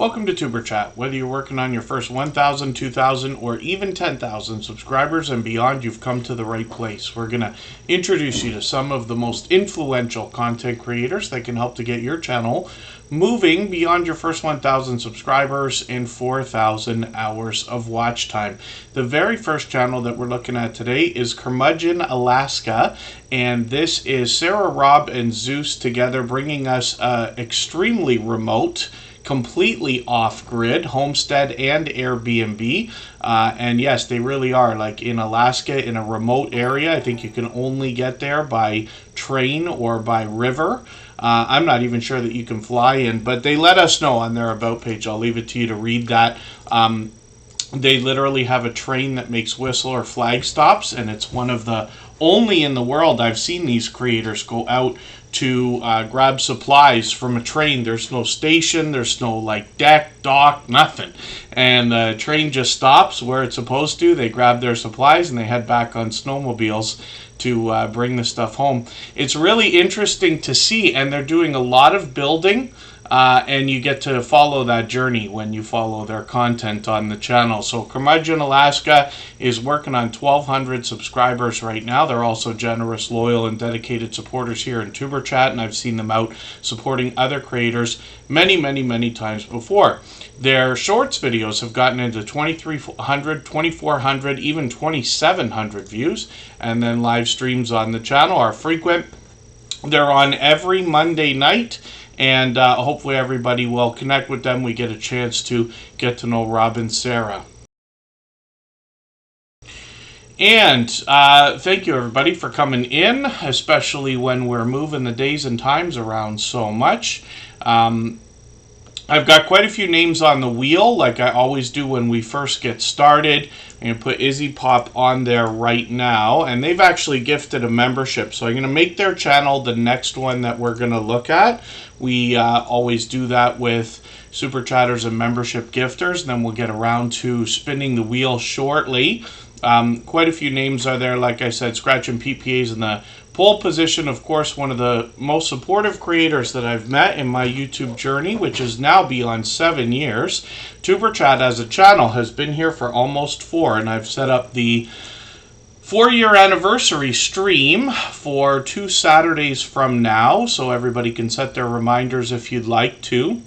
Welcome to Tuber Chat. Whether you're working on your first 1,000, 2,000, or even 10,000 subscribers and beyond, you've come to the right place. We're going to introduce you to some of the most influential content creators that can help to get your channel moving beyond your first 1,000 subscribers and 4,000 hours of watch time. The very first channel that we're looking at today is Curmudgeon Alaska, and this is Sarah, Rob, and Zeus together bringing us extremely remote, completely off-grid homestead and Airbnb, and yes, they really are like in Alaska in a remote area. I think you can only get there by train or by river. I'm not even sure that you can fly in, but they let us know on their about page. I'll leave it to you to read that. They literally have a train that makes whistle or flag stops, and it's one of the only in the world I've seen these creators go out to grab supplies from a train. There's no station, there's no like deck, dock, nothing. And the train just stops where it's supposed to. They grab their supplies and they head back on snowmobiles to bring the stuff home. It's really interesting to see, and they're doing a lot of building. And you get to follow that journey when you follow their content on the channel. So Curmudgeon Alaska is working on 1,200 subscribers right now. They're also generous, loyal, and dedicated supporters here in Tuber Chat, and I've seen them out supporting other creators many times before. Their shorts videos have gotten into 2,300, 2,400, even 2,700 views, and then live streams on the channel are frequent. They're on every Monday night, and hopefully everybody will connect with them. We get a chance to get to know Rob and Sarah. And thank you everybody for coming in, especially when we're moving the days and times around so much. I've got quite a few names on the wheel, like I always do when we first get started. I'm going to put Izzy Pop on there right now, and they've actually gifted a membership. So I'm going to make their channel the next one that we're going to look at. We always do that with Superchatters and membership gifters, and then we'll get around to spinning the wheel shortly. Quite a few names are there, like I said. Scratch and PPA's in the pole position, of course, one of the most supportive creators that I've met in my YouTube journey, which is now beyond 7 years. Tuber Chat as a channel has been here for almost 4, and I've set up the 4-year anniversary stream for 2 Saturdays from now, so everybody can set their reminders if you'd like to.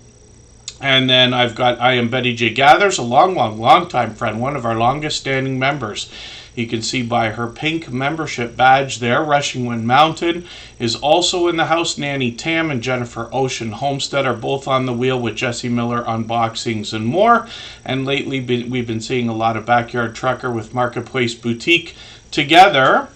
And then I've got I Am Betty J Gathers, a long time friend, one of our longest standing members. You can see by her pink membership badge there. Rushing Wind Mountain is also in the house. Nanny Tam and Jennifer Ocean Homestead are both on the wheel with Jesse Miller unboxings and more. And lately we've been seeing a lot of Backyard Trucker with Marketplace Boutique together.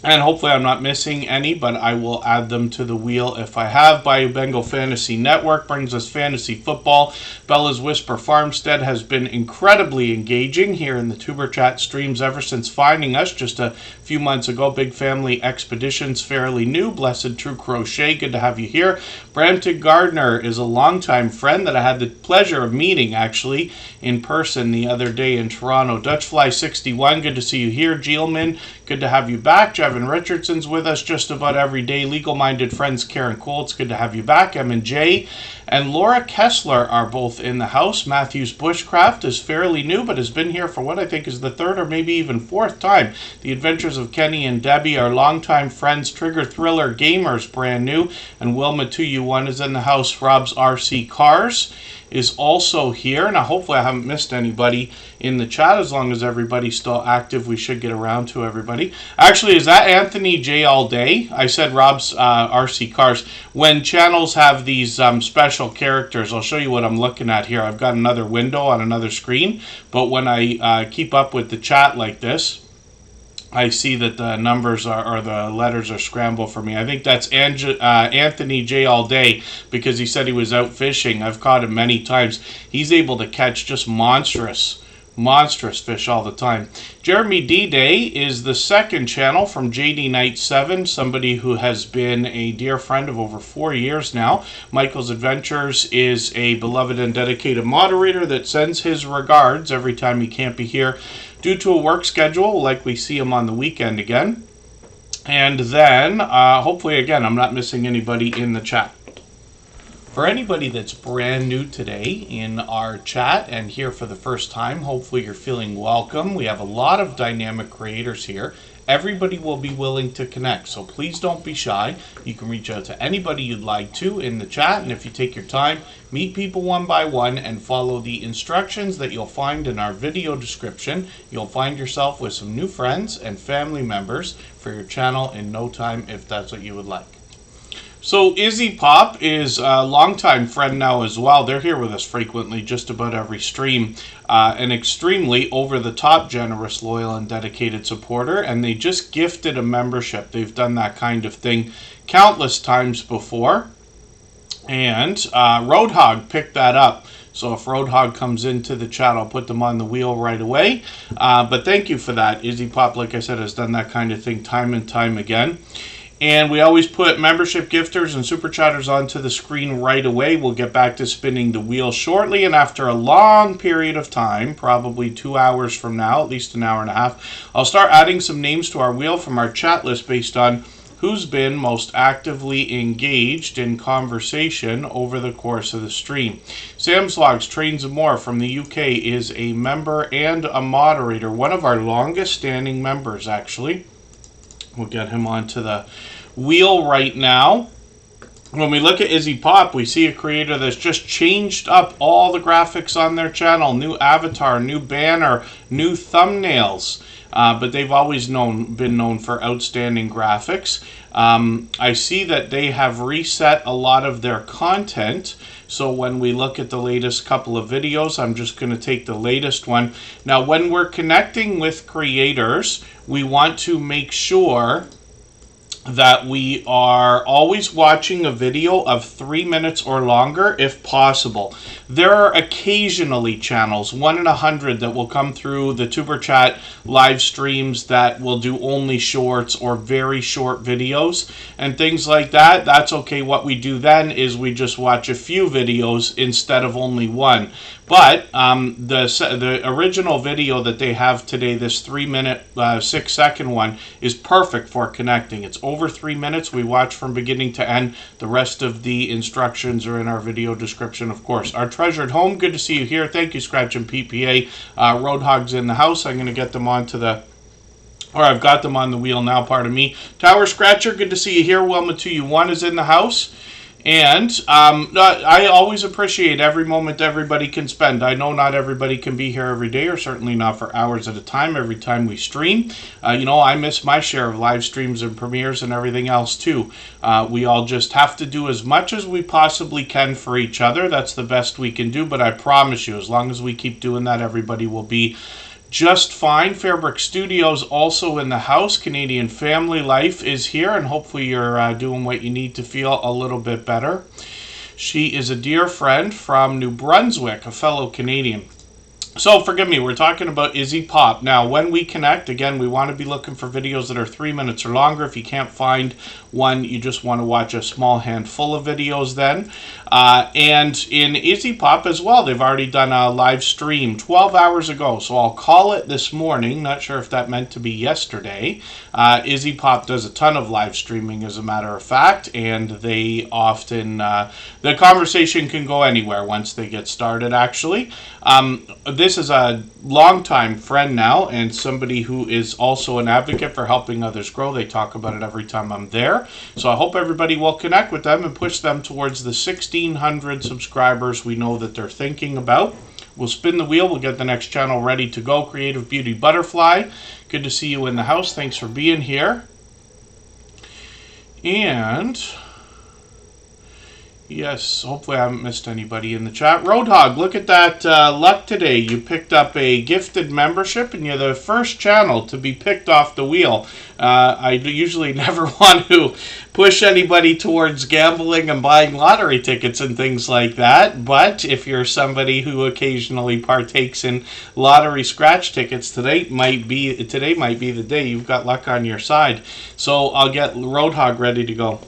And hopefully I'm not missing any, but I will add them to the wheel if I have. Bayou Bengal Fantasy Network brings us fantasy football. Bella's Whisper Farmstead has been incredibly engaging here in the Tuber Chat streams ever since finding us just a few months ago. Big Family Expeditions, fairly new. Blessed True Crochet, good to have you here. Brampton Gardner is a longtime friend that I had the pleasure of meeting actually in person the other day in Toronto. Dutchfly 61, good to see you here. Geelman, good to have you back. Evan Richardson's with us just about every day. Legal Minded Friends Karen Cole, it's good to have you back. M&J and Laura Kessler are both in the house. Matthews Bushcraft is fairly new, but has been here for what I think is the 3rd or maybe even 4th time. The Adventures of Kenny and Debbie are longtime friends. Trigger Thriller Gamers, brand new. And Wilma 2U1 is in the house. Rob's RC Cars is also here. Now hopefully I haven't missed anybody in the chat. As long as everybody's still active, we should get around to everybody. Actually, is that Anthony J all day? I said Rob's RC Cars. When channels have these special characters, I'll show you what I'm looking at here. I've got another window on another screen, but when I keep up with the chat like this, I see that the numbers or the letters are scrambled for me. I think that's Anthony J all day, because he said he was out fishing. I've caught him many times. He's able to catch just monstrous fish all the time. Jeremy D-Day is the second channel from JD Knight 7, somebody who has been a dear friend of over 4 years now. Michael's Adventures is a beloved and dedicated moderator that sends his regards every time he can't be here due to a work schedule. We'll likely see him on the weekend again. And then, hopefully again, I'm not missing anybody in the chat. For anybody that's brand new today in our chat and here for the first time, hopefully you're feeling welcome. We have a lot of dynamic creators here. Everybody will be willing to connect, so please don't be shy. You can reach out to anybody you'd like to in the chat, and if you take your time, meet people one by one and follow the instructions that you'll find in our video description. You'll find yourself with some new friends and family members for your channel in no time if that's what you would like. So Izzy Pop is a longtime friend now as well. They're here with us frequently, just about every stream. An extremely over-the-top generous, loyal, and dedicated supporter, and they just gifted a membership. They've done that kind of thing countless times before. And Roadhog picked that up. So if Roadhog comes into the chat, I'll put them on the wheel right away. But thank you for that. Izzy Pop, like I said, has done that kind of thing time and time again. And we always put membership gifters and super chatters onto the screen right away. We'll get back to spinning the wheel shortly. And after a long period of time, probably 2 hours from now, at least an hour and a half, I'll start adding some names to our wheel from our chat list based on who's been most actively engaged in conversation over the course of the stream. Sam's Logs Trains and More from the UK is a member and a moderator, one of our longest standing members actually. We'll get him onto the wheel right now. When we look at Izzy Pop, we see a creator that's just changed up all the graphics on their channel. New avatar, new banner, new thumbnails. But they've always been known for outstanding graphics. I see that they have reset a lot of their content. So when we look at the latest couple of videos, I'm just going to take the latest one. Now, when we're connecting with creators, we want to make sure that we are always watching a video of 3 minutes or longer if possible. There are occasionally channels, 1 in 100, that will come through the Tuber Chat live streams that will do only shorts or very short videos and things like that. That's okay. What we do then is we just watch a few videos instead of only one. But the original video that they have today, this 3 minute, 6 second one, is perfect for connecting. It's over 3 minutes. We watch from beginning to end. The rest of the instructions are in our video description, of course. Our treasured home, good to see you here. Thank you, Scratch and PPA. Roadhog's in the house. I'm going to get them onto the... Or I've got them on the wheel now, pardon me. Tower Scratcher, good to see you here. Wilma 2U1 is in the house. And I always appreciate every moment everybody can spend. I know not everybody can be here every day, or certainly not for hours at a time every time we stream. You know, I miss my share of live streams and premieres and everything else too. We all just have to do as much as we possibly can for each other. That's the best we can do, but I promise you, as long as we keep doing that, everybody will be just fine. Fairbrick Studios also in the house. Canadian Family Life is here, and hopefully you're doing what you need to feel a little bit better. She is a dear friend from New Brunswick, a fellow Canadian. So, forgive me, we're talking about Izzy Pop. Now, when we connect, again, we want to be looking for videos that are 3 minutes or longer. If you can't find one, you just want to watch a small handful of videos then. And in Izzy Pop as well, they've already done a live stream 12 hours ago. So I'll call it this morning. Not sure if that meant to be yesterday. Izzy Pop does a ton of live streaming, as a matter of fact. And they often, the conversation can go anywhere once they get started, actually. This is a longtime friend now, and somebody who is also an advocate for helping others grow. They talk about it every time I'm there. So I hope everybody will connect with them and push them towards the 1,600 subscribers we know that they're thinking about. We'll spin the wheel. We'll get the next channel ready to go. Creative Beauty Butterfly, good to see you in the house. Thanks for being here. And... yes, hopefully I haven't missed anybody in the chat. Roadhog, look at that luck today. You picked up a gifted membership, and you're the first channel to be picked off the wheel. I usually never want to push anybody towards gambling and buying lottery tickets and things like that, but if you're somebody who occasionally partakes in lottery scratch tickets, today might be the day. You've got luck on your side. So I'll get Roadhog ready to go.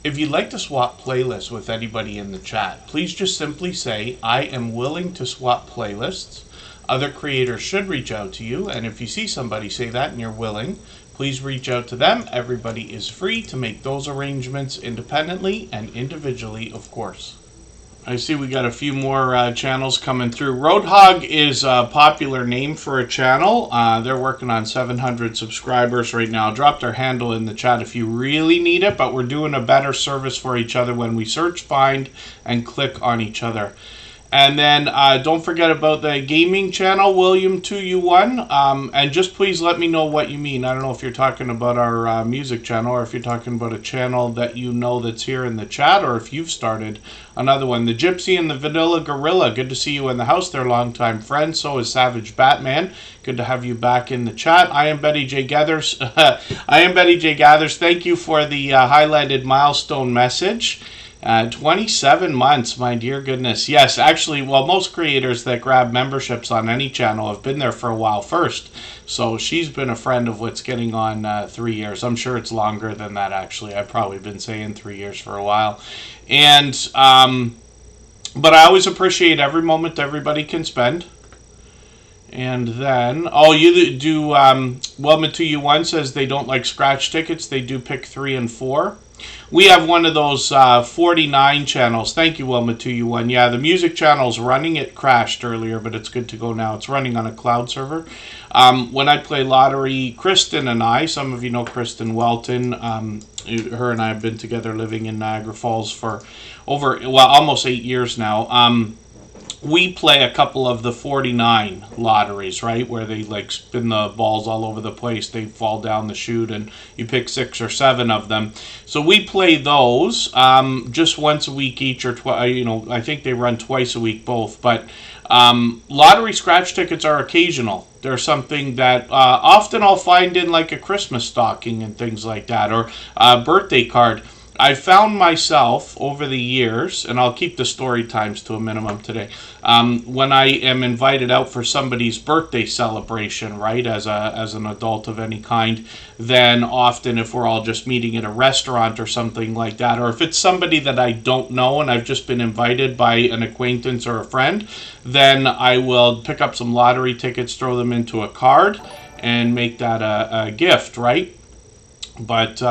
If you'd like to swap playlists with anybody in the chat, please just simply say, I am willing to swap playlists. Other creators should reach out to you, and if you see somebody say that and you're willing, please reach out to them. Everybody is free to make those arrangements independently and individually, of course. I see we got a few more channels coming through. Roadhog is a popular name for a channel. They're working on 700 subscribers right now. Drop their handle in the chat if you really need it, but we're doing a better service for each other when we search, find, and click on each other. And then don't forget about the gaming channel, William2U1. And just please let me know what you mean. I don't know if you're talking about our music channel, or if you're talking about a channel that you know that's here in the chat, or if you've started another one. The Gypsy and the Vanilla Gorilla, good to see you in the house. They're longtime friends. So is Savage Batman. Good to have you back in the chat. I am Betty J. Gathers. I am Betty J. Gathers. Thank you for the highlighted milestone message. 27 months, my dear goodness. Yes, actually, well, most creators that grab memberships on any channel have been there for a while first. So she's been a friend of what's getting on 3 years. I'm sure it's longer than that, actually. I've probably been saying 3 years for a while. And, but I always appreciate every moment everybody can spend. And then, oh, you do, Wellman2U1 says they don't like scratch tickets. They do pick 3 and 4. We have one of those 49 channels. Thank you, Wilma2U1. Yeah, the music channel's running. It crashed earlier, but it's good to go now. It's running on a cloud server. When I play lottery, Kristen and I, some of you know Kristen Welton, her and I have been together living in Niagara Falls for over, well, almost 8 years now. We play a couple of the 49 lotteries, right, where they like spin the balls all over the place. They fall down the chute and you pick 6 or 7 of them. So we play those just once a week each, or I think they run twice a week both. But lottery scratch tickets are occasional. They're something that often I'll find in like a Christmas stocking and things like that, or a birthday card. I found myself over the years, and I'll keep the story times to a minimum today, when I am invited out for somebody's birthday celebration, right, as an adult of any kind, then often if we're all just meeting at a restaurant or something like that, or if it's somebody that I don't know and I've just been invited by an acquaintance or a friend, then I will pick up some lottery tickets, throw them into a card, and make that a gift, right? But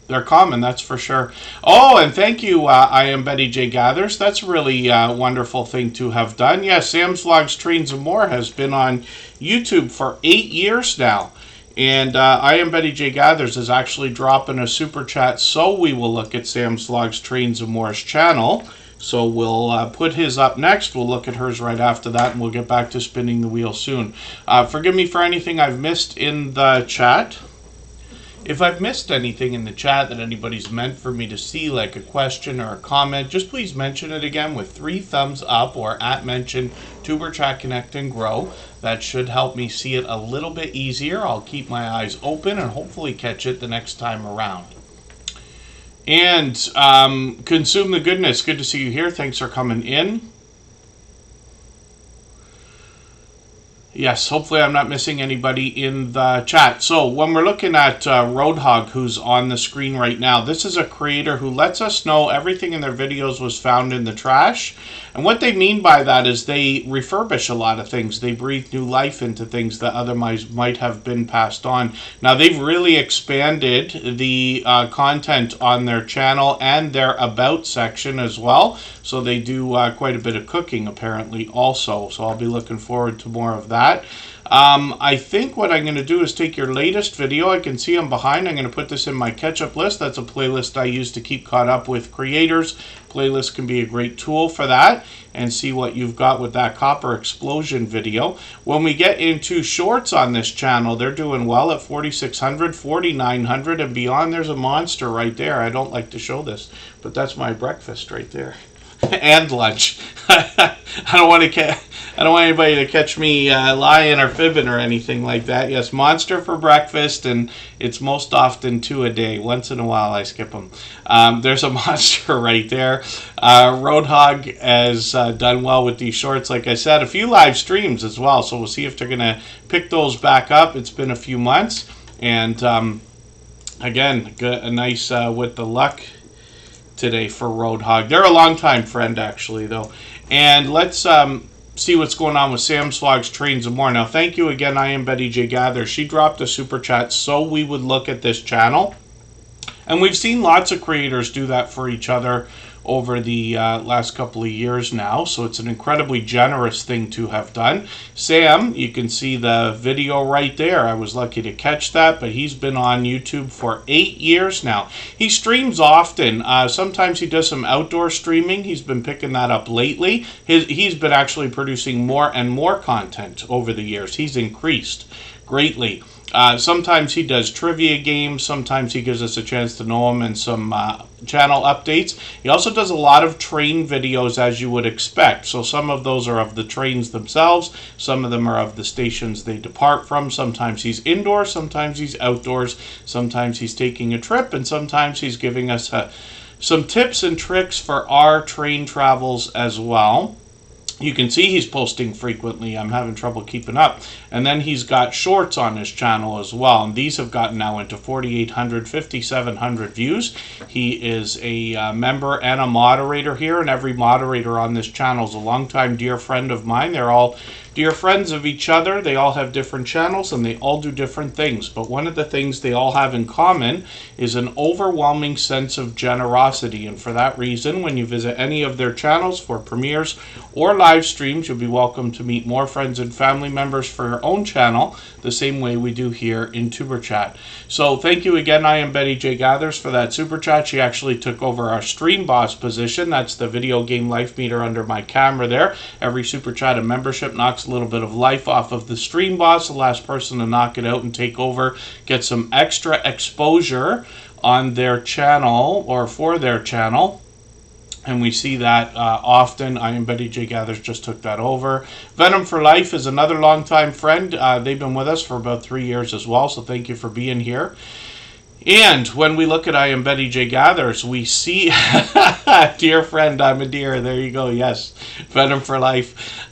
they're common, that's for sure. Oh, and thank you, I am Betty J. Gathers. That's a really wonderful thing to have done. Yes, Sam's Vlogs, Trains, and More has been on YouTube for 8 years now. And I am Betty J. Gathers is actually dropping a super chat, so we will look at Sam's Vlogs, Trains, and More's channel. So we'll put his up next. We'll look at hers right after that, and we'll get back to spinning the wheel soon. Forgive me for anything I've missed in the chat. If I've missed anything in the chat that anybody's meant for me to see, like a question or a comment, just please mention it again with 3 thumbs up or @mention Superchat Connect and Grow. That should help me see it a little bit easier. I'll keep my eyes open and hopefully catch it the next time around. And Consume the Goodness, good to see you here. Thanks for coming in. Yes, hopefully I'm not missing anybody in the chat. So when we're looking at Roadhog, who's on the screen right now, this is a creator who lets us know everything in their videos was found in the trash. And what they mean by that is they refurbish a lot of things. They breathe new life into things that otherwise might have been passed on. Now, they've really expanded the content on their channel and their About section as well. So they do quite a bit of cooking, apparently, also. So I'll be looking forward to more of that. I think what I'm going to do is take your latest video. I can see I'm behind. I'm going to put this in my catch-up list. That's a playlist I use to keep caught up with creators. Playlist can be a great tool for that, and see what you've got with that Copper Explosion video. When we get into shorts on this channel, they're doing well at 4,600, 4,900, and beyond. There's a monster right there. I don't like to show this, but that's my breakfast right there. And lunch. I don't want anybody to catch me lying or fibbing or anything like that. Yes, monster for breakfast, and it's most often 2 a day. Once in a while, I skip them. There's a monster right there. Roadhog has done well with these shorts. Like I said, a few live streams as well. So we'll see if they're going to pick those back up. It's been a few months, and again, a nice with the luck today for Roadhog. They're a longtime friend, actually, though. And let's see what's going on with Sam's Vlogs, Trains, and More. Now, thank you again, I am Betty J. Gather. She dropped a super chat so we would look at this channel. And we've seen lots of creators do that for each other over the last couple of years now. So it's an incredibly generous thing to have done. Sam, you can see the video right there. I was lucky to catch that, but he's been on YouTube for 8 years now. He streams often. Sometimes he does some outdoor streaming. He's been picking that up lately. He's been actually producing more and more content over the years. He's increased greatly. Sometimes he does trivia games. Sometimes he gives us a chance to know him and some channel updates. He also does a lot of train videos, as you would expect. So some of those are of the trains themselves. Some of them are of the stations they depart from. Sometimes he's indoors. Sometimes he's outdoors. Sometimes he's taking a trip. And sometimes he's giving us some tips and tricks for our train travels as well. You can see he's posting frequently. I'm having trouble keeping up. And then he's got shorts on his channel as well. And these have gotten now into 4,800, 5,700 views. He is a member and a moderator here. And every moderator on this channel is a longtime dear friend of mine. They're all dear friends of each other. They all have different channels and they all do different things. But one of the things they all have in common is an overwhelming sense of generosity. And for that reason, when you visit any of their channels for premieres or live streams, you'll be welcome to meet more friends and family members for your own channel, the same way we do here in Tuber Chat. So thank you again, I am Betty J. Gathers, for that Super Chat. She actually took over our stream boss position. That's the video game life meter under my camera there. Every Super Chat and membership knocks a little bit of life off of the stream boss. The last person to knock it out and take over gets some extra exposure on their channel or for their channel. And we see that often. I am Betty J. Gathers just took that over. Venom for Life is another longtime friend. They've been with us for about 3 years as well, so thank you for being here. And when we look at I am Betty J. Gathers, we see, dear friend, I'm a dear. There you go. Yes, Venom for Life.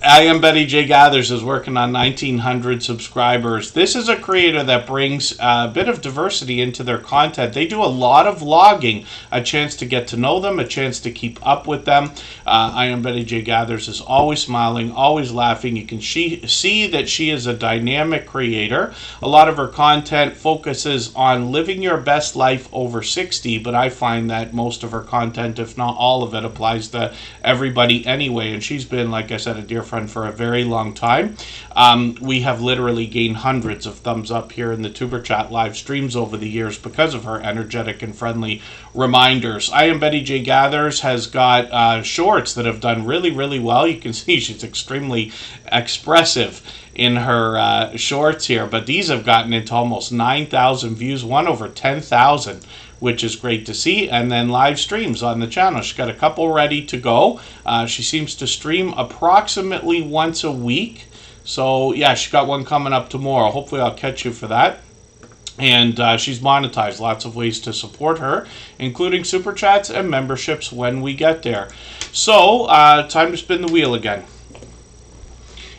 I am Betty J. Gathers is working on 1,900 subscribers. This is a creator that brings a bit of diversity into their content. They do a lot of vlogging, a chance to get to know them, a chance to keep up with them. I am Betty J. Gathers is always smiling, always laughing. You can see that she is a dynamic creator. A lot of her content focuses on living your best life over 60, but I find that most of her content, if not all of it, applies to everybody anyway. And she's been, like I said, a dear friend for a very long time. We have literally gained hundreds of thumbs up here in the Tuber Chat live streams over the years because of her energetic and friendly reminders. I am Betty J. Gathers has got shorts that have done really, really well. You can see she's extremely expressive in her shorts here, but these have gotten into almost 9,000 views, one over 10,000, which is great to see. And then live streams on the channel. She's got a couple ready to go. She seems to stream approximately once a week. So yeah, she's got one coming up tomorrow. Hopefully I'll catch you for that. And she's monetized. Lots of ways to support her, including super chats and memberships when we get there. So time to spin the wheel again.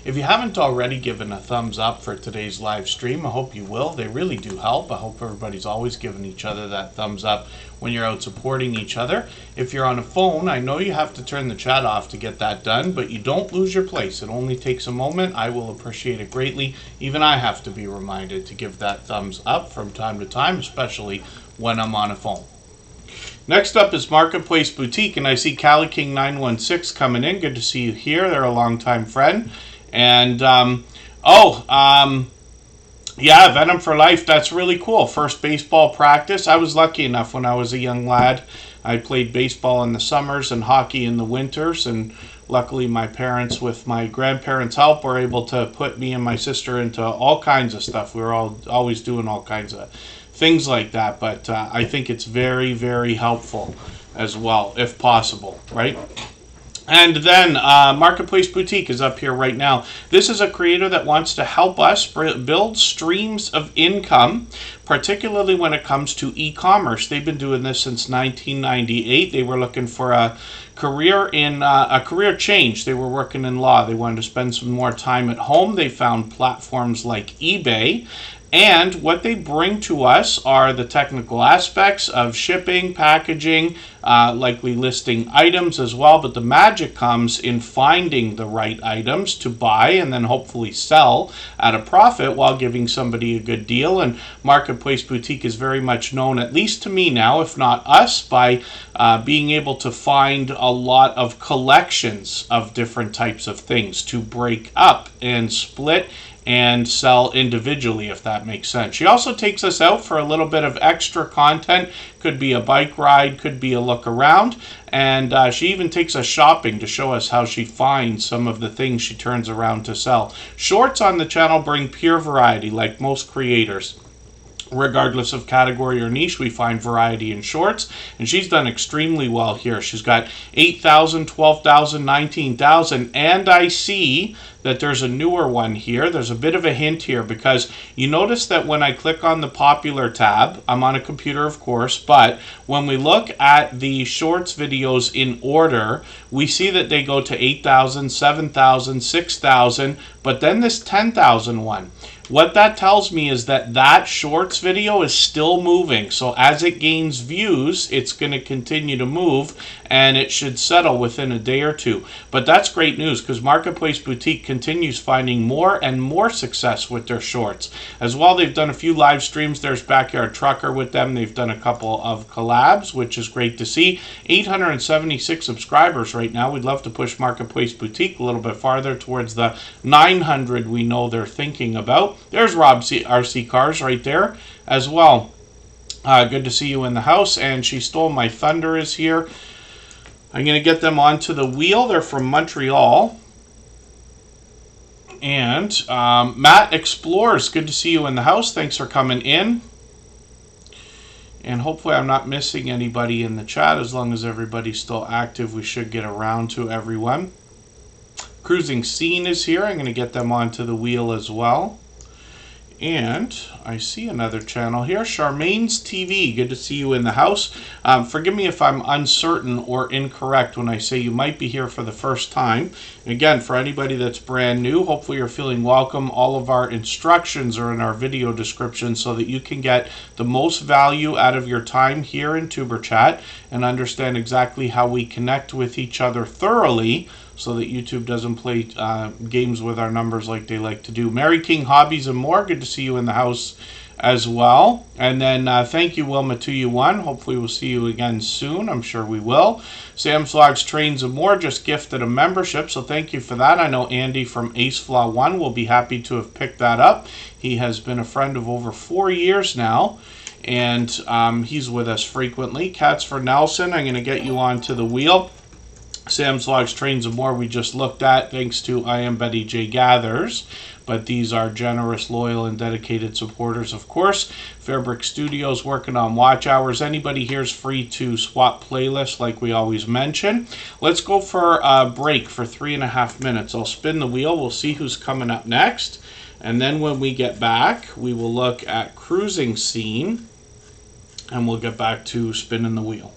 If you haven't already given a thumbs up for today's live stream, I hope you will. They really do help. I hope everybody's always giving each other that thumbs up when you're out supporting each other. If you're on a phone, I know you have to turn the chat off to get that done, but you don't lose your place. It only takes a moment. I will appreciate it greatly. Even I have to be reminded to give that thumbs up from time to time, especially when I'm on a phone. Next up is Marketplace Boutique, and I see Cali King 916 coming in. Good to see you here. They're a longtime friend. And, yeah, Venom for Life, that's really cool. First baseball practice. I was lucky enough when I was a young lad. I played baseball in the summers and hockey in the winters, and luckily my parents, with my grandparents' help, were able to put me and my sister into all kinds of stuff. We were always doing all kinds of things like that, but I think it's very, very helpful as well, if possible, right? And then Marketplace Boutique is up here right now. This is a creator that wants to help us build streams of income, particularly when it comes to e-commerce. They've been doing this since 1998. They were looking for a career change. They were working in law. They wanted to spend some more time at home. They found platforms like eBay, And what they bring to us are the technical aspects of shipping, packaging, likely listing items as well. But the magic comes in finding the right items to buy and then hopefully sell at a profit while giving somebody a good deal. And Marketplace Boutique is very much known, at least to me now, if not us, by being able to find a lot of collections of different types of things to break up and split and sell individually, if that makes sense. She also takes us out for a little bit of extra content. Could be a bike ride, could be a look around, and she even takes us shopping to show us how she finds some of the things she turns around to sell. Shorts on the channel bring pure variety, like most creators. Regardless of category or niche, we find variety in shorts, and she's done extremely well here. She's got 8,000, 12,000, 19,000, and I see that there's a newer one here. There's a bit of a hint here, because you notice that when I click on the popular tab, I'm on a computer of course, but when we look at the shorts videos in order, we see that they go to 8,000, 7,000, 6,000, but then this 10,000 one. What that tells me is that that shorts video is still moving. So as it gains views, it's going to continue to move, and it should settle within a day or two. But that's great news, because Marketplace Boutique continues finding more and more success with their shorts. As well, they've done a few live streams. There's Backyard Trucker with them. They've done a couple of collabs, which is great to see. 876 subscribers right now. We'd love to push Marketplace Boutique a little bit farther towards the 900 we know they're thinking about. There's Rob RC Cars right there as well. Good to see you in the house. And She Stole My Thunder is here. I'm going to get them onto the wheel. They're from Montreal. And Matt Explores, good to see you in the house. Thanks for coming in. And hopefully I'm not missing anybody in the chat. As long as everybody's still active, we should get around to everyone. Cruising Scene is here. I'm going to get them onto the wheel as well. And I see another channel here, Charmaine's TV. Good to see you in the house. Forgive me if I'm uncertain or incorrect when I say you might be here for the first time. Again, for anybody that's brand new, hopefully you're feeling welcome. All of our instructions are in our video description so that you can get the most value out of your time here in Tuber Chat and understand exactly how we connect with each other thoroughly, so that YouTube doesn't play games with our numbers like they like to do. Mary King Hobbies and More, good to see you in the house as well. And then thank you, Wilma2U1. Hopefully we'll see you again soon. I'm sure we will. Sam's Vlogs, Trains and More just gifted a membership, so thank you for that. I know Andy from AceFlaw1 will be happy to have picked that up. He has been a friend of over 4 years now, and he's with us frequently. Cats for Nelson, I'm going to get you onto the wheel. Sam's Vlogs, Trains and More we just looked at, thanks to I Am Betty J Gathers. But these are generous, loyal, and dedicated supporters, of course. Fairbrick Studios working on watch hours. Anybody here is free to swap playlists like we always mention. Let's go for a break for 3.5 minutes. I'll spin the wheel. We'll see who's coming up next. And then when we get back, we will look at Cruising Scene. And we'll get back to spinning the wheel.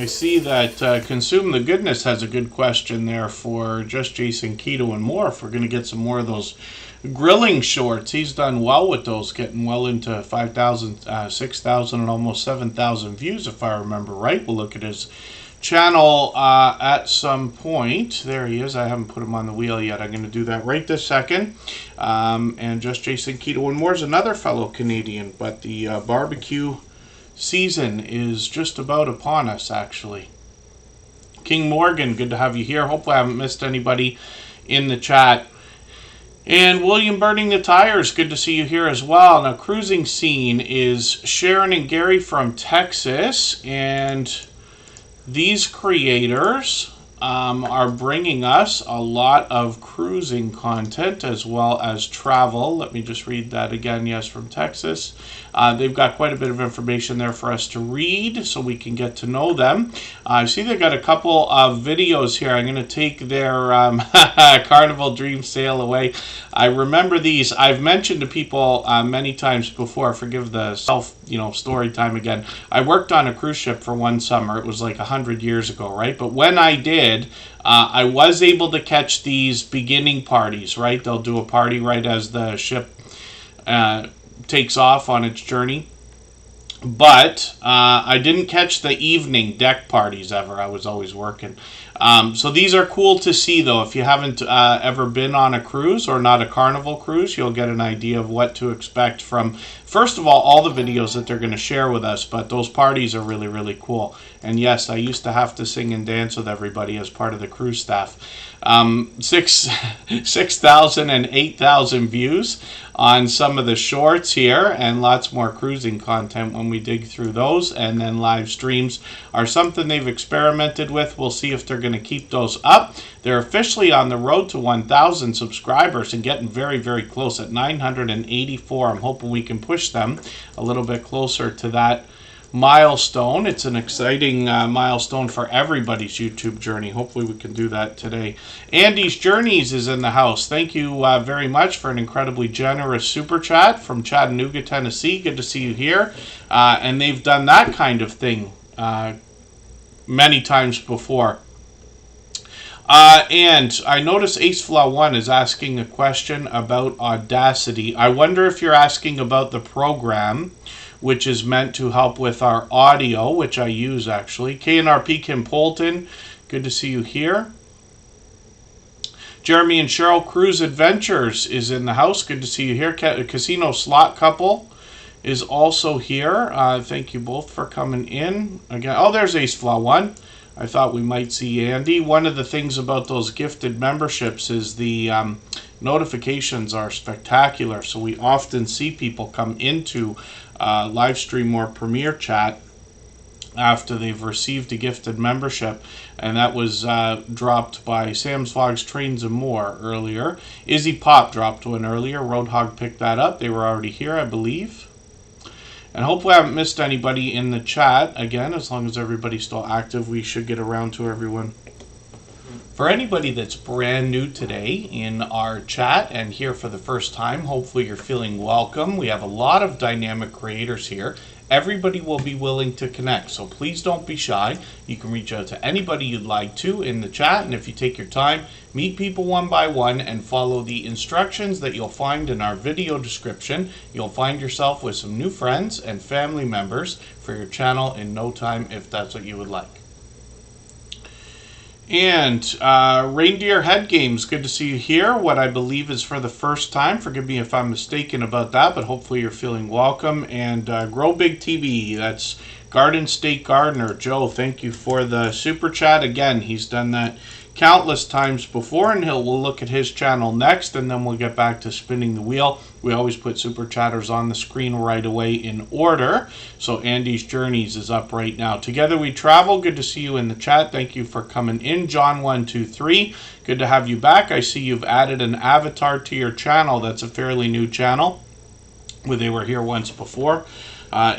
I see that Consume the Goodness has a good question there for Just Jason Keto and more. If we're going to get some more of those grilling shorts, he's done well with those, getting well into 5,000, 6,000, and almost 7,000 views, if I remember right. We'll look at his channel at some point. There he is. I haven't put him on the wheel yet. I'm going to do that right this second. And Just Jason Keto and more is another fellow Canadian, but the barbecue season is just about upon us, actually. King Morgan, good to have you here. Hopefully I haven't missed anybody in the chat. And William Burning the Tires, good to see you here as well. Now, Cruising Scene is Sharon and Gary from Texas, and these creators are bringing us a lot of cruising content as well as travel. Let me just read that again. Yes, from Texas. They've got quite a bit of information there for us to read so we can get to know them. I see they've got a couple of videos here. I'm going to take their Carnival Dream Sail away. I remember these. I've mentioned to people many times before. Forgive the story time again. I worked on a cruise ship for one summer. It was like 100 years ago, right? But when I did, I was able to catch these beginning parties, right? They'll do a party right as the ship takes off on its journey. But I didn't catch the evening deck parties ever. I was always working. So these are cool to see, though. If you haven't ever been on a cruise or not a Carnival cruise, you'll get an idea of what to expect from, first of all the videos that they're going to share with us. But those parties are really, really cool. And yes, I used to have to sing and dance with everybody as part of the cruise staff. 6,000 and 8,000 views on some of the shorts here, and lots more cruising content when we dig through those. And then live streams are something they've experimented with. We'll see if they're going to keep those up. They're officially on the road to 1,000 subscribers and getting very, very close at 984. I'm hoping we can push them a little bit closer to that milestone. It's an exciting milestone for everybody's YouTube journey. Hopefully we can do that today. Andy's Journeys is in the house. Thank you very much for an incredibly generous super chat from Chattanooga, Tennessee. Good to see you here. And they've done that kind of thing many times before. And I notice AceFlaw1 is asking a question about Audacity. I wonder if you're asking about the program which is meant to help with our audio, which I use actually. KNRP Kim Polton, good to see you here. Jeremy and Cheryl Cruise Adventures is in the house. Good to see you here. Casino Slot Couple is also here. Thank you both for coming in. Again, oh, there's AceFlaw1. I thought we might see Andy. One of the things about those gifted memberships is the notifications are spectacular. So we often see people come into live stream or premiere chat after they've received a gifted membership, and that was dropped by Sam's Vlogs, Trains and More earlier. Izzy Pop dropped one earlier. Roadhog picked that up. They were already here, I believe. And hopefully I haven't missed anybody in the chat. Again, as long as everybody's still active, we should get around to everyone. For anybody that's brand new today in our chat and here for the first time, hopefully you're feeling welcome. We have a lot of dynamic creators here. Everybody will be willing to connect, so please don't be shy. You can reach out to anybody you'd like to in the chat, and if you take your time, meet people one by one and follow the instructions that you'll find in our video description. You'll find yourself with some new friends and family members for your channel in no time if that's what you would like. And Reindeer Head Games, good to see you here. What I believe is for the first time. Forgive me if I'm mistaken about that, but hopefully you're feeling welcome. And Grow Big TV, that's Garden State Gardener. Joe, thank you for the super chat. Again, he's done that countless times before, and we'll look at his channel next, and then we'll get back to spinning the wheel. We always put super chatters on the screen right away in order. So Andy's Journeys is up right now. Together We Travel, good to see you in the chat. Thank you for coming in. John123, good to have you back. I see you've added an avatar to your channel. That's a fairly new channel, where they were here once before.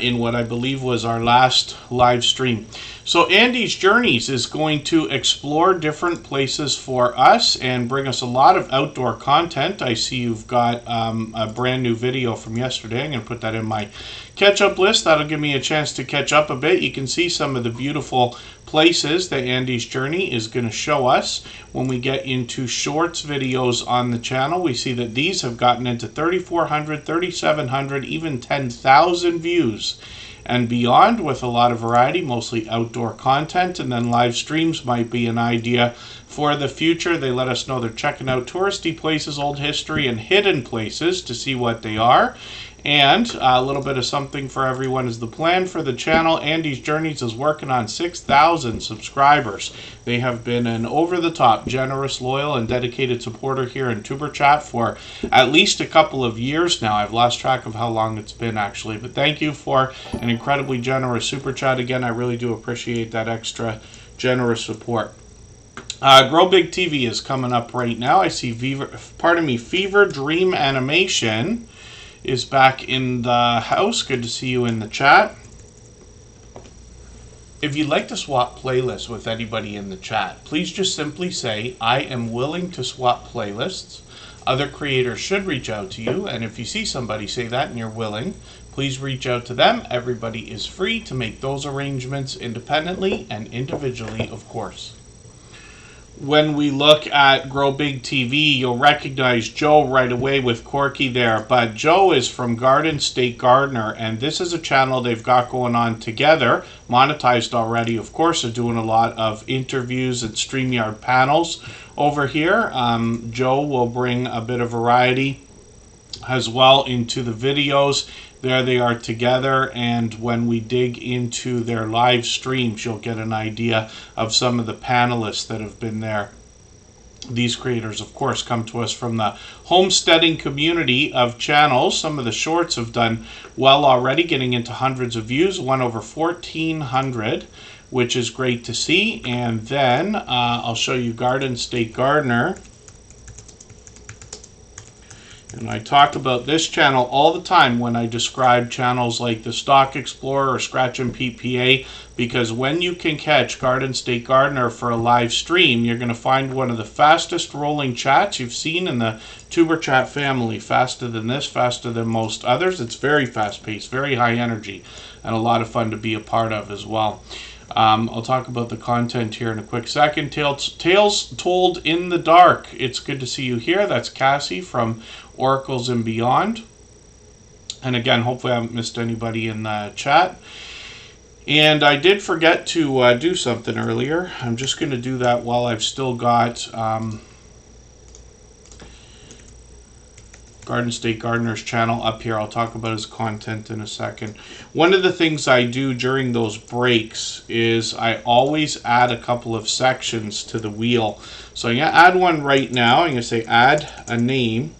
In what I believe was our last live stream. So Andy's Journeys is going to explore different places for us and bring us a lot of outdoor content. I see you've got a brand new video from yesterday. I'm going to put that in my catch-up list. That'll give me a chance to catch up a bit. You can see some of the beautiful places that Andy's Journey is going to show us. When we get into shorts videos on the channel, we see that these have gotten into 3,400, 3,700, even 10,000 views and beyond, with a lot of variety, mostly outdoor content. And then live streams might be an idea for the future. They let us know they're checking out touristy places, old history, and hidden places to see what they are. And a little bit of something for everyone is the plan for the channel. Andy's Journeys is working on 6,000 subscribers. They have been an over-the-top, generous, loyal, and dedicated supporter here in Tuber Chat for at least a couple of years now. I've lost track of how long it's been, actually. But thank you for an incredibly generous Super Chat. Again, I really do appreciate that extra generous support. Grow Big TV is coming up right now. I see Fever Dream Animation is back in the house. Good to see you in the chat. If you'd like to swap playlists with anybody in the chat, please just simply say, I am willing to swap playlists. Other creators should reach out to you, and if you see somebody say that and you're willing, please reach out to them. Everybody is free to make those arrangements independently and individually, of course. When we look at Grow Big TV, you'll recognize Joe right away with Corky there. But Joe is from Garden State Gardener, and this is a channel they've got going on together, monetized already, of course. They're doing a lot of interviews and StreamYard panels over here. Joe will bring a bit of variety as well into the videos. There they are together, and when we dig into their live streams, you'll get an idea of some of the panelists that have been there. These creators, of course, come to us from the Homesteading community of channels. Some of the shorts have done well already, getting into hundreds of views, one over 1,400, which is great to see. And then I'll show you Garden State Gardener. And I talk about this channel all the time when I describe channels like the Stock Explorer or Scratch and PPA, because when you can catch Garden State Gardener for a live stream, you're going to find one of the fastest rolling chats you've seen in the Tuber Chat family. Faster than this, faster than most others. It's very fast paced, very high energy, and a lot of fun to be a part of as well. I'll talk about the content here in a quick second. Tales Told in the Dark. It's good to see you here. That's Cassie from Oracles and Beyond. And again, hopefully I haven't missed anybody in the chat. And I did forget to do something earlier. I'm just going to do that while I've still got Garden State Gardener's channel up here. I'll talk about his content in a second. One of the things I do during those breaks is I always add a couple of sections to the wheel. So I'm going to add one right now. I'm going to say add a name.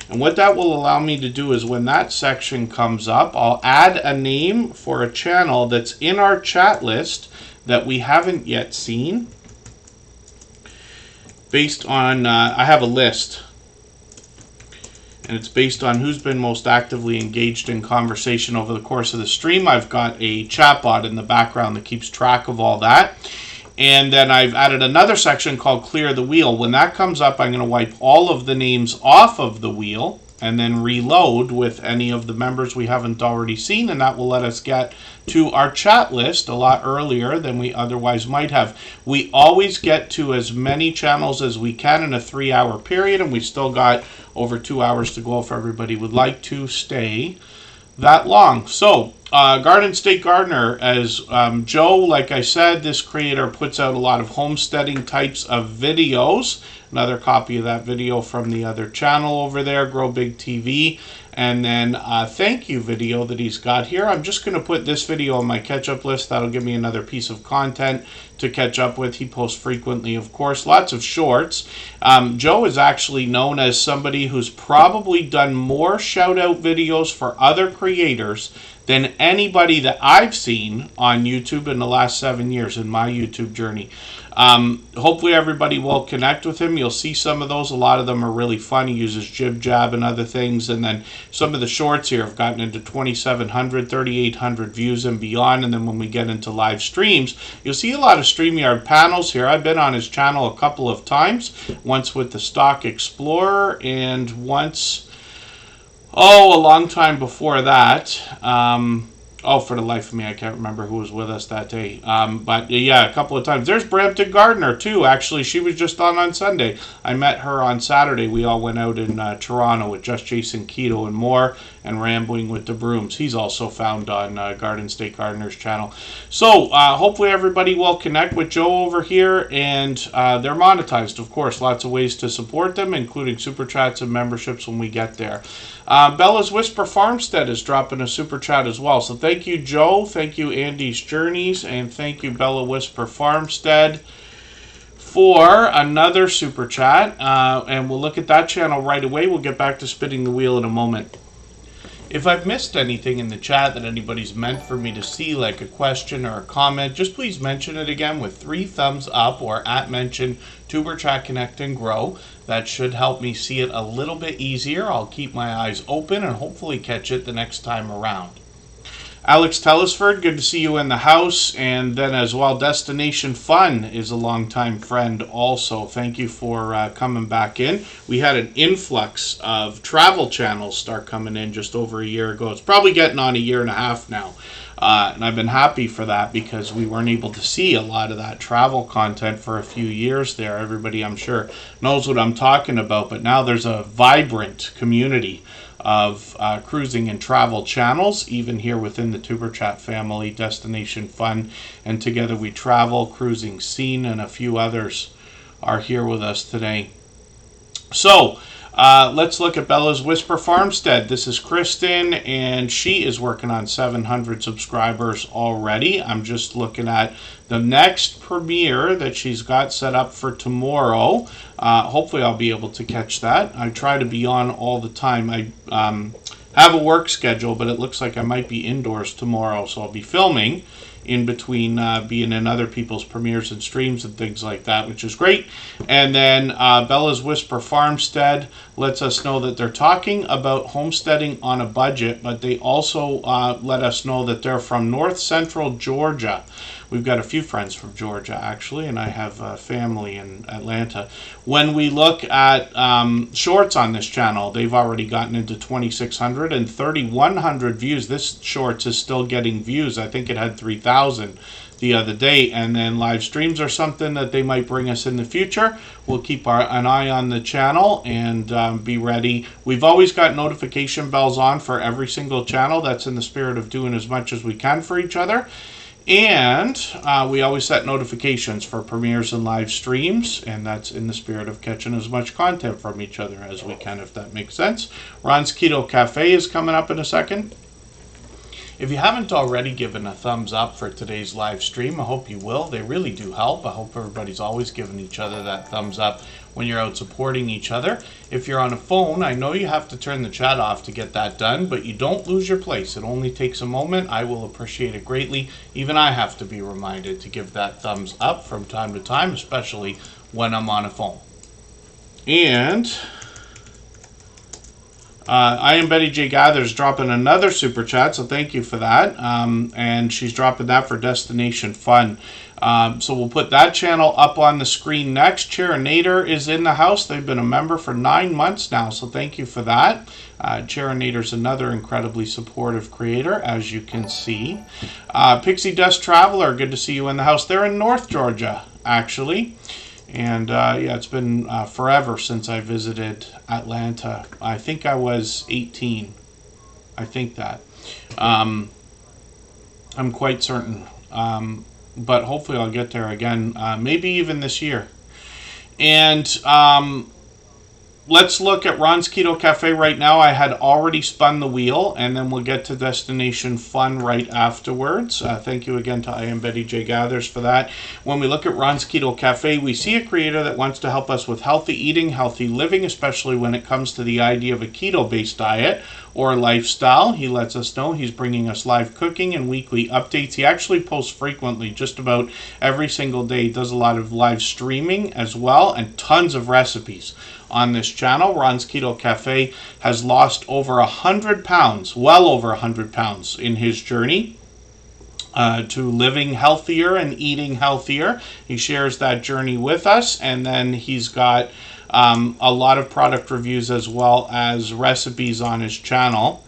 And what that will allow me to do is when that section comes up, I'll add a name for a channel that's in our chat list that we haven't yet seen. Based on, I have a list. And it's based on who's been most actively engaged in conversation over the course of the stream. I've got a ChatBot in the background that keeps track of all that. And then I've added another section called Clear the Wheel. When that comes up, I'm going to wipe all of the names off of the wheel and then reload with any of the members we haven't already seen. And that will let us get to our chat list a lot earlier than we otherwise might have. We always get to as many channels as we can in a 3-hour period, and we still got over 2 hours to go if everybody would like to stay that long. So Garden State Gardener, as Joe, like I said, this creator puts out a lot of homesteading types of videos. Another copy of that video from the other channel over there, Grow Big TV. And then a thank you video that he's got here. I'm just going to put this video on my catch-up list. That'll give me another piece of content to catch up with. He posts frequently, of course. Lots of shorts. Joe is actually known as somebody who's probably done more shout-out videos for other creators than anybody that I've seen on YouTube in the last 7 years in my YouTube journey. Hopefully everybody will connect with him. You'll see some of those. A lot of them are really fun. He uses Jib Jab and other things. And then some of the shorts here have gotten into 2,700, 3,800 views and beyond. And then when we get into live streams, you'll see a lot of StreamYard panels here. I've been on his channel a couple of times. Once with the Stock Explorer and once, a long time before that, Oh, for the life of me, I can't remember who was with us that day. But yeah, a couple of times. There's Brampton Gardner, too. Actually, she was just on Sunday. I met her on Saturday. We all went out in Toronto with Just Jason Keto and more, and Rambling with the Brooms. He's also found on Garden State Gardener's channel. So hopefully everybody will connect with Joe over here, and they're monetized, of course. Lots of ways to support them, including super chats and memberships when we get there. Bella's Whisper Farmstead is dropping a super chat as well. So thank you, Joe. Thank you, Andy's Journeys. And thank you, Bella Whisper Farmstead, for another super chat. And we'll look at that channel right away. We'll get back to spinning the wheel in a moment. If I've missed anything in the chat that anybody's meant for me to see, like a question or a comment, just please mention it again with 3 thumbs up or @mention Tuber Chat Connect and Grow. That should help me see it a little bit easier. I'll keep my eyes open and hopefully catch it the next time around. Alex Tellisford, good to see you in the house. And then as well, Destination Fun is a longtime friend also. Thank you for coming back in. We had an influx of travel channels start coming in just over a year ago. It's probably getting on a year and a half now. And I've been happy for that because we weren't able to see a lot of that travel content for a few years there. Everybody, I'm sure, knows what I'm talking about. But now there's a vibrant community of cruising and travel channels, even here within the Tuber Chat family. Destination Fun and Together We Travel, Cruising Scene, and a few others are here with us today. So let's look at Bella's Whisper Farmstead. This is Kristen, and she is working on 700 subscribers already. I'm just looking at the next premiere that she's got set up for tomorrow. Hopefully I'll be able to catch that. I try to be on all the time. I have a work schedule, but it looks like I might be indoors tomorrow, so I'll be filming in between being in other people's premieres and streams and things like that, which is great. And then Bella's Whisper Farmstead lets us know that they're talking about homesteading on a budget, but they also let us know that they're from North Central Georgia. We've got a few friends from Georgia, actually, and I have family in Atlanta. When we look at shorts on this channel, they've already gotten into 2,600 and 3,100 views. This shorts is still getting views. I think it had 3,000 the other day. And then live streams are something that they might bring us in the future. We'll keep an eye on the channel and be ready. We've always got notification bells on for every single channel. That's in the spirit of doing as much as we can for each other. And we always set notifications for premieres and live streams, and that's in the spirit of catching as much content from each other as we can, if that makes sense. Ron's Keto Cafe is coming up in a second. If you haven't already given a thumbs up for today's live stream, I hope you will. They really do help. I hope everybody's always giving each other that thumbs up when you're out supporting each other. If you're on a phone, I know you have to turn the chat off to get that done, but you don't lose your place. It only takes a moment. I will appreciate it greatly. Even I have to be reminded to give that thumbs up from time to time, especially when I'm on a phone. And I am Betty J. Gathers dropping another super chat, so thank you for that. And she's dropping that for Destination Fun. So we'll put that channel up on the screen next. Charinator is in the house. They've been a member for 9 months now, so thank you for that. Charinator's another incredibly supportive creator, as you can see. Pixie Dust Traveler, good to see you in the house. They're in North Georgia, actually. And yeah, it's been forever since I visited Atlanta. I think I was 18. I think that. I'm quite certain. But hopefully I'll get there again, maybe even this year. And let's look at Ron's Keto Cafe right now. I had already spun the wheel, and then we'll get to Destination Fun right afterwards. Thank you again to I Am Betty J. Gathers for that. When we look at Ron's Keto Cafe, we see a creator that wants to help us with healthy eating, healthy living, especially when it comes to the idea of a keto-based diet or lifestyle. He lets us know he's bringing us live cooking and weekly updates. He actually posts frequently, just about every single day. He does a lot of live streaming as well, and tons of recipes on this channel. Ron's Keto Cafe has lost over 100 pounds, well over 100 pounds in his journey to living healthier and eating healthier. He shares that journey with us, and then he's got a lot of product reviews as well as recipes on his channel.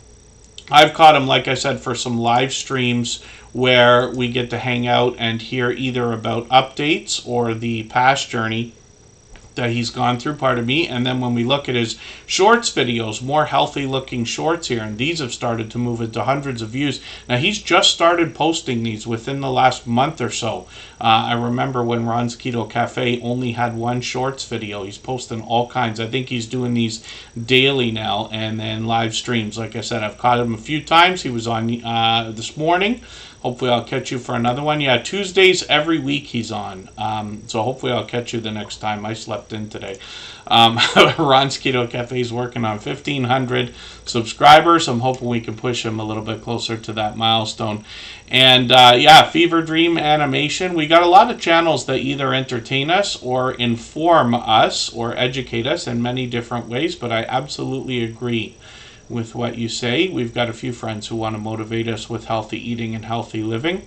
I've caught him, like I said, for some live streams where we get to hang out and hear either about updates or the past journey that he's gone through, pardon me. And then when we look at his shorts videos, more healthy looking shorts here, and these have started to move into hundreds of views. Now he's just started posting these within the last month or so. I remember when Ron's Keto Cafe only had one shorts video. He's posting all kinds. I think he's doing these daily now, and then live streams. Like I said, I've caught him a few times. He was on this morning. Hopefully I'll catch you for another one. Yeah, Tuesdays every week he's on. So hopefully I'll catch you the next time. I slept in today. Ron's Keto Cafe is working on 1,500 subscribers. I'm hoping we can push him a little bit closer to that milestone. And yeah, Fever Dream Animation. We got a lot of channels that either entertain us or inform us or educate us in many different ways. But I absolutely agree with what you say. We've got a few friends who want to motivate us with healthy eating and healthy living.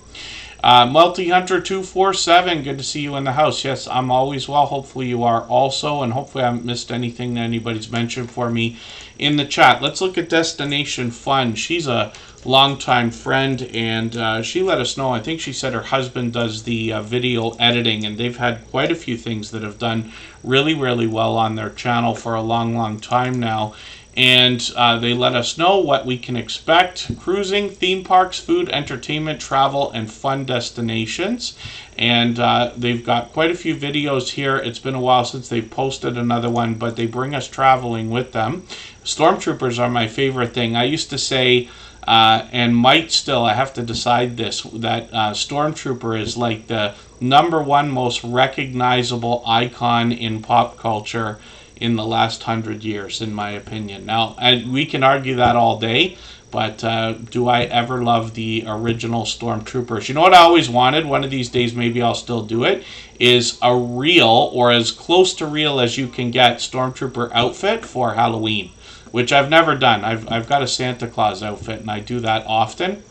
Multi-Hunter 247, good to see you in the house. Yes, I'm always well. Hopefully you are also, and hopefully I haven't missed anything that anybody's mentioned for me in the chat. Let's look at Destination Fun. She's a longtime friend, and she let us know. I think she said her husband does the video editing, and they've had quite a few things that have done really, really well on their channel for a long, long time now. And they let us know what we can expect: cruising, theme parks, food, entertainment, travel, and fun destinations. And they've got quite a few videos here. It's been a while since they've posted another one, but they bring us traveling with them. Stormtroopers are my favorite thing. I used to say, and might still, I have to decide this, that Stormtrooper is like the #1 most recognizable icon in pop culture in the last 100 years, in my opinion. Now, we can argue that all day, but do I ever love the original Stormtroopers? You know what I always wanted? One of these days, maybe I'll still do it, is a real, or as close to real as you can get, Stormtrooper outfit for Halloween, which I've never done. I've got a Santa Claus outfit, and I do that often.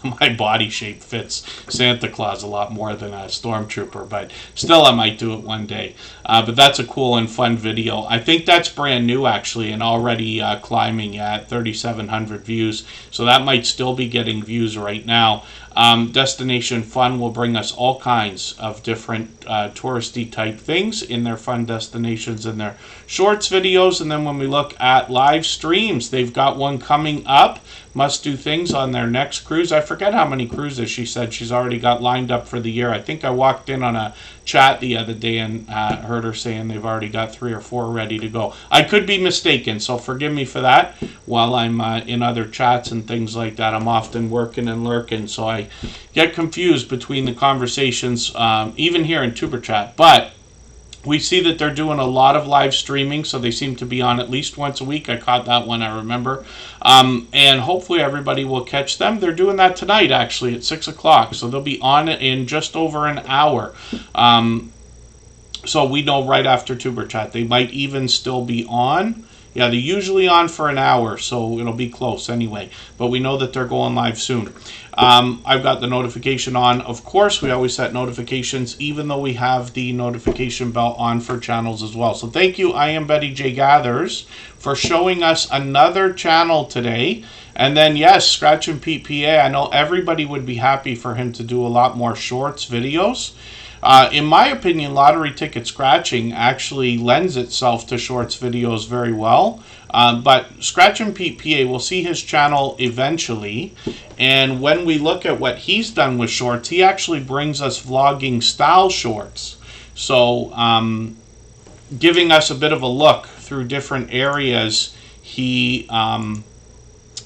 My body shape fits Santa Claus a lot more than a Stormtrooper, but still I might do it one day. But that's a cool and fun video. I think that's brand new actually, and already climbing at 3,700 views, so that might still be getting views right now. Destination Fun will bring us all kinds of different touristy type things in their fun destinations and their shorts videos. And then when we look at live streams, they've got one coming up, Must Do Things, on their next cruise. I forget how many cruises she said she's already got lined up for the year. I think I walked in on a chat the other day and heard her saying they've already got 3 or 4 ready to go. I could be mistaken, so forgive me for that. While I'm in other chats and things like that, I'm often working and lurking, so I get confused between the conversations, even here in Tuber Chat. But we see that they're doing a lot of live streaming, so they seem to be on at least once a week. I caught that one, I remember. And hopefully everybody will catch them. They're doing that tonight, actually, at 6 o'clock. So they'll be on in just over an hour. So we know right after Tuber Chat. They might even still be on. Yeah, they're usually on for an hour, so it'll be close anyway. But we know that they're going live soon. I've got the notification on. Of course, we always set notifications, even though we have the notification bell on for channels as well. So thank you, I am Betty J. Gathers, for showing us another channel today. And then, yes, Scratch and Pete PA. I know everybody would be happy for him to do a lot more shorts videos. In my opinion, lottery ticket scratching actually lends itself to shorts videos very well. But Scratch and Pete PA, we'll see his channel eventually. And when we look at what he's done with shorts, he actually brings us vlogging style shorts. So giving us a bit of a look through different areas he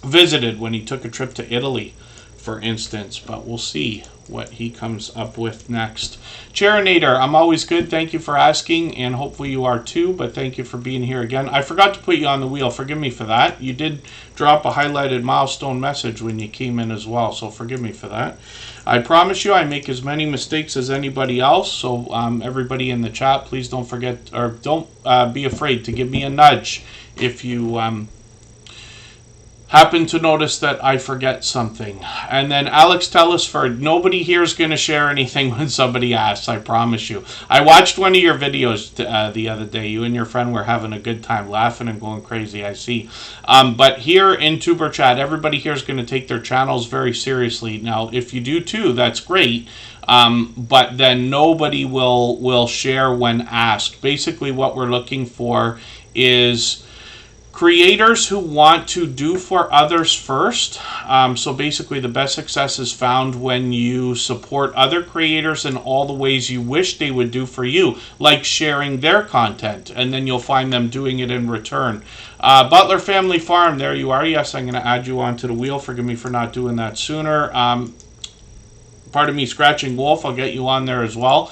visited when he took a trip to Italy, for instance. But we'll see what he comes up with next. Charinator, I'm always good. Thank you for asking, and hopefully you are too, but thank you for being here again. I forgot to put you on the wheel. Forgive me for that. You did drop a highlighted milestone message when you came in as well, so forgive me for that. I promise you I make as many mistakes as anybody else, so everybody in the chat, please don't forget, or don't be afraid to give me a nudge if you happen to notice that I forget something. And then Alex Telesford, nobody here is going to share anything when somebody asks, I promise you. I watched one of your videos the other day. You and your friend were having a good time, laughing and going crazy, I see. But here in Tuber Chat, everybody here is going to take their channels very seriously. Now, if you do too, that's great. But then nobody will share when asked. Basically, what we're looking for is creators who want to do for others first. So basically, the best success is found when you support other creators in all the ways you wish they would do for you, like sharing their content, and then you'll find them doing it in return. Butler Family Farm, there you are. Yes, I'm going to add you onto the wheel. Forgive me for not doing that sooner. Pardon me, Scratching Wolf, I'll get you on there as well.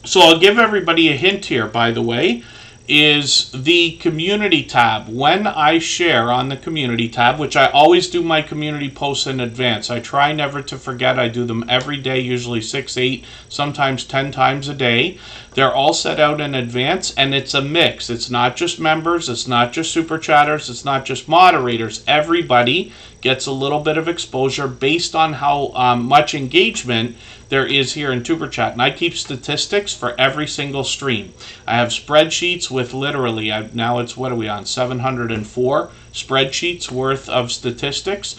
So I'll give everybody a hint here, by the way, is the community tab. When I share on the community tab, which I always do my community posts in advance, I try never to forget. I do them every day, usually 6, 8, sometimes 10 times a day. They're all set out in advance, and it's a mix. It's not just members, it's not just super chatters, it's not just moderators. Everybody gets a little bit of exposure based on how much engagement there is here in Tuber Chat. And I keep statistics for every single stream. I have spreadsheets with literally, now it's, what are we on, 704 spreadsheets worth of statistics.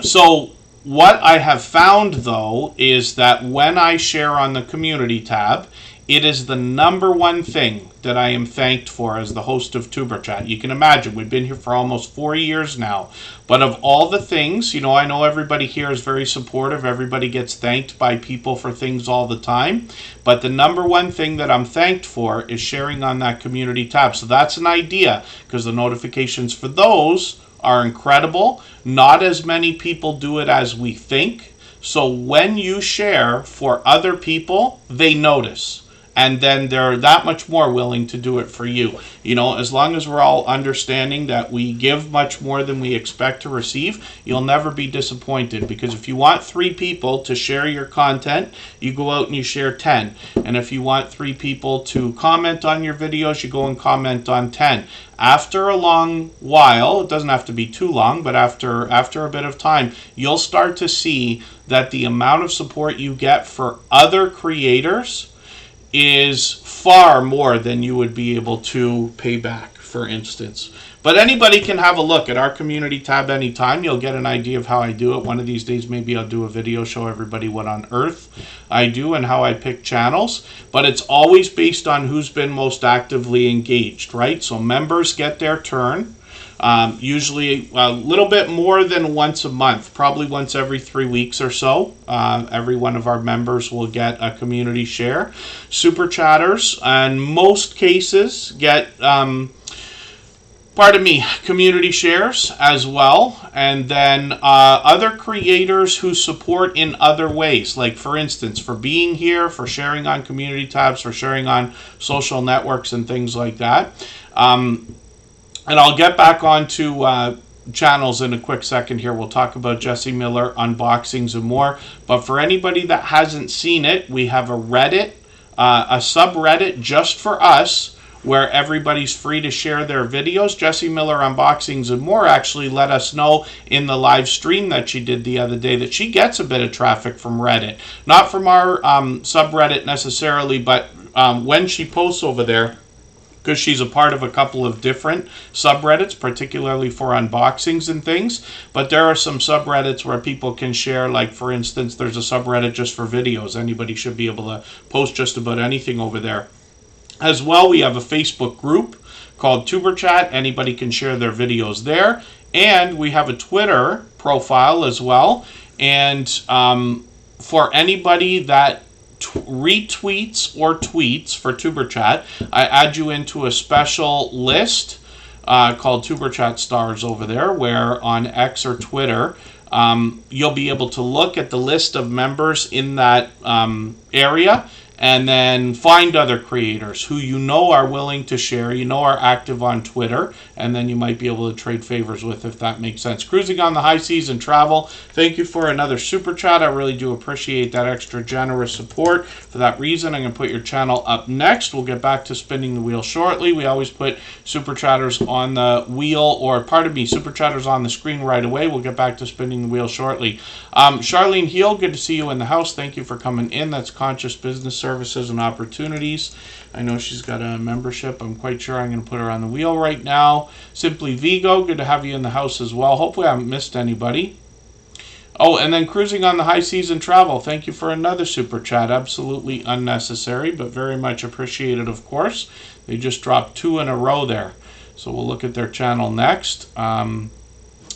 So what I have found, though, is that when I share on the community tab, it is the number one thing that I am thanked for as the host of Tuber Chat. You can imagine, we've been here for almost 4 years now. But of all the things, you know, I know everybody here is very supportive. Everybody gets thanked by people for things all the time. But the number one thing that I'm thanked for is sharing on that community tab. So that's an idea, because the notifications for those are incredible. Not as many people do it as we think. So when you share for other people, they notice. And then they're that much more willing to do it for you. You know, as long as we're all understanding that we give much more than we expect to receive, you'll never be disappointed. Because if you want 3 people to share your content, you go out and you share 10. And if you want 3 people to comment on your videos, you go and comment on 10. After a long while, it doesn't have to be too long, but after a bit of time, you'll start to see that the amount of support you get for other creators is far more than you would be able to pay back, for instance. But anybody can have a look at our community tab anytime. You'll get an idea of how I do it. One of these days, maybe I'll do a video, show everybody what on earth I do and how I pick channels. But it's always based on who's been most actively engaged, right? So members get their turn. Usually a little bit more than once a month, probably once every 3 weeks or so. Every one of our members will get a community share. Super chatters, in most cases, get community shares as well. And then other creators who support in other ways, like for instance, for being here, for sharing on community tabs, for sharing on social networks and things like that. And I'll get back onto channels in a quick second here. We'll talk about Jesse Miller, unboxings, and more. But for anybody that hasn't seen it, we have a Reddit, a subreddit just for us, where everybody's free to share their videos. Jesse Miller, unboxings, and more actually let us know in the live stream that she did the other day that she gets a bit of traffic from Reddit. Not from our subreddit necessarily, but when she posts over there, because she's a part of a couple of different subreddits, particularly for unboxings and things. But there are some subreddits where people can share, like for instance, there's a subreddit just for videos. Anybody should be able to post just about anything over there. As well, we have a Facebook group called Tuber Chat. Anybody can share their videos there. And we have a Twitter profile as well. And for anybody that retweets or tweets for Tuber Chat, I add you into a special list called Tuber Chat Stars over there, where on X or Twitter you'll be able to look at the list of members in that area and then find other creators who you know are willing to share, you know are active on Twitter, and then you might be able to trade favors with, if that makes sense. Cruising on the High Seas and Travel, thank you for another super chat. I really do appreciate that extra generous support. For that reason, I'm going to put your channel up next. We'll get back to spinning the wheel shortly. We always put super chatters on the wheel, or pardon me, super chatters on the screen right away. We'll get back to spinning the wheel shortly. Charlene Heel, good to see you in the house. Thank you for coming in. That's Conscious Business Services and Opportunities. I know she's got a membership. I'm quite sure I'm going to put her on the wheel right now. Simply Vigo, good to have you in the house as well. Hopefully I haven't missed anybody. Oh, and then Cruising on the High Seas and Travel. Thank you for another super chat. Absolutely unnecessary, but very much appreciated, of course. They just dropped 2 in a row there. So we'll look at their channel next.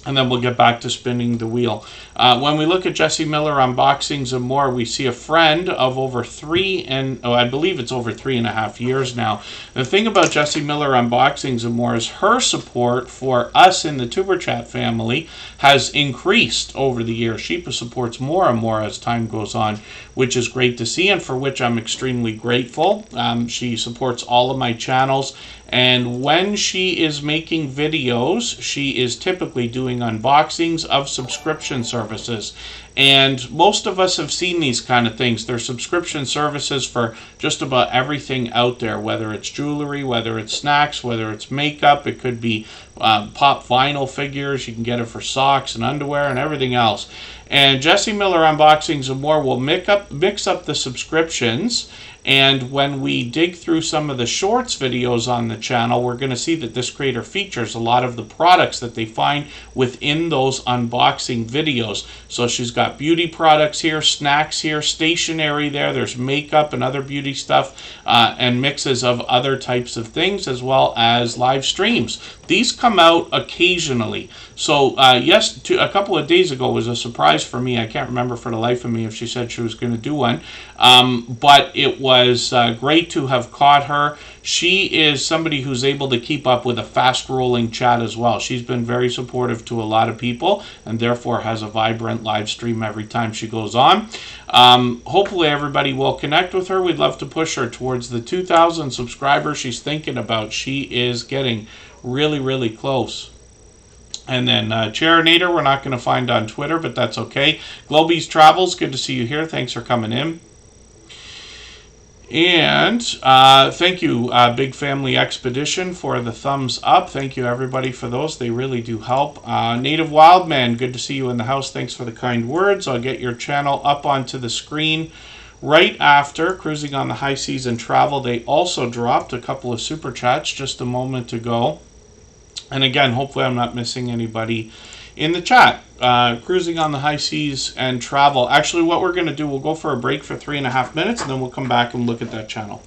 And then we'll get back to spinning the wheel. When we look at Jesse Miller unboxings and more, we see a friend of over 3 and I believe it's over 3.5 years now. The thing about Jesse Miller unboxings and more is her support for us in the Tuber Chat family has increased over the years. She supports more and more as time goes on, which is great to see, and for which I'm extremely grateful. She supports all of my channels. And when she is making videos, she is typically doing unboxings of subscription services. And most of us have seen these kind of things. There's subscription services for just about everything out there, whether it's jewelry, whether it's snacks, whether it's makeup. It could be pop vinyl figures. You can get it for socks and underwear and everything else. And Jesse Miller Unboxings and More will mix up the subscriptions. And when we dig through some of the shorts videos on the channel, we're going to see that this creator features a lot of the products that they find within those unboxing videos. So she's got beauty products here, snacks here, stationery there, there's makeup and other beauty stuff, and mixes of other types of things, as well as live streams. These come out occasionally. So yes, a couple of days ago was a surprise for me. I can't remember for the life of me if she said she was going to do one. But it was great to have caught her. She is somebody who's able to keep up with a fast-rolling chat as well. She's been very supportive to a lot of people, and therefore has a vibrant live stream every time she goes on. Hopefully everybody will connect with her. We'd love to push her towards the 2,000 subscribers she's thinking about. She is getting really, really close. And then Charinator, we're not going to find on Twitter, but that's okay. Globies Travels, good to see you here. Thanks for coming in. And thank you, Big Family Expedition, for the thumbs up. Thank you, everybody, for those. They really do help. Native Wildman, good to see you in the house. Thanks for the kind words. I'll get your channel up onto the screen right after Cruising on the High Seas and Travel. They also dropped a couple of super chats just a moment ago. And again, hopefully I'm not missing anybody in the chat. Cruising on the High Seas and Travel. Actually, what we're going to do, we'll go for a break for 3.5 minutes, and then we'll come back and look at that channel.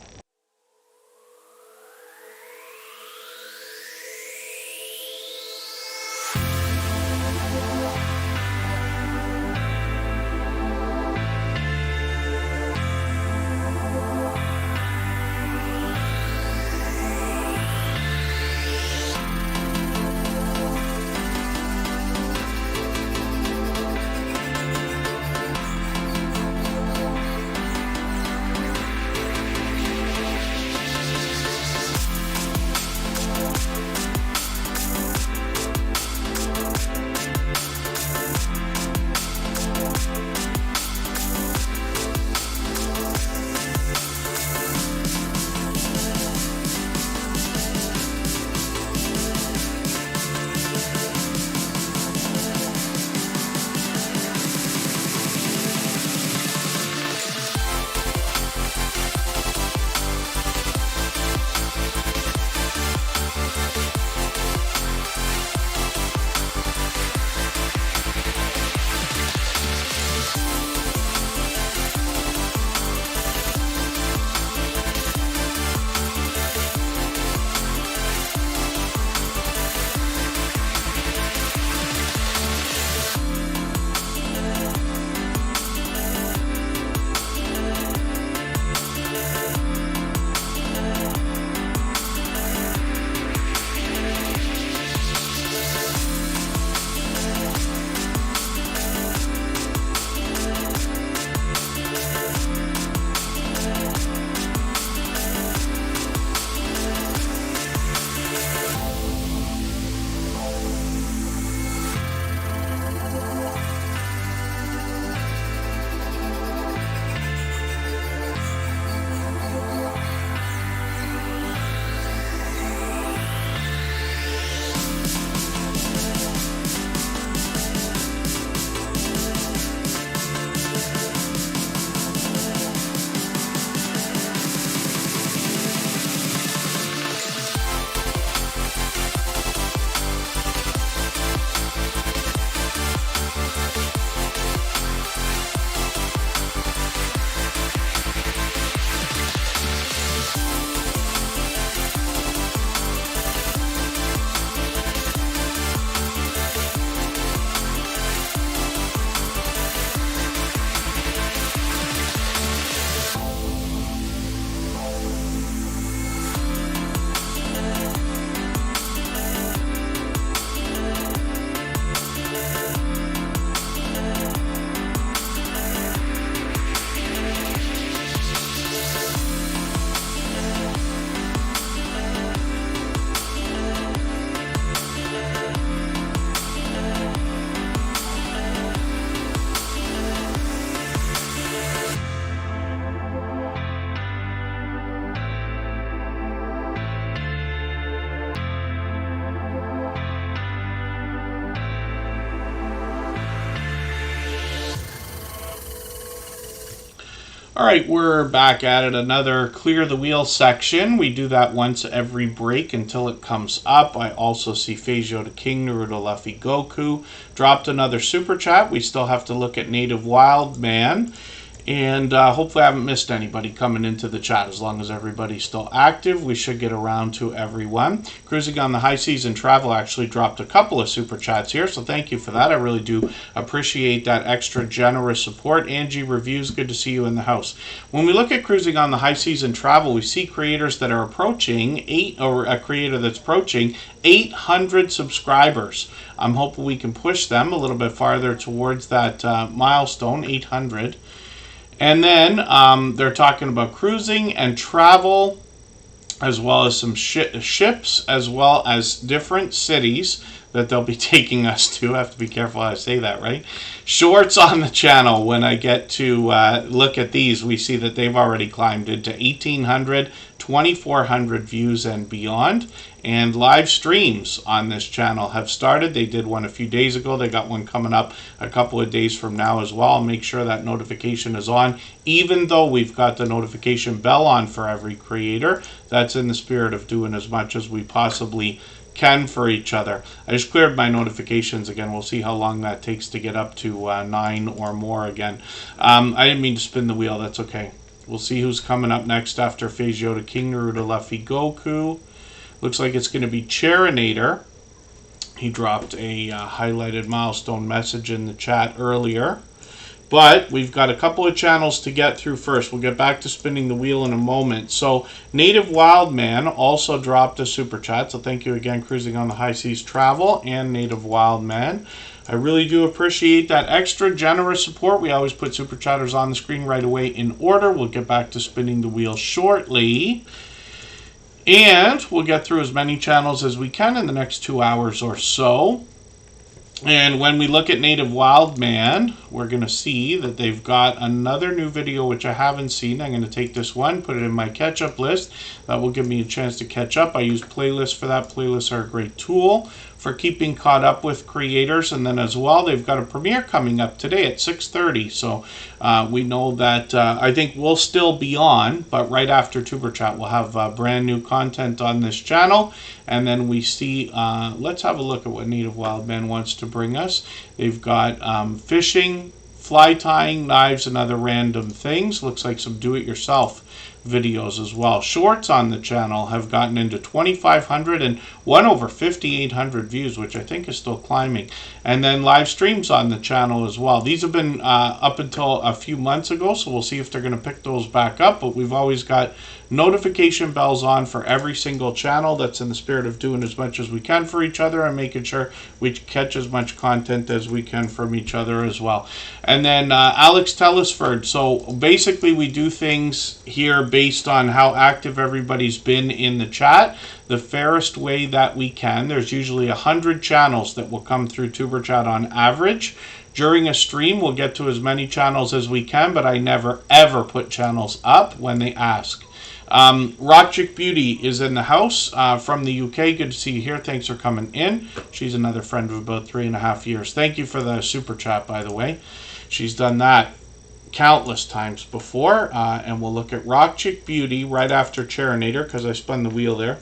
All right, we're back at it. Another clear the wheel section. We do that once every break until it comes up. I also see Phasio the King, Naruto Luffy Goku dropped another super chat. We still have to look at Native Wild Man. And hopefully I haven't missed anybody coming into the chat. As long as everybody's still active, we should get around to everyone. Cruising on the High Seas and Travel actually dropped a couple of super chats here, so thank you for that. I really do appreciate that extra generous support. Angie Reviews, good to see you in the house. When we look at Cruising on the High Seas and Travel, we see creators that are approaching a creator that's approaching 800 subscribers. I'm hoping we can push them a little bit farther towards that milestone, 800. And then they're talking about cruising and travel, as well as some ships, as well as different cities that they'll be taking us to. I have to be careful how I say that, right? Shorts on the channel. When I get to look at these, we see that they've already climbed into 1,800, 2,400 views and beyond. And live streams on this channel have started. They did one a few days ago. They got one coming up a couple of days from now as well. I'll make sure that notification is on, even though we've got the notification bell on for every creator. That's in the spirit of doing as much as we possibly can for each other. I just cleared my notifications again. We'll see how long that takes to get up to 9 or more again. I didn't mean to spin the wheel. That's okay. We'll see who's coming up next after Phasio the King, Naruto Luffy Goku. Looks like it's going to be Charinator. He dropped a highlighted milestone message in the chat earlier. But we've got a couple of channels to get through first. We'll get back to spinning the wheel in a moment. So Native Wild Man also dropped a super chat. So thank you again, Cruising on the High Seas Travel and Native Wild Man. I really do appreciate that extra generous support. We always put super chatters on the screen right away in order. We'll get back to spinning the wheel shortly. And we'll get through as many channels as we can in the next 2 hours or so. And when we look at Native Wild Man, we're going to see that they've got another new video which I haven't seen. I'm going to take this one, put it in my catch-up list. That will give me a chance to catch up. I use playlists for that. Playlists are a great tool for keeping caught up with creators. And then as well, they've got a premiere coming up today at 6:30. So we know that I think we'll still be on, but right after Tuber Chat, we'll have brand new content on this channel. And then we see, let's have a look at what Native Wild Man wants to bring us. They've got fishing, fly tying, knives, and other random things. Looks like some do-it-yourself videos as well. Shorts on the channel have gotten into 2,500 and one over 5,800 views, which I think is still climbing. And then live streams on the channel as well. These have been up until a few months ago, so we'll see if they're going to pick those back up. But we've always got notification bells on for every single channel. That's in the spirit of doing as much as we can for each other and making sure we catch as much content as we can from each other as well. And then Alex Tellisford. So basically we do things here based on how active everybody's been in the chat, the fairest way that we can. There's usually 100 channels that will come through Tuber Chat on average. During a stream, we'll get to as many channels as we can, but I never ever put channels up when they ask. Rockchick Beauty is in the house from the UK. Good to see you here. Thanks for coming in. She's another friend of about 3.5 years. Thank you for the super chat, by the way. She's done that countless times before. And we'll look at Rockchick Beauty right after Charinator, because I spun the wheel there.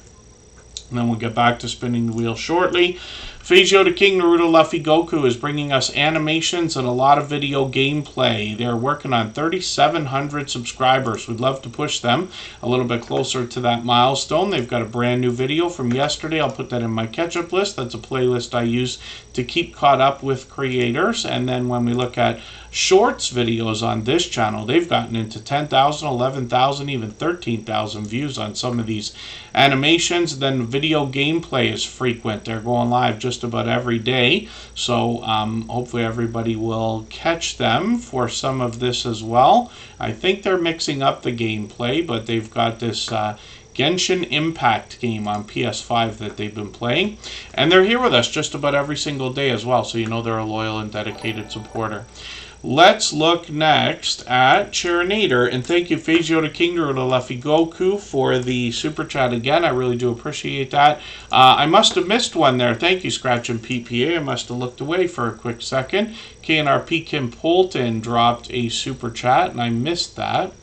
And then we'll get back to spinning the wheel shortly. Phasio the King, Naruto Luffy Goku is bringing us animations and a lot of video gameplay. They're working on 3,700 subscribers. We'd love to push them a little bit closer to that milestone. They've got a brand new video from yesterday. I'll put that in my catch-up list. That's a playlist I use to keep caught up with creators. And then when we look at shorts videos on this channel, they've gotten into 10,000, 11,000, even 13,000 views on some of these animations. Then video gameplay is frequent. They're going live just about every day. So hopefully everybody will catch them for some of this as well. I think they're mixing up the gameplay, but they've got this Genshin Impact game on PS5 that they've been playing. And they're here with us just about every single day as well. So you know they're a loyal and dedicated supporter. Let's look next at Charinator, and thank you, Phasio the King, Naruto Luffy Goku, for the super chat again. I really do appreciate that. I must have missed one there. Thank you, Scratch and PPA. I must have looked away for a quick second. KNRP Kim Polton dropped a super chat, and I missed that.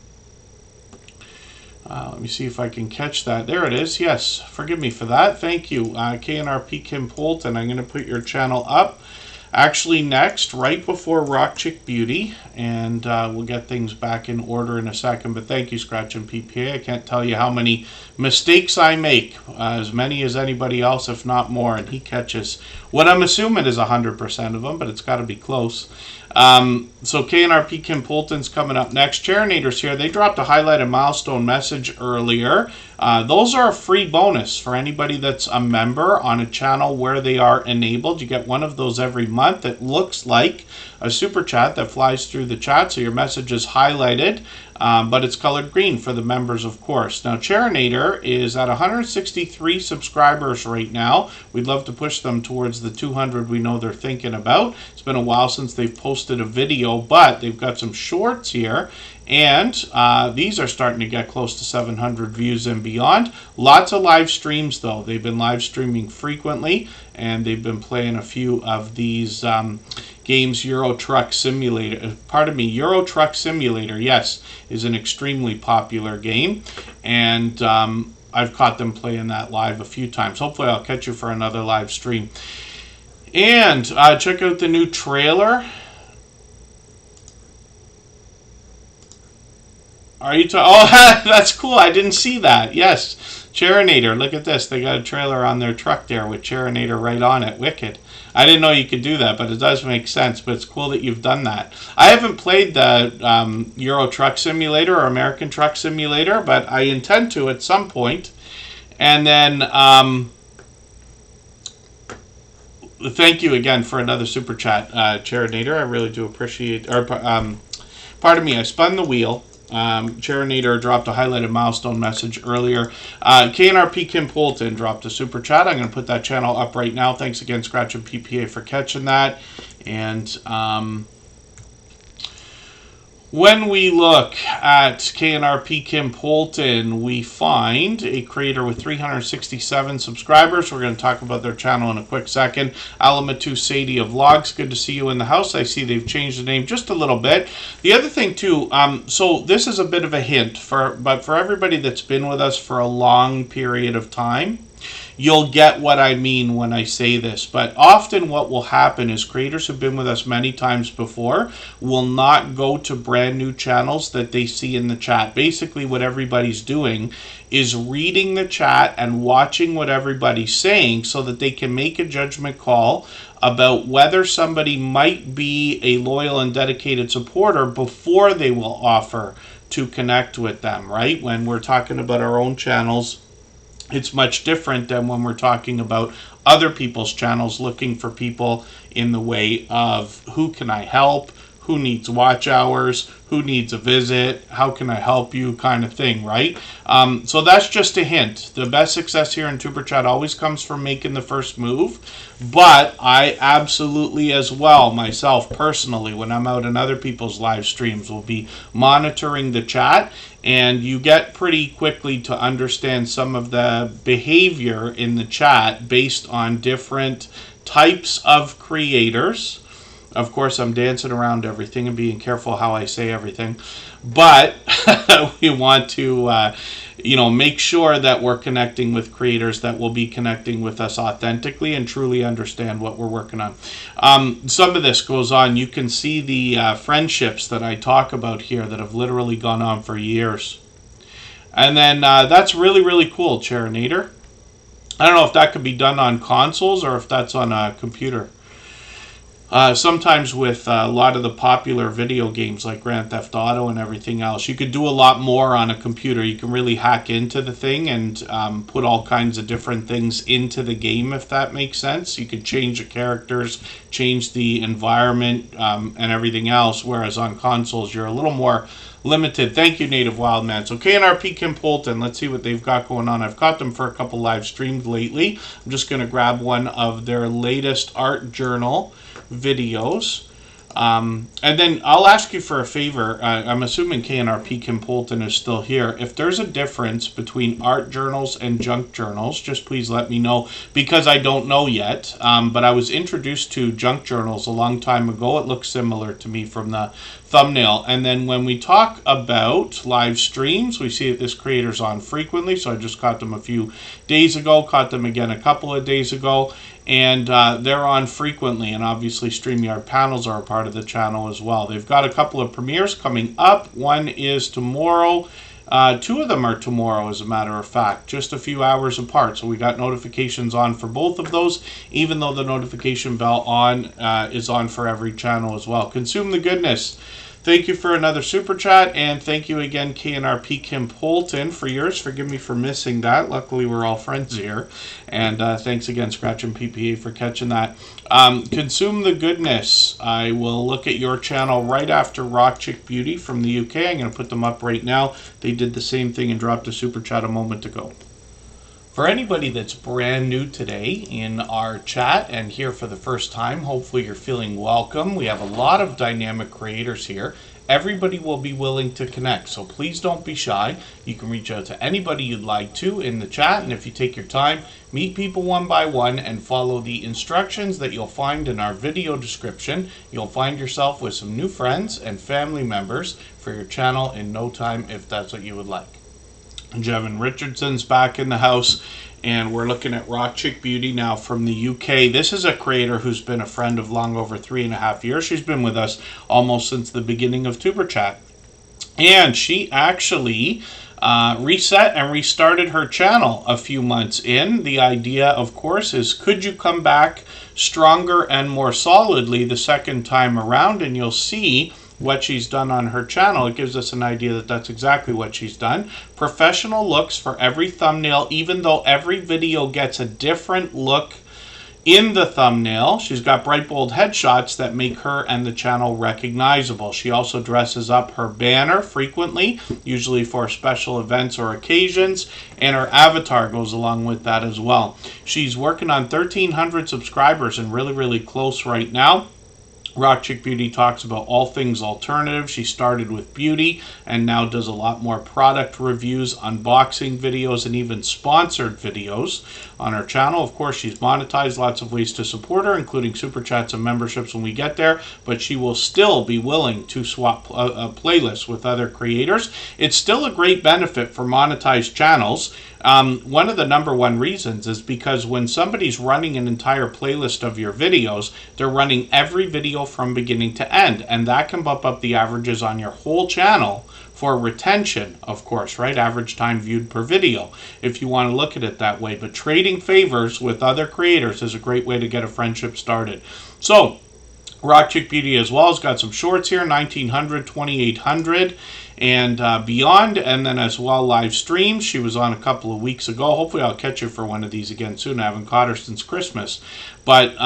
Let me see if I can catch that. There it is. Yes, forgive me for that. Thank you, KNRP Kim Polton. I'm going to put your channel up actually next, right before Rock Chick Beauty, and we'll get things back in order in a second. But thank you, Scratch and PPA. I can't tell you how many mistakes I make, as many as anybody else, if not more, and he catches what I'm assuming is 100% of them, but it's got to be close. So KNRP Kim Polton's coming up next. Charinator's here. They dropped a highlighted milestone message earlier. Those are a free bonus for anybody that's a member on a channel where they are enabled. You get one of those every month. It looks like a super chat that flies through the chat, so your message is highlighted, but it's colored green for the members, of course. Now, Charinator is at 163 subscribers right now. We'd love to push them towards the 200 we know they're thinking about. It's been a while since they've posted a video, but they've got some shorts here, and these are starting to get close to 700 views and beyond. Lots of live streams, though. They've been live streaming frequently, and they've been playing a few of these games. Euro Truck Simulator, Euro Truck Simulator, yes, is an extremely popular game, and I've caught them playing that live a few times. Hopefully I'll catch you for another live stream. And check out the new trailer. Are you oh, that's cool. I didn't see that. Yes, Charinator. Look at this. They got a trailer on their truck there with Charinator right on it. Wicked. I didn't know you could do that, but it does make sense. But it's cool that you've done that. I haven't played the Euro Truck Simulator or American Truck Simulator, but I intend to at some point. And then thank you again for another super chat, Charinator. I really do appreciate. Or pardon me, I spun the wheel. Charinator dropped a highlighted milestone message earlier. KNRP Kim Polton dropped a super chat. I'm going to put that channel up right now. Thanks again, Scratch and PPA, for catching that. And when we look at KNRP Kim Polton, we find a creator with 367 subscribers. We're going to talk about their channel in a quick second. Alamatu Sadie of Vlogs, good to see you in the house. I see they've changed the name just a little bit. The other thing too, so this is a bit of a hint, but for everybody that's been with us for a long period of time, you'll get what I mean when I say this. But often what will happen is creators who've been with us many times before will not go to brand new channels that they see in the chat. Basically what everybody's doing is reading the chat and watching what everybody's saying so that they can make a judgment call about whether somebody might be a loyal and dedicated supporter before they will offer to connect with them, right? When we're talking about our own channels, it's much different than when we're talking about other people's channels, looking for people in the way of who can I help, who needs watch hours, who needs a visit, how can I help you, kind of thing, right? So that's just a hint. The best success here in Tuber Chat always comes from making the first move, but I absolutely as well, myself personally, when I'm out in other people's live streams, will be monitoring the chat, and you get pretty quickly to understand some of the behavior in the chat based on different types of creators. Of course, I'm dancing around everything and being careful how I say everything, but we want to make sure that we're connecting with creators that will be connecting with us authentically and truly understand what we're working on. Some of this goes on. You can see the friendships that I talk about here that have literally gone on for years. And then that's really, really cool, Charinator. I don't know if that could be done on consoles or if that's on a computer. Sometimes with a lot of the popular video games like Grand Theft Auto and everything else, you could do a lot more on a computer. You can really hack into the thing and put all kinds of different things into the game, if that makes sense. You could change the characters, change the environment, and everything else, whereas on consoles you're a little more limited. Thank you, Native Wildman. So KNRP Kim Polton, let's see what they've got going on. I've caught them for a couple live streams lately. I'm just going to grab one of their latest art journal videos. And then I'll ask you for a favor. I'm assuming KNRP Kim Polton is still here. If there's a difference between art journals and junk journals, just please let me know, because I don't know yet. But I was introduced to junk journals a long time ago. It looks similar to me from the thumbnail. And then when we talk about live streams, we see that this creator's on frequently. So I just caught them a few days ago, caught them again a couple of days ago. And they're on frequently, and obviously StreamYard panels are a part of the channel as well. They've got a couple of premieres coming up. One is tomorrow. Two of them are tomorrow, as a matter of fact, just a few hours apart. So we got notifications on for both of those, even though the notification bell is on for every channel as well. Consume the goodness. Thank you for another super chat, and thank you again, KNRP Kim Polton, for yours. Forgive me for missing that. Luckily, we're all friends here. And thanks again, Scratch and PPA, for catching that. Consume the goodness. I will look at your channel right after Rock Chick Beauty from the UK. I'm going to put them up right now. They did the same thing and dropped a super chat a moment ago. For anybody that's brand new today in our chat and here for the first time, hopefully you're feeling welcome. We have a lot of dynamic creators here. Everybody will be willing to connect, so please don't be shy. You can reach out to anybody you'd like to in the chat, and if you take your time, meet people one by one and follow the instructions that you'll find in our video description. You'll find yourself with some new friends and family members for your channel in no time, if that's what you would like. Jevin Richardson's back in the house, and we're looking at Rock Chick Beauty now from the UK. This is a creator who's been a friend of long over 3.5 years. She's been with us almost since the beginning of Superchat. And she actually reset and restarted her channel a few months in. The idea, of course, is could you come back stronger and more solidly the second time around? And you'll see what she's done on her channel. It gives us an idea that that's exactly what she's done. Professional looks for every thumbnail, even though every video gets a different look in the thumbnail. She's got bright, bold headshots that make her and the channel recognizable. She also dresses up her banner frequently, usually for special events or occasions, and her avatar goes along with that as well. She's working on 1,300 subscribers and really, really close right now. Rock Chick Beauty talks about all things alternative. She started with beauty and now does a lot more product reviews, unboxing videos, and even sponsored videos on her channel. Of course, she's monetized, lots of ways to support her, including super chats and memberships when we get there, but she will still be willing to swap playlists with other creators. It's still a great benefit for monetized channels. One of the number one reasons is because when somebody's running an entire playlist of your videos, they're running every video from beginning to end, and that can bump up the averages on your whole channel for retention, of course, right? Average time viewed per video, if you want to look at it that way. But trading favors with other creators is a great way to get a friendship started. So Rock Chick Beauty as well has got some shorts here, 1900, 2800, and beyond, and then as well live streams. She was on a couple of weeks ago. Hopefully I'll catch her for one of these again soon. I haven't caught her since Christmas, but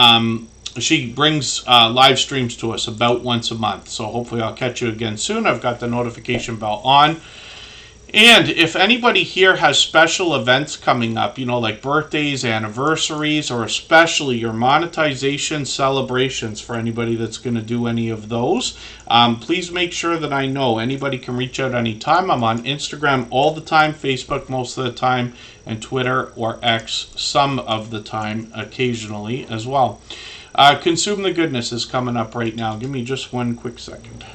she brings live streams to us about once a month, so hopefully I'll catch you again soon. I've got the notification bell on. And if anybody here has special events coming up, you know, like birthdays, anniversaries, or especially your monetization celebrations, for anybody that's going to do any of those, please make sure that I know. Anybody can reach out anytime. I'm on Instagram all the time, Facebook most of the time, and Twitter or X some of the time, occasionally as well. Consume the Goodness is coming up right now. Give me just one quick second.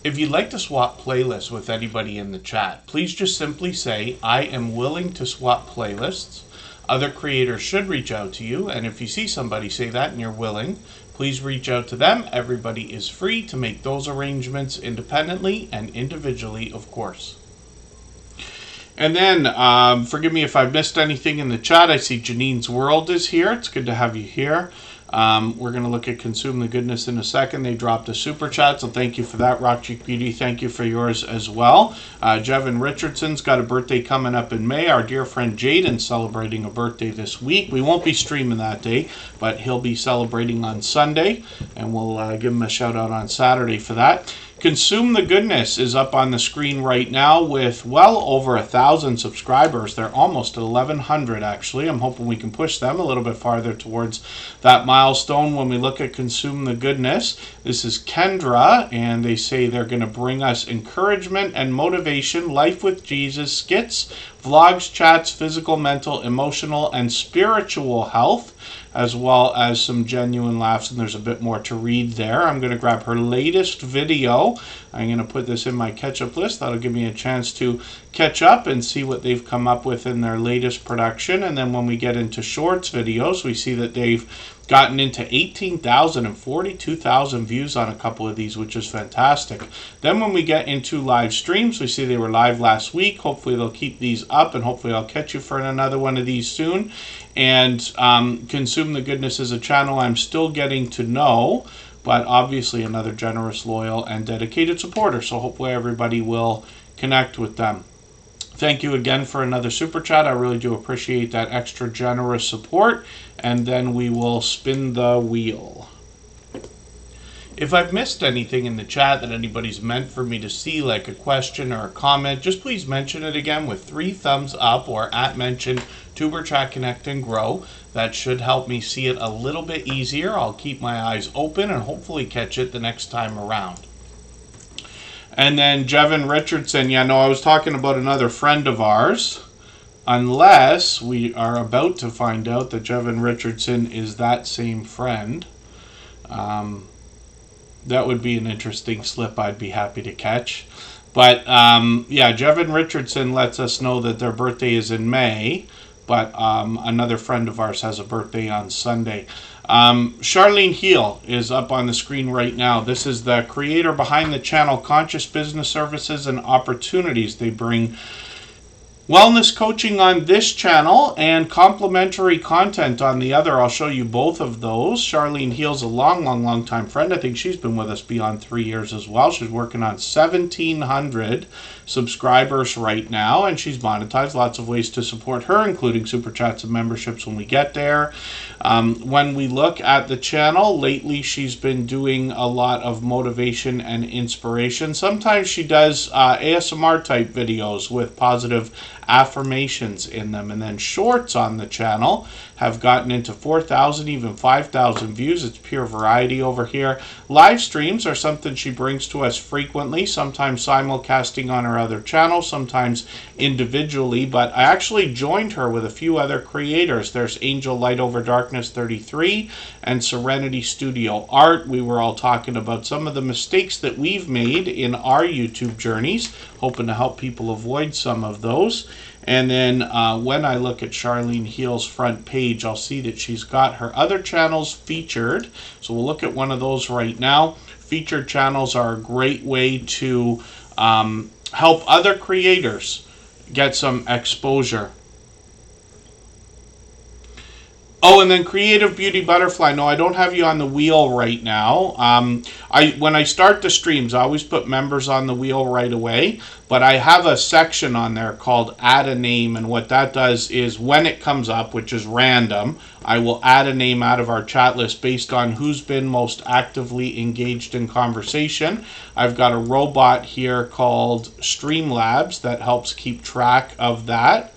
If you'd like to swap playlists with anybody in the chat, please just simply say, I am willing to swap playlists. Other creators should reach out to you, and if you see somebody say that and you're willing, please reach out to them. Everybody is free to make those arrangements independently and individually, of course. And then, forgive me if I missed anything in the chat. I see Janine's World is here. It's good to have you here. We're going to look at Consume the Goodness in a second. They dropped a super chat, so thank you for that. Rock Chick Beauty, thank you for yours as well. Jevin Richardson's got a birthday coming up in May. Our dear friend Jaden's celebrating a birthday this week. We won't be streaming that day, but he'll be celebrating on Sunday, and we'll give him a shout out on Saturday for that. Consume the Goodness is up on the screen right now with well over 1,000 subscribers. They're almost at 1,100 actually. I'm hoping we can push them a little bit farther towards that milestone when we look at Consume the Goodness. This is Kendra, and they say they're going to bring us encouragement and motivation, life with Jesus, skits, vlogs, chats, physical, mental, emotional, and spiritual health, as well as some genuine laughs, and there's a bit more to read there. I'm going to grab her latest video. I'm going to put this in my catch-up list. That'll give me a chance to catch up and see what they've come up with in their latest production. And then when we get into shorts videos, we see that they've gotten into 18,000 and 42,000 views on a couple of these, which is fantastic. Then when we get into live streams, we see they were live last week. Hopefully they'll keep these up, and hopefully I'll catch you for another one of these soon. And Consume the Goodness is a channel I'm still getting to know, but obviously another generous, loyal, and dedicated supporter. So hopefully everybody will connect with them. Thank you again for another super chat. I really do appreciate that extra generous support. And then we will spin the wheel. If I've missed anything in the chat that anybody's meant for me to see, like a question or a comment, just please mention it again with 3 thumbs up or @mention Tuber Chat Connect and Grow. That should help me see it a little bit easier. I'll keep my eyes open and hopefully catch it the next time around. And then Jevin Richardson, yeah, no, I was talking about another friend of ours. Unless we are about to find out that Jevin Richardson is that same friend. That would be an interesting slip I'd be happy to catch. But yeah, Jevin Richardson lets us know that their birthday is in May. But another friend of ours has a birthday on Sunday. Charlene Heel is up on the screen right now. This is the creator behind the channel Conscious Business Services and Opportunities. They bring wellness coaching on this channel and complimentary content on the other. I'll show you both of those. Charlene Heel's a long time friend. I think she's been with us beyond 3 years as well. She's working on 1,700 subscribers right now, and she's monetized. Lots of ways to support her, including super chats and memberships when we get there. When we look at the channel, lately she's been doing a lot of motivation and inspiration. Sometimes she does ASMR type videos with positive affirmations in them, and then shorts on the channel have gotten into 4,000, even 5,000 views. It's pure variety over here. Live streams are something she brings to us frequently, sometimes simulcasting on her other channel, sometimes individually, but I actually joined her with a few other creators. There's Angel Light Over Darkness 33 and Serenity Studio Art. We were all talking about some of the mistakes that we've made in our YouTube journeys, hoping to help people avoid some of those. And then when I look at Charlene Heel's front page, I'll see that she's got her other channels featured. So we'll look at one of those right now. Featured channels are a great way to help other creators get some exposure. Oh, and then Creative Beauty Butterfly. No, I don't have you on the wheel right now. When I start the streams, I always put members on the wheel right away. But I have a section on there called Add a Name. And what that does is when it comes up, which is random, I will add a name out of our chat list based on who's been most actively engaged in conversation. I've got a robot here called Streamlabs that helps keep track of that.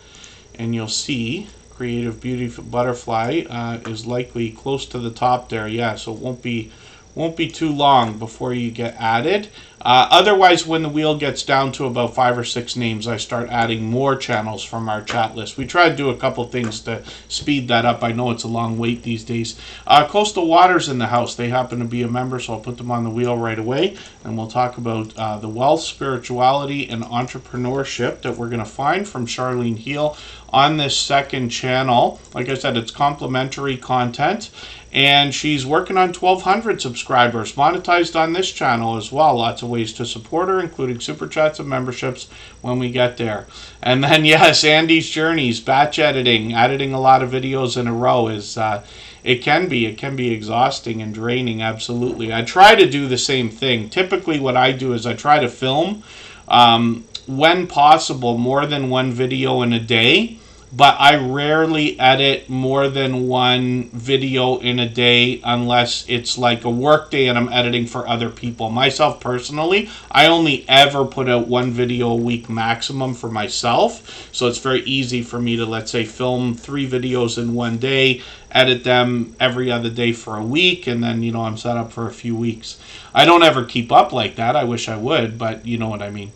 And you'll see Creative Beauty Butterfly is likely close to the top there. Yeah, so it won't be too long before you get added. Otherwise, when the wheel gets down to about 5 or 6 names, I start adding more channels from our chat list. We try to do a couple things to speed that up. I know it's a long wait these days. Coastal Waters in the house. They happen to be a member, so I'll put them on the wheel right away. And we'll talk about the wealth, spirituality, and entrepreneurship that we're going to find from Charlene Heel on this second channel. Like I said, it's complimentary content. And she's working on 1,200 subscribers, monetized on this channel as well. Lots of ways to support her, including super chats and memberships when we get there. And then, yes, Andy's Journeys, batch editing a lot of videos in a row is it can be exhausting and draining. Absolutely. I try to do the same thing. Typically, what I do is I try to film when possible more than one video in a day. but I rarely edit more than one video in a day unless it's like a work day and I'm editing for other people. Myself personally, I only ever put out one video a week maximum for myself, so it's very easy for me to, let's say, film 3 videos in one day, edit them every other day for a week, and then, you know, I'm set up for a few weeks. I don't ever keep up like that. I wish I would, but you know what I mean.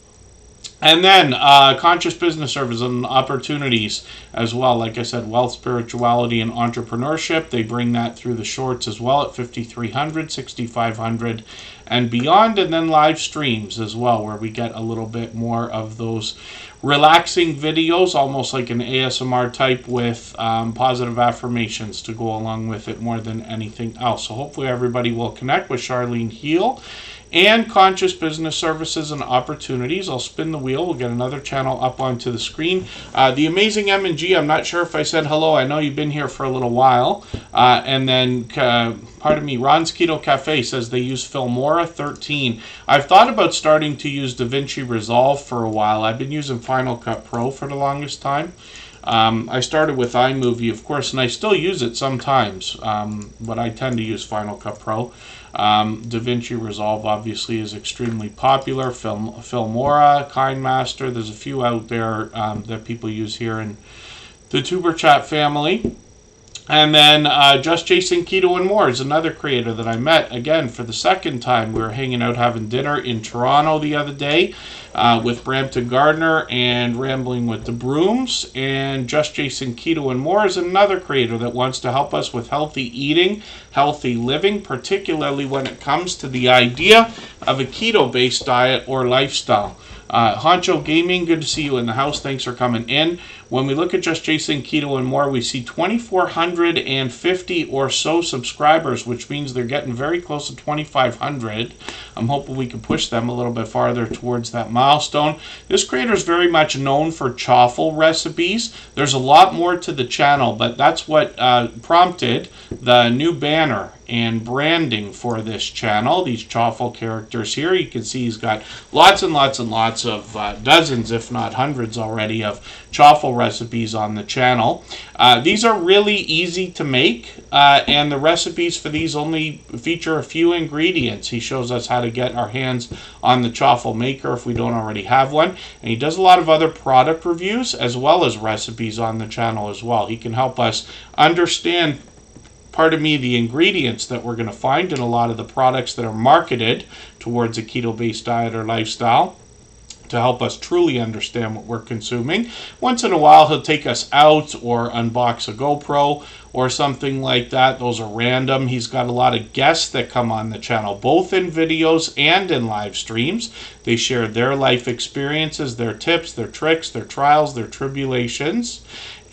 And then conscious business services and opportunities as well. Like I said, wealth, spirituality, and entrepreneurship. They bring that through the shorts as well at 5,300, 6,500, and beyond. And then live streams as well, where we get a little bit more of those relaxing videos, almost like an ASMR type with positive affirmations to go along with it more than anything else. So hopefully everybody will connect with Charlene Heal and Conscious Business Services and Opportunities. I'll spin the wheel. We'll get another channel up onto the screen. The Amazing M&G, I'm not sure if I said hello. I know you've been here for a little while. And then, pardon me, Ron's Keto Cafe says they use Filmora 13. I've thought about starting to use DaVinci Resolve for a while. I've been using Final Cut Pro for the longest time. I started with iMovie, of course, and I still use it sometimes, but I tend to use Final Cut Pro. DaVinci Resolve obviously is extremely popular. Filmora, KindMaster, there's a few out there that people use here in the Tuber Chat family. And then Just Jason Keto and More is another creator that I met, again, for the second time. We were hanging out having dinner in Toronto the other day with Brampton Gardner and Rambling with the Brooms. And Just Jason Keto and More is another creator that wants to help us with healthy eating, healthy living, particularly when it comes to the idea of a keto-based diet or lifestyle. Honcho Gaming, good to see you in the house. Thanks for coming in. When we look at Just Jason Keto and More, we see 2,450 or so subscribers, which means they're getting very close to 2,500. I'm hoping we can push them a little bit farther towards that milestone. This creator is very much known for chaffle recipes. There's a lot more to the channel, but that's what prompted the new banner and branding for this channel. These chaffle characters here, you can see he's got lots and lots and lots of dozens, if not hundreds already, of chaffle recipes on the channel. These are really easy to make, and the recipes for these only feature a few ingredients. He shows us how to get our hands on the chaffle maker if we don't already have one, and he does a lot of other product reviews as well as recipes on the channel as well. He can help us understand, pardon me, the ingredients that we're going to find in a lot of the products that are marketed towards a keto-based diet or lifestyle, to help us truly understand what we're consuming. Once in a while, he'll take us out or unbox a GoPro or something like that. Those are random. He's got a lot of guests that come on the channel, both in videos and in live streams. They share their life experiences, their tips, their tricks, their trials, their tribulations.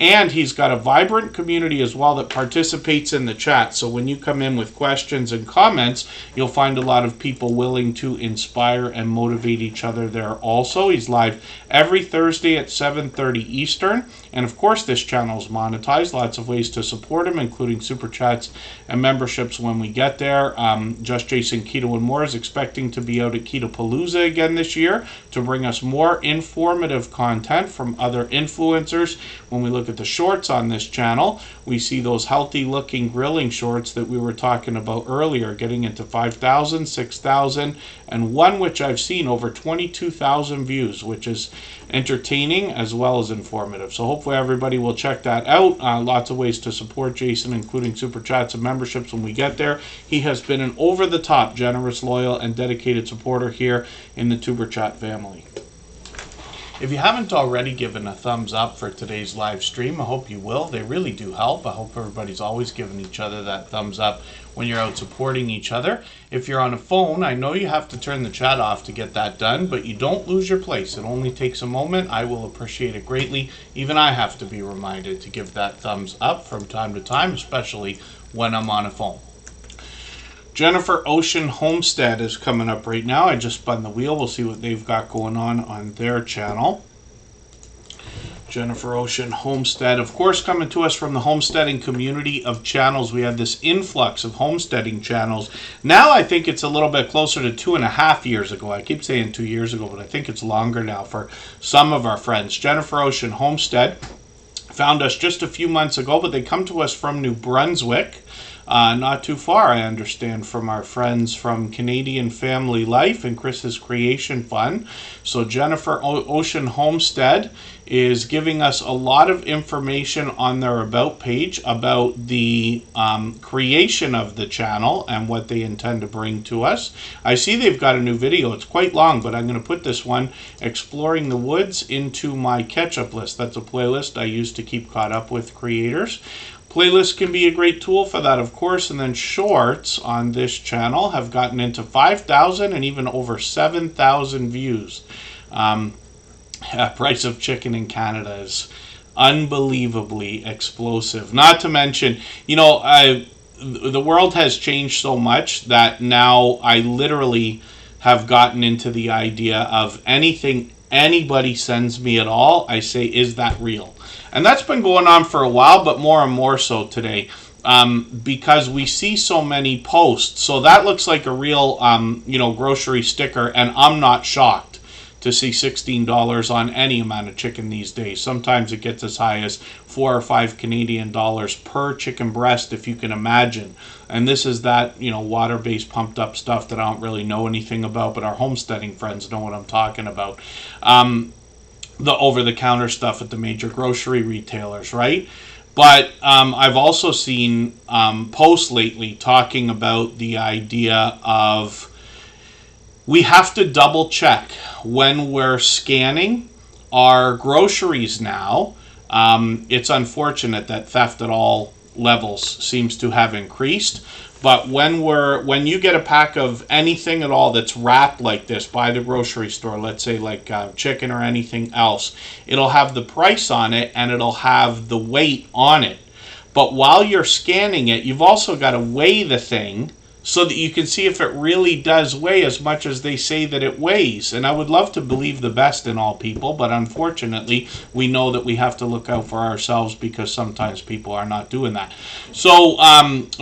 And he's got a vibrant community as well that participates in the chat. So when you come in with questions and comments, you'll find a lot of people willing to inspire and motivate each other there also. He's live every Thursday at 7:30 Eastern. And of course, this channel is monetized. Lots of ways to support him, including super chats and memberships when we get there. Just Jason Keto and More is expecting to be out at Ketopalooza again this year to bring us more informative content from other influencers. When we look at the shorts on this channel, we see those healthy looking grilling shorts that we were talking about earlier, getting into 5,000, 6,000, and one which I've seen over 22,000 views, which is entertaining as well as informative. So hopefully everybody will check that out. Lots of ways to support Jason, including super chats and memberships when we get there. He has been an over-the-top generous, loyal, and dedicated supporter here in the Tuber Chat family. If you haven't already given a thumbs up for today's live stream, I hope you will. They really do help. I hope everybody's always giving each other that thumbs up when you're out supporting each other. If you're on a phone, I know you have to turn the chat off to get that done, but you don't lose your place. It only takes a moment. I will appreciate it greatly. Even I have to be reminded to give that thumbs up from time to time, especially when I'm on a phone. Jennifer Ocean Homestead is coming up right now. I just spun the wheel. We'll see what they've got going on their channel. Jennifer Ocean Homestead, of course, coming to us from the homesteading community of channels. We had this influx of homesteading channels. Now I think it's a little bit closer to 2.5 years ago. I keep saying 2 years ago, but I think it's longer now for some of our friends. Jennifer Ocean Homestead, found us just a few months ago, but they come to us from New Brunswick. Not too far, I understand, from our friends from Canadian Family Life and Chris's Creation Fund. So Jennifer Ocean Homestead is giving us a lot of information on their About page about the creation of the channel and what they intend to bring to us. I see they've got a new video. It's quite long, but I'm going to put this one, Exploring the Woods, into my catch-up list. That's a playlist I use to keep caught up with creators. Playlists can be a great tool for that, of course, and then shorts on this channel have gotten into 5,000 and even over 7,000 views. Price of chicken in Canada is unbelievably explosive. Not to mention, you know, the world has changed so much that now I literally have gotten into the idea of anything anybody sends me at all, I say, is that real? And that's been going on for a while, but more and more so today, because we see so many posts. So that looks like a real, grocery sticker, and I'm not shocked to see $16 on any amount of chicken these days. Sometimes it gets as high as 4 or 5 Canadian dollars per chicken breast, if you can imagine. And this is that, water-based pumped up stuff that I don't really know anything about, but our homesteading friends know what I'm talking about. The over-the-counter stuff at the major grocery retailers, right? But I've also seen posts lately talking about the idea of we have to double check when we're scanning our groceries now. It's unfortunate that theft at all levels seems to have increased. But when you get a pack of anything at all that's wrapped like this by the grocery store, let's say like chicken or anything else, it'll have the price on it and it'll have the weight on it. But while you're scanning it, you've also got to weigh the thing so that you can see if it really does weigh as much as they say that it weighs. And I would love to believe the best in all people, but unfortunately, we know that we have to look out for ourselves because sometimes people are not doing that. So,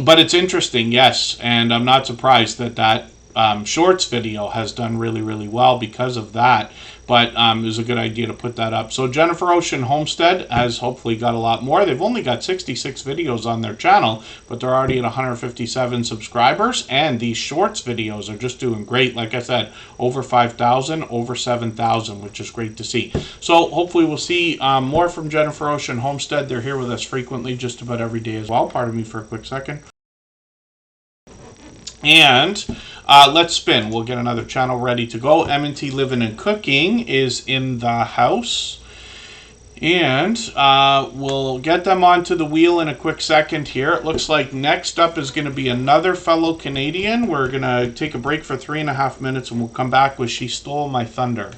but it's interesting, yes, and I'm not surprised that Shorts video has done really, really well because of that. But it was a good idea to put that up. So Jennifer Ocean Homestead has hopefully got a lot more. They've only got 66 videos on their channel, but they're already at 157 subscribers. And these Shorts videos are just doing great. Like I said, over 5,000, over 7,000, which is great to see. So hopefully we'll see more from Jennifer Ocean Homestead. They're here with us frequently, just about every day as well. Pardon me for a quick second. And let's spin. We'll get another channel ready to go. M&T Living and Cooking is in the house. And we'll get them onto the wheel in a quick second here. It looks like next up is going to be another fellow Canadian. We're going to take a break for 3.5 minutes and we'll come back with She Stole My Thunder.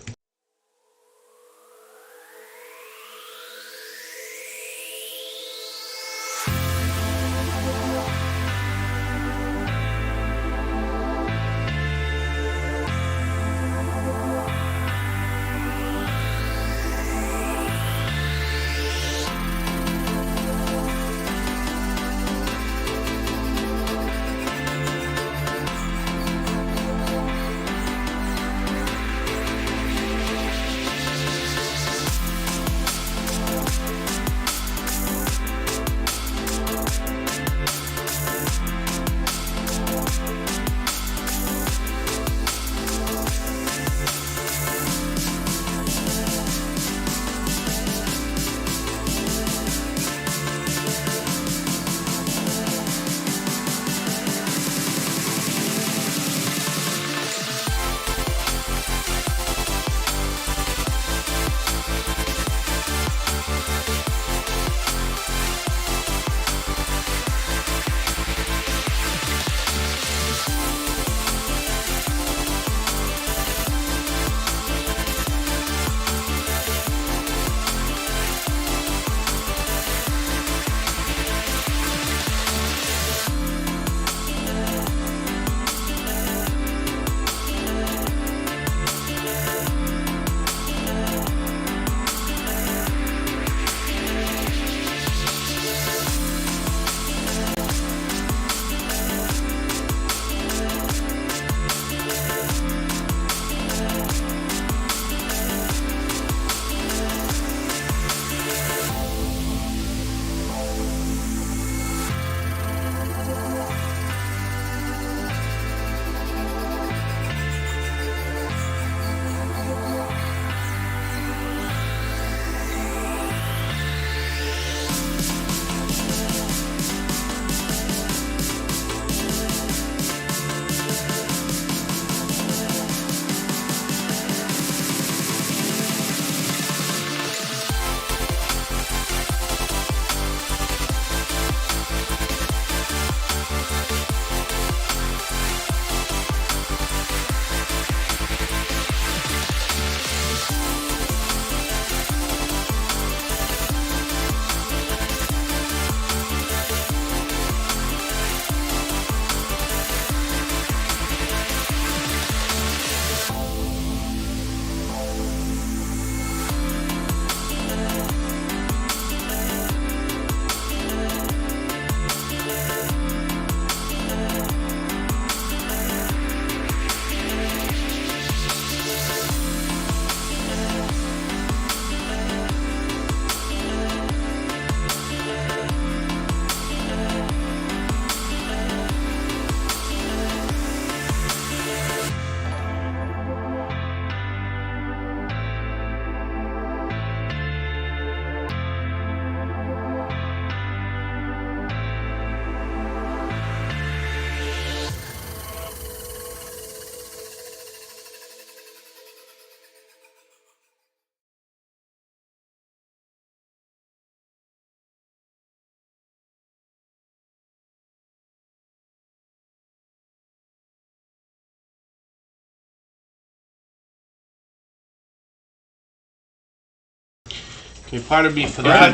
Okay, pardon me for that.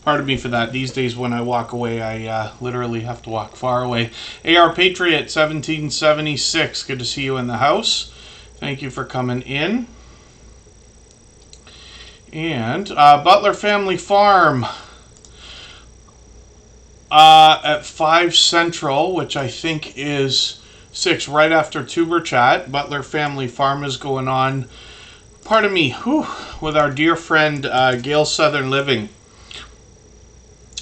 Pardon me for that. These days when I walk away, I literally have to walk far away. AR Patriot 1776, good to see you in the house. Thank you for coming in. And Butler Family Farm at 5 Central, which I think is 6, right after Tuber Chat. Butler Family Farm is going on, pardon me, with our dear friend Gail Southern Living.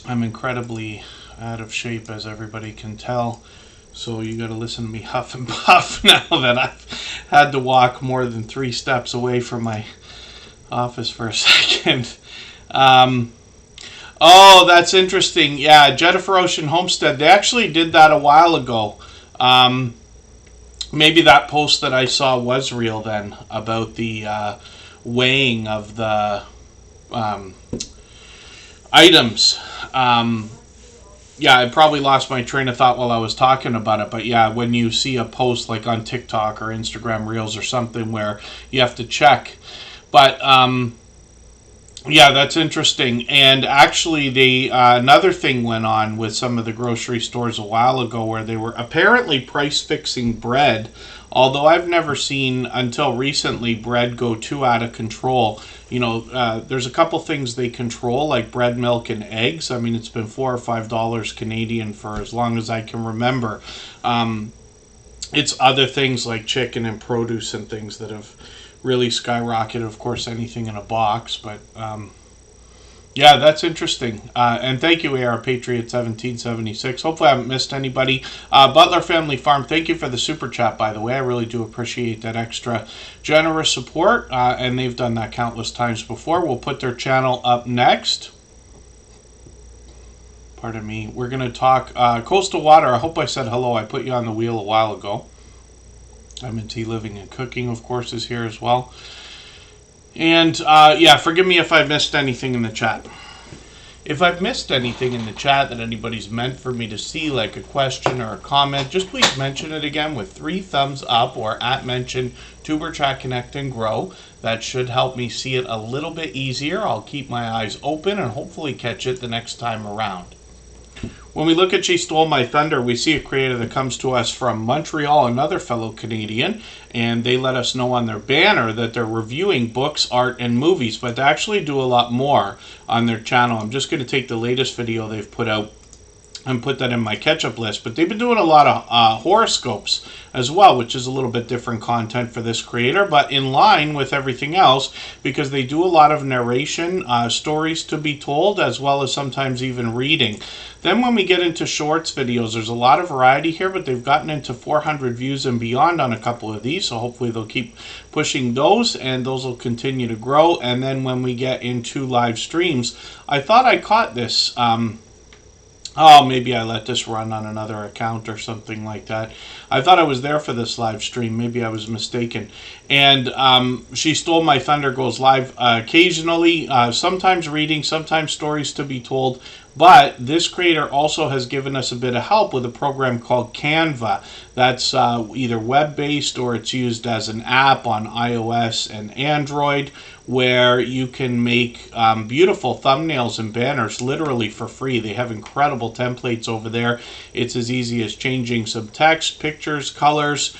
I'm incredibly out of shape, as everybody can tell. So you got to listen to me huff and puff now that I've had to walk more than 3 steps away from my office for a second. Oh, that's interesting. Yeah, Jennifer Ocean Homestead. They actually did that a while ago. Maybe that post that I saw was real then, about the weighing of the items. Yeah, I probably lost my train of thought while I was talking about it. But yeah, when you see a post like on TikTok or Instagram Reels or something where you have to check. But yeah, that's interesting. And actually, they another thing went on with some of the grocery stores a while ago where they were apparently price fixing bread. Although I've never seen until recently bread go too out of control. You know, there's a couple things they control, like bread, milk, and eggs. I mean, it's been $4 or $5 Canadian for as long as I can remember. It's other things like chicken and produce and things that have really skyrocketed. Of course, anything in a box, but yeah, that's interesting. And thank you, AR Patriot 1776. Hopefully I haven't missed anybody. Butler Family Farm, thank you for the super chat, by the way. I really do appreciate that extra generous support. And they've done that countless times before. We'll put their channel up next. Pardon me. We're going to talk coastal water. I hope I said hello. I put you on the wheel a while ago. M&T Living and Cooking, of course, is here as well. And, yeah, forgive me if I missed anything in the chat. If I've missed anything in the chat that anybody's meant for me to see, like a question or a comment, just please mention it again with 3 thumbs up or @mention Tuber Chat Connect and Grow. That should help me see it a little bit easier. I'll keep my eyes open and hopefully catch it the next time around. When we look at She Stole My Thunder, we see a creator that comes to us from Montreal, another fellow Canadian, and they let us know on their banner that they're reviewing books, art, and movies, but they actually do a lot more on their channel. I'm just going to take the latest video they've put out and put that in my catch-up list. But they've been doing a lot of horoscopes as well, which is a little bit different content for this creator, but in line with everything else, because they do a lot of narration, stories to be told, as well as sometimes even reading. Then when we get into shorts videos, there's a lot of variety here, but they've gotten into 400 views and beyond on a couple of these, so hopefully they'll keep pushing those, and those will continue to grow. And then when we get into live streams, I thought I caught this, oh, maybe I let this run on another account or something like that. I thought I was there for this live stream. Maybe I was mistaken. And She Stole My Thunder goes live occasionally, sometimes reading, sometimes stories to be told. But this creator also has given us a bit of help with a program called Canva. That's either web-based or it's used as an app on iOS and Android, where you can make beautiful thumbnails and banners literally for free. They have incredible templates over there. It's as easy as changing some text, pictures, colors,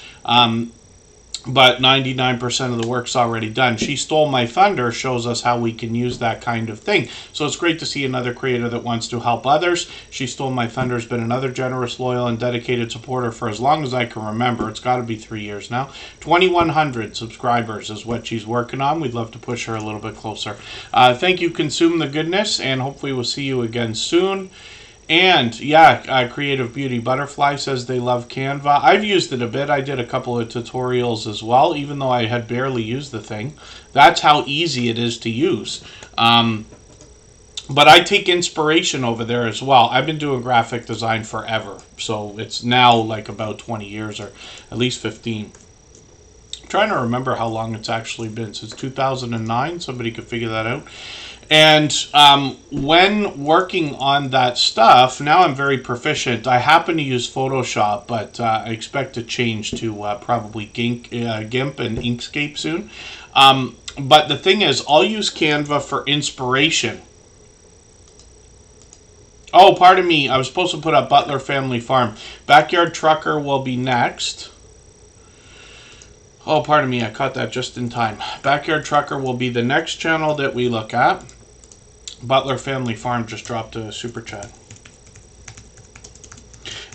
but 99% of the work's already done. She Stole My Thunder shows us how we can use that kind of thing. So it's great to see another creator that wants to help others. She Stole My Thunder has been another generous, loyal, and dedicated supporter for as long as I can remember. It's got to be 3 years now. 2,100 subscribers is what she's working on. We'd love to push her a little bit closer. Thank you, Consume the Goodness, and hopefully we'll see you again soon. And yeah, Creative Beauty Butterfly says they love Canva. I've used it a bit. I did a couple of tutorials as well, even though I had barely used the thing. That's how easy it is to use. But I take inspiration over there as well. I've been doing graphic design forever, so it's now like about 20 years or at least 15. I'm trying to remember how long it's actually been. Since 2009, somebody could figure that out. And when working on that stuff, now I'm very proficient. I happen to use Photoshop, but I expect to change to probably GIMP and Inkscape soon. But the thing is, I'll use Canva for inspiration. Oh, pardon me. I was supposed to put up Butler Family Farm. Backyard Trucker will be next. Oh, pardon me. I caught that just in time. Backyard Trucker will be the next channel that we look at. Butler Family Farm just dropped a super chat.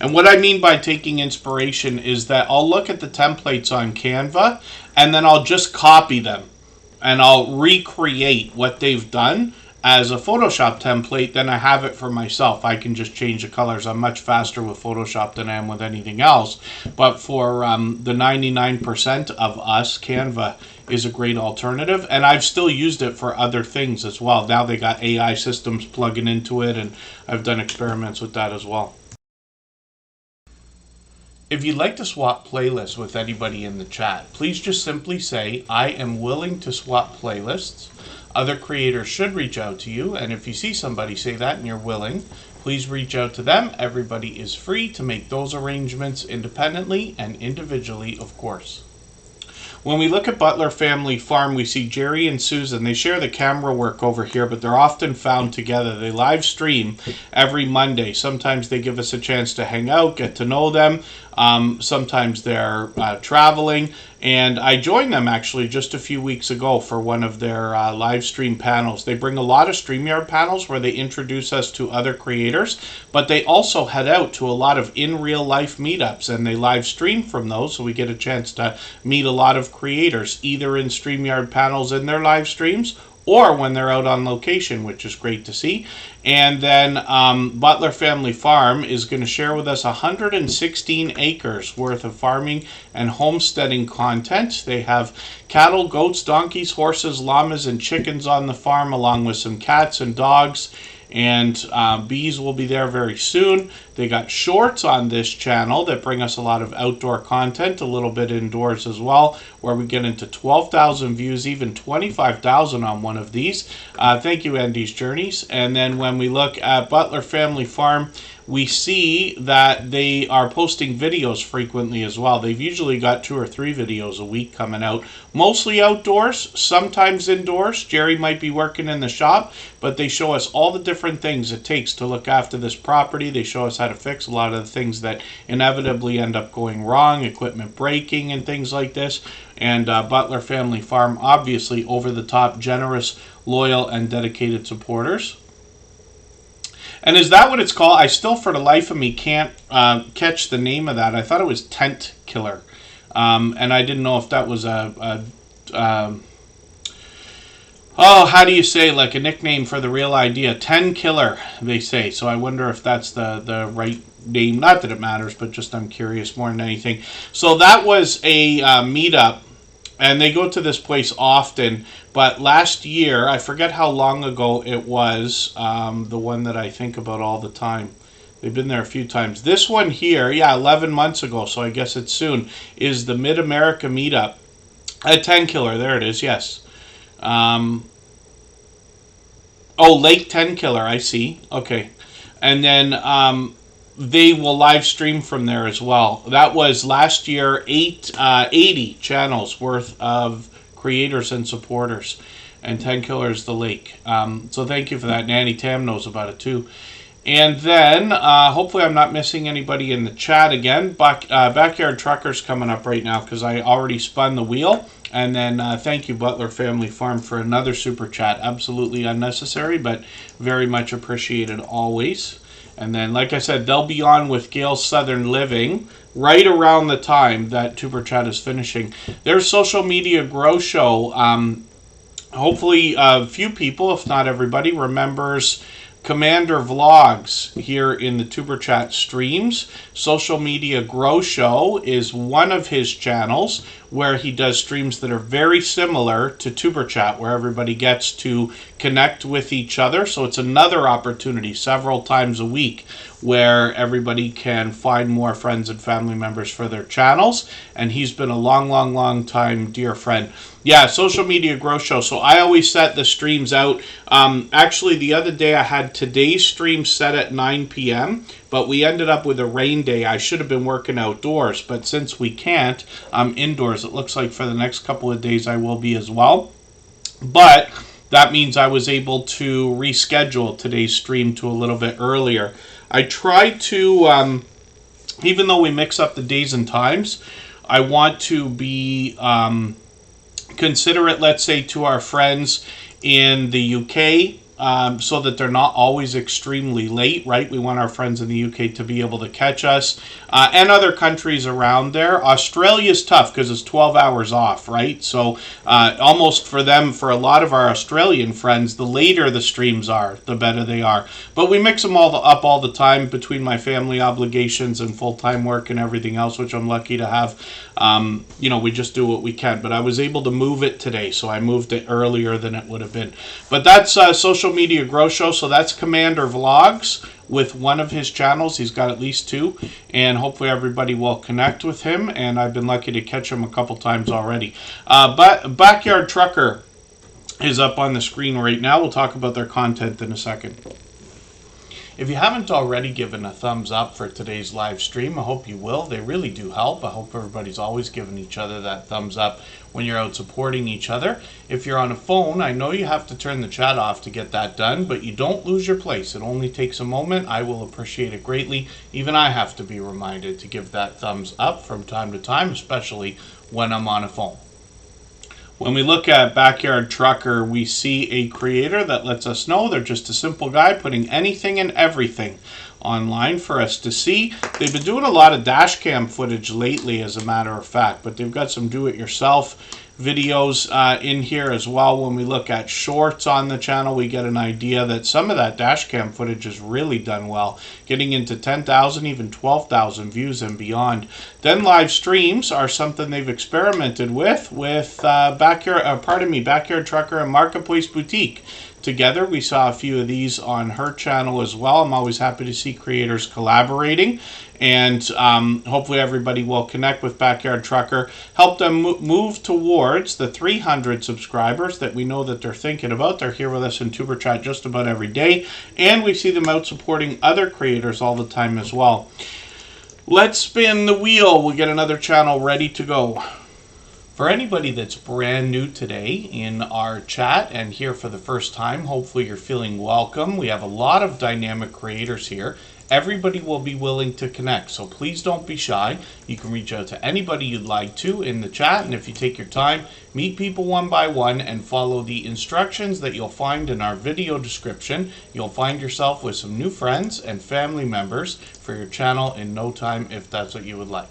And what I mean by taking inspiration is that I'll look at the templates on Canva and then I'll just copy them and I'll recreate what they've done as a Photoshop template. Then I have it for myself. I can just change the colors. I'm much faster with Photoshop than I am with anything else. But for the 99% of us, Canva is a great alternative, and I've still used it for other things as well. Now they got AI systems plugging into it, and I've done experiments with that as well. If you'd like to swap playlists with anybody in the chat, please just simply say, I am willing to swap playlists. Other creators should reach out to you, and if you see somebody say that and you're willing, please reach out to them. Everybody is free to make those arrangements independently and individually, of course. When we look at Butler Family Farm, we see Jerry and Susan. They share the camera work over here, but they're often found together. They live stream every Monday. Sometimes they give us a chance to hang out, get to know them. Sometimes they're traveling. And I joined them actually just a few weeks ago for one of their live stream panels. They bring a lot of StreamYard panels where they introduce us to other creators, but they also head out to a lot of in real life meetups and they live stream from those, so we get a chance to meet a lot of creators, either in StreamYard panels in their live streams or when they're out on location, which is great to see. And then Butler Family Farm is going to share with us 116 acres worth of farming and homesteading content. They have cattle, goats, donkeys, horses, llamas, and chickens on the farm, along with some cats and dogs. And bees will be there very soon. They got shorts on this channel that bring us a lot of outdoor content, a little bit indoors as well, where we get into 12,000 views, even 25,000 on one of these. Thank you, Andy's Journeys. And then when we look at Butler Family Farm, we see that they are posting videos frequently as well. They've usually got 2 or 3 videos a week coming out, mostly outdoors, sometimes indoors. Jerry might be working in the shop, but they show us all the different things it takes to look after this property. They show us how to fix a lot of the things that inevitably end up going wrong, equipment breaking and things like this. And Butler Family Farm, obviously over the top, generous, loyal, and dedicated supporters. And is that what it's called? I still, for the life of me, can't catch the name of that. I thought it was Tent Killer. And I didn't know if that was how do you say, like a nickname for the real idea? Ten Killer, they say. So I wonder if that's the right name. Not that it matters, but just I'm curious more than anything. So that was a meetup. And they go to this place often, but last year, I forget how long ago it was, the one that I think about all the time. They've been there a few times. This one here, yeah, 11 months ago, so I guess it's soon, is the Mid-America Meetup. At 10 Killer, there it is, yes. Lake 10 Killer, I see. Okay. And then they will live stream from there as well. That was last year, 80 channels worth of creators and supporters, and 10 Killer is the lake. So thank you for that. Nanny Tam knows about it too. And then hopefully I'm not missing anybody in the chat again. Backyard Truckers coming up right now because I already spun the wheel. And then thank you, Butler Family Farm, for another super chat. Absolutely unnecessary, but very much appreciated always. And then, like I said, they'll be on with Gail's Southern Living right around the time that Tuber Chat is finishing. Their social media grow show. Hopefully a few people, if not everybody, remembers Commander Vlogs here in the Tuber Chat streams. Social Media Grow Show is one of his channels where he does streams that are very similar to Tuber Chat, where everybody gets to connect with each other. So it's another opportunity several times a week where everybody can find more friends and family members for their channels. And he's been a long time dear friend. Yeah, Social Media Growth Show. So I always set the streams out. Actually, the other day I had today's stream set at 9 p.m., but we ended up with a rain day. I should have been working outdoors, but since we can't, I'm indoors. It looks like for the next couple of days I will be as well. But that means I was able to reschedule today's stream to a little bit earlier. I tried to, even though we mix up the days and times, I want to be considerate, let's say, to our friends in the UK, so that they're not always extremely late, right? We want our friends in the UK to be able to catch us, and other countries around there. Australia's tough because it's 12 hours off, right? So almost for them, for a lot of our Australian friends, the later the streams are, the better they are. But we mix them all up all the time between my family obligations and full-time work and everything else, which I'm lucky to have. We just do what we can. But I was able to move it today, so I moved it earlier than it would have been. But that's Social Media Growth Show. So that's Commander Vlogs with one of his channels. He's got at least two, and hopefully everybody will connect with him. And I've been lucky to catch him a couple times already. But Backyard Trucker is up on the screen right now. We'll talk about their content in a second. If you haven't already given a thumbs up for today's live stream, I hope you will. They really do help. I hope everybody's always giving each other that thumbs up when you're out supporting each other. If you're on a phone, I know you have to turn the chat off to get that done, but you don't lose your place. It only takes a moment. I will appreciate it greatly. Even I have to be reminded to give that thumbs up from time to time, especially when I'm on a phone. When we look at Backyard Trucker, we see a creator that lets us know they're just a simple guy putting anything and everything online for us to see. They've been doing a lot of dash cam footage lately, as a matter of fact, but they've got some do-it-yourself videos in here as well. When we look at shorts on the channel, we get an idea that some of that dash cam footage is really done well, getting into 10,000, even 12,000 views and beyond. Then live streams are something they've experimented with Backyard Trucker and Marketplace Boutique. Together, we saw a few of these on her channel as well. I'm always happy to see creators collaborating, and hopefully everybody will connect with Backyard Trucker, help them move towards the 300 subscribers that we know that they're thinking about. They're here with us in Tuber Chat just about every day, and we see them out supporting other creators all the time as well. Let's spin the wheel. We'll get another channel ready to go. For anybody that's brand new today in our chat and here for the first time, hopefully you're feeling welcome. We have a lot of dynamic creators here. Everybody will be willing to connect, so please don't be shy. You can reach out to anybody you'd like to in the chat, and if you take your time, meet people one by one and follow the instructions that you'll find in our video description. You'll find yourself with some new friends and family members for your channel in no time, if that's what you would like.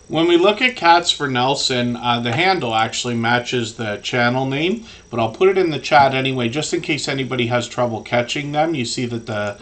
When we look at Cats for Nelson, the handle actually matches the channel name, but I'll put it in the chat anyway, just in case anybody has trouble catching them. You see that the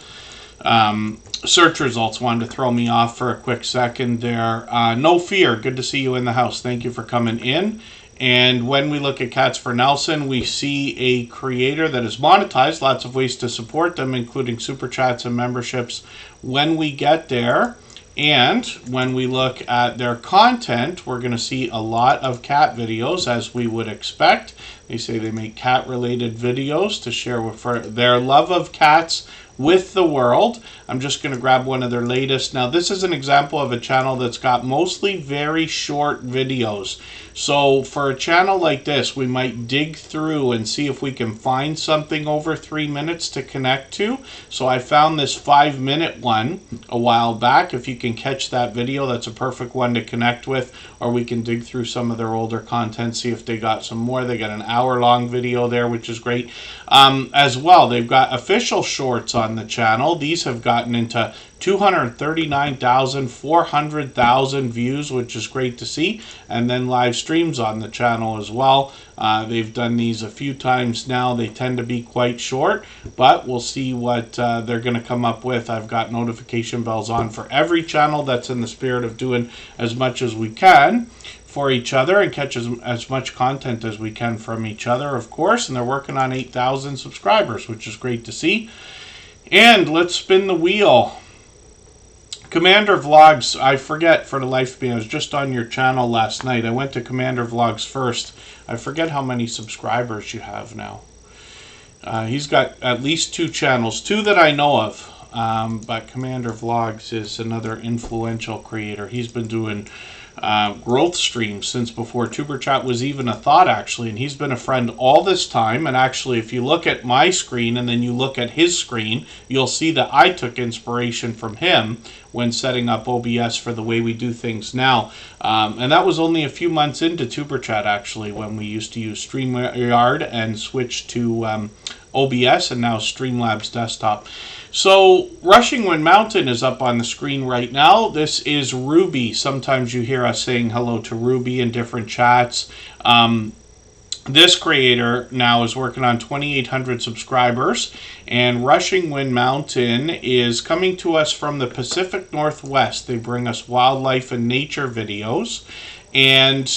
search results wanted to throw me off for a quick second there. No fear, good to see you in the house. Thank you for coming in. And when we look at Cats for Nelson, we see a creator that is monetized, lots of ways to support them, including super chats and memberships when we get there. And when we look at their content, we're going to see a lot of cat videos, as we would expect. They say they make cat-related videos to share with their love of cats with the world. I'm just going to grab one of their latest. Now, this is an example of a channel that's got mostly very short videos. So for a channel like this, we might dig through and see if we can find something over 3 minutes to connect to. So I found this 5-minute one a while back. If you can catch that video, that's a perfect one to connect with. Or we can dig through some of their older content, see if they got some more. They got an hour-long video there, which is great. As well, they've got official shorts on the channel. These have gotten into 239,000, 400,000 views, which is great to see. And then live streams on the channel as well. They've done these a few times now. They tend to be quite short, but we'll see what they're going to come up with. I've got notification bells on for every channel. That's in the spirit of doing as much as we can for each other and catch as much content as we can from each other, of course. And they're working on 8,000 subscribers, which is great to see. And let's spin the wheel. Commander Vlogs, I forget for the life of me, I was just on your channel last night. I went to Commander Vlogs first. I forget how many subscribers you have now. He's got at least 2 channels, 2 that I know of. But Commander Vlogs is another influential creator. He's been doing growth streams since before Superchat was even a thought, actually. And he's been a friend all this time. And actually, if you look at my screen and then you look at his screen, you'll see that I took inspiration from him when setting up OBS for the way we do things now. And that was only a few months into Superchat, actually, when we used to use StreamYard and switch to OBS and now Streamlabs Desktop. So, Rushing Wind Mountain is up on the screen right now. This is Ruby. Sometimes you hear us saying hello to Ruby in different chats. This creator now is working on 2,800 subscribers, and Rushing Wind Mountain is coming to us from the Pacific Northwest. They bring us wildlife and nature videos, and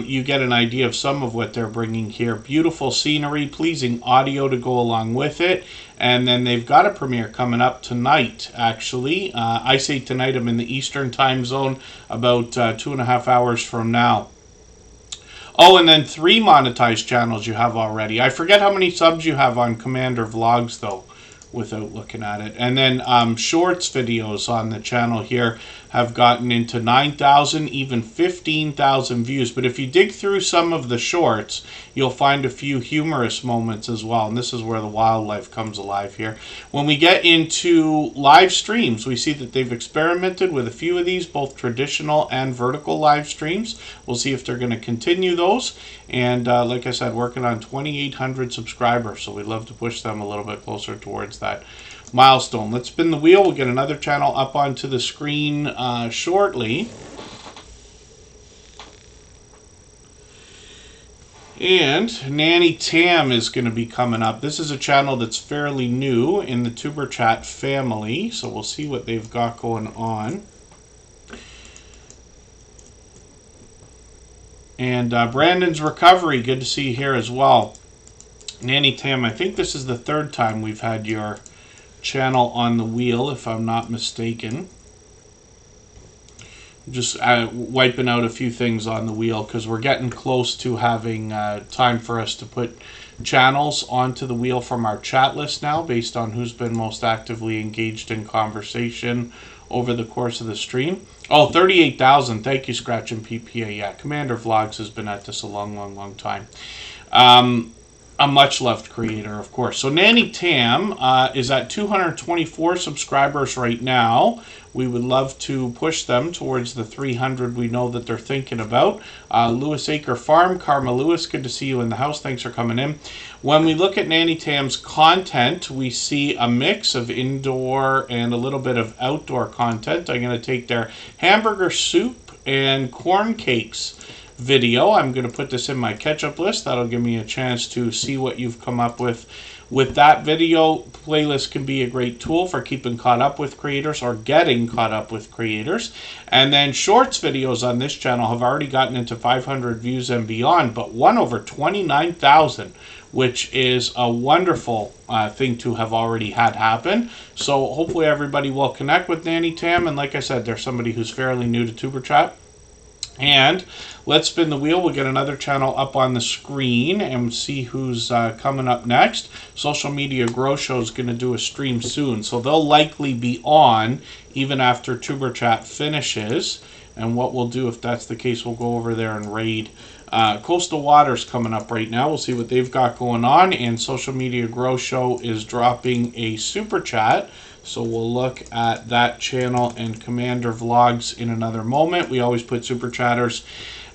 you get an idea of some of what they're bringing here. Beautiful scenery, pleasing audio to go along with it, and then they've got a premiere coming up tonight, actually. I say tonight, I'm in the Eastern time zone, about 2.5 hours from now. Oh, and then 3 monetized channels you have already. I forget how many subs you have on Commander Vlogs, though, without looking at it. And then shorts videos on the channel here have gotten into 9,000, even 15,000 views. But if you dig through some of the shorts, you'll find a few humorous moments as well. And this is where the wildlife comes alive here. When we get into live streams, we see that they've experimented with a few of these, both traditional and vertical live streams. We'll see if they're going to continue those. And like I said, working on 2,800 subscribers. So we'd love to push them a little bit closer towards that milestone. Let's spin the wheel. We'll get another channel up onto the screen shortly. And Nanny Tam is going to be coming up. This is a channel that's fairly new in the Superchat family, so we'll see what they've got going on. And Brandon's Recovery, good to see you here as well. Nanny Tam, I think this is the 3rd time we've had your channel on the wheel, if I'm not mistaken. Just wiping out a few things on the wheel because we're getting close to having time for us to put channels onto the wheel from our chat list now, based on who's been most actively engaged in conversation over the course of the stream. Oh, 38,000. Thank you, Scratch and PPA. Yeah, Commander Vlogs has been at this a long time. A much-loved creator, of course. So Nanny Tam is at 224 subscribers right now. We would love to push them towards the 300 we know that they're thinking about. Lewis Acre Farm, Karma Lewis, good to see you in the house. Thanks for coming in. When we look at Nanny Tam's content, we see a mix of indoor and a little bit of outdoor content. I'm going to take their hamburger soup and corn cakes video. I'm going to put this in my catch-up list. That'll give me a chance to see what you've come up with that video. Playlist can be a great tool for keeping caught up with creators or getting caught up with creators. And then shorts videos on this channel have already gotten into 500 views and beyond, but one over 29,000, which is a wonderful thing to have already had happen. So hopefully everybody will connect with Nanny Tam. And like I said, there's somebody who's fairly new to Tuber Chat. And let's spin the wheel. We'll get another channel up on the screen and see who's coming up next. Social Media Grow Show is going to do a stream soon, so they'll likely be on even after Tuber Chat finishes. And what we'll do if that's the case, we'll go over there and raid. Coastal Waters coming up right now. We'll see what they've got going on. And Social Media Grow Show is dropping a Super Chat. So we'll look at that channel and Commander Vlogs in another moment. We always put Super Chatters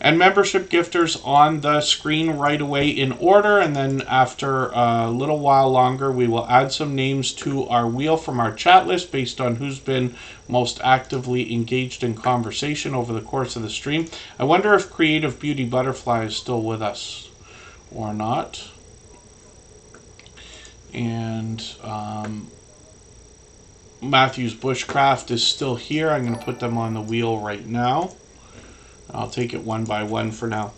and membership gifters on the screen right away in order. And then after a little while longer, we will add some names to our wheel from our chat list based on who's been most actively engaged in conversation over the course of the stream. I wonder if Creative Beauty Butterfly is still with us or not. And Matthew's Bushcraft is still here. I'm going to put them on the wheel right now. I'll take it one by one for now.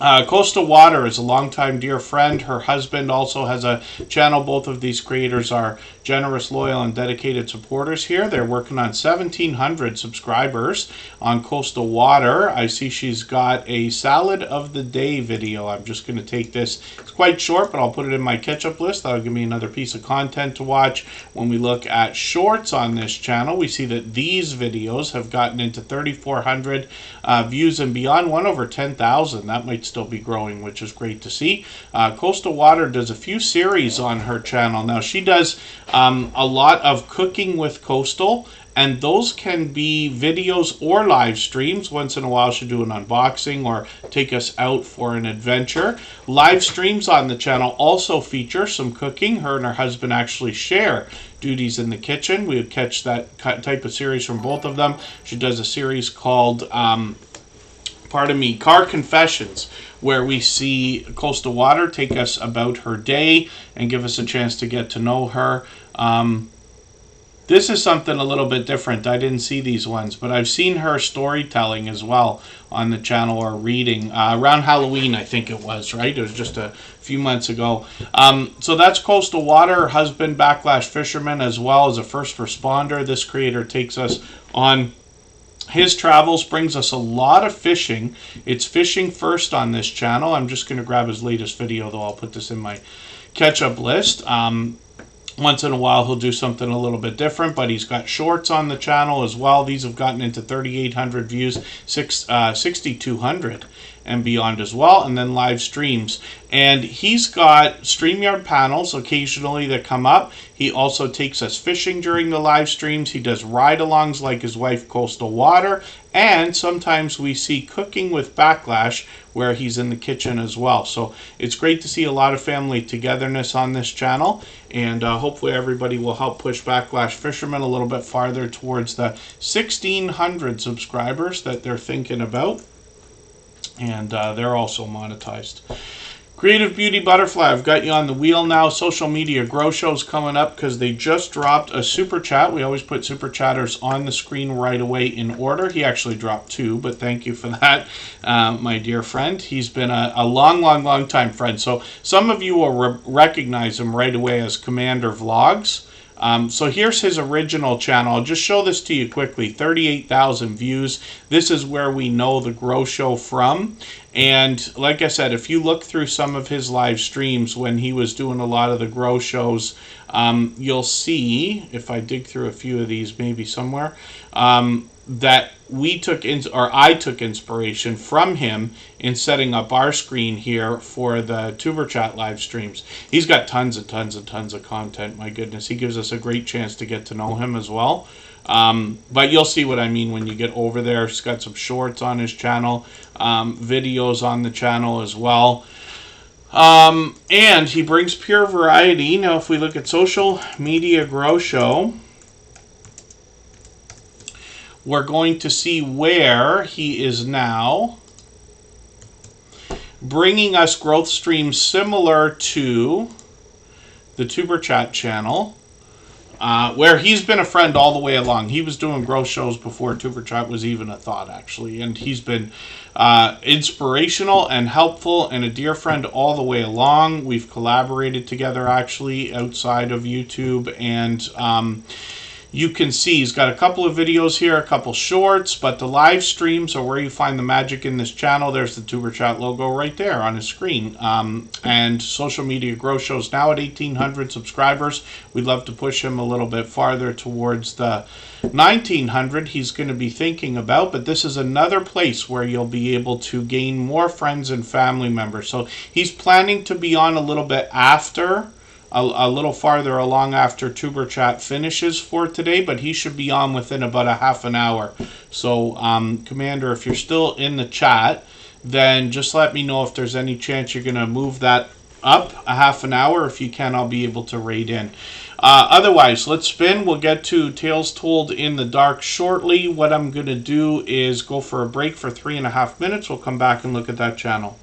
Coastal Water is a longtime dear friend. Her husband also has a channel. Both of these creators are generous, loyal, and dedicated supporters here. They're working on 1,700 subscribers on Coastal Water. I see she's got a salad of the day video. I'm just going to take this. It's quite short, but I'll put it in my catch-up list. That'll give me another piece of content to watch. When we look at shorts on this channel, we see that these videos have gotten into 3,400 views and beyond, one over 10,000. That might still be growing, which is great to see. Coastal Water does a few series on her channel. Now, she does a lot of cooking with Coastal, and those can be videos or live streams. Once in a while she'll do an unboxing or take us out for an adventure. Live streams on the channel also feature some cooking. Her and her husband actually share duties in the kitchen. We would catch that type of series from both of them. She does a series called Car Confessions, where we see Coastal Water take us about her day and give us a chance to get to know her. This is something a little bit different. I didn't see these ones, but I've seen her storytelling as well on the channel, or reading. Around Halloween, I think it was, right? It was just a few months ago. So that's Coastal Water. Her husband, Backlash Fisherman, as well as a first responder. This creator takes us on his travels, brings us a lot of fishing. It's fishing first on this channel. I'm just going to grab his latest video, though. I'll put this in my catch-up list. Once in a while, he'll do something a little bit different, but he's got shorts on the channel as well. These have gotten into 3,800 views, 6,200 and beyond as well, and then live streams. And he's got StreamYard panels occasionally that come up. He also takes us fishing during the live streams. He does ride-alongs like his wife, Coastal Water, and sometimes we see cooking with Backlash, where he's in the kitchen as well. So it's great to see a lot of family togetherness on this channel, and hopefully everybody will help push Backlash Fisherman a little bit farther towards the 1,600 subscribers that they're thinking about. And they're also monetized. Creative Beauty Butterfly, I've got you on the wheel now. Social Media Grow Show's coming up because they just dropped a super chat. We always put super chatters on the screen right away in order. He actually dropped 2, but thank you for that, my dear friend. He's been a long time friend. So some of you will recognize him right away as Commander Vlogs. So here's his original channel. I'll just show this to you quickly. 38,000 views. This is where we know the Grow Show from. And like I said, if you look through some of his live streams when he was doing a lot of the Grow Shows, you'll see, if I dig through a few of these maybe somewhere, that I took inspiration from him in setting up our screen here for the Tuber Chat live streams. He's got tons and tons of content. My goodness, he gives us a great chance to get to know him as well. But you'll see what I mean when you get over there. He's got some shorts on his channel, videos on the channel as well. And he brings pure variety. Now, if we look at Social Media Grow Show, we're going to see where he is now bringing us growth streams similar to the Tuber Chat channel, where he's been a friend all the way along. He was doing growth shows before Tuber Chat was even a thought, actually, and he's been inspirational and helpful and a dear friend all the way along. We've collaborated together, actually, outside of YouTube, and you can see he's got a couple of videos here, a couple shorts, but the live streams are where you find the magic in this channel. There's the Tuber Chat logo right there on his screen. And Social Media Grow Show's now at 1,800 subscribers. We'd love to push him a little bit farther towards the 1,900 he's going to be thinking about, but this is another place where you'll be able to gain more friends and family members. So he's planning to be on a little bit after, a little farther along after Tuber Chat finishes for today, but he should be on within about a half an hour. So, Commander, if you're still in the chat, then just let me know if there's any chance you're going to move that up a half an hour. If you can, I'll be able to raid in. Otherwise, let's spin. We'll get to Tales Told in the Dark shortly. What I'm going to do is go for a break for 3.5 minutes. We'll come back and look at that channel.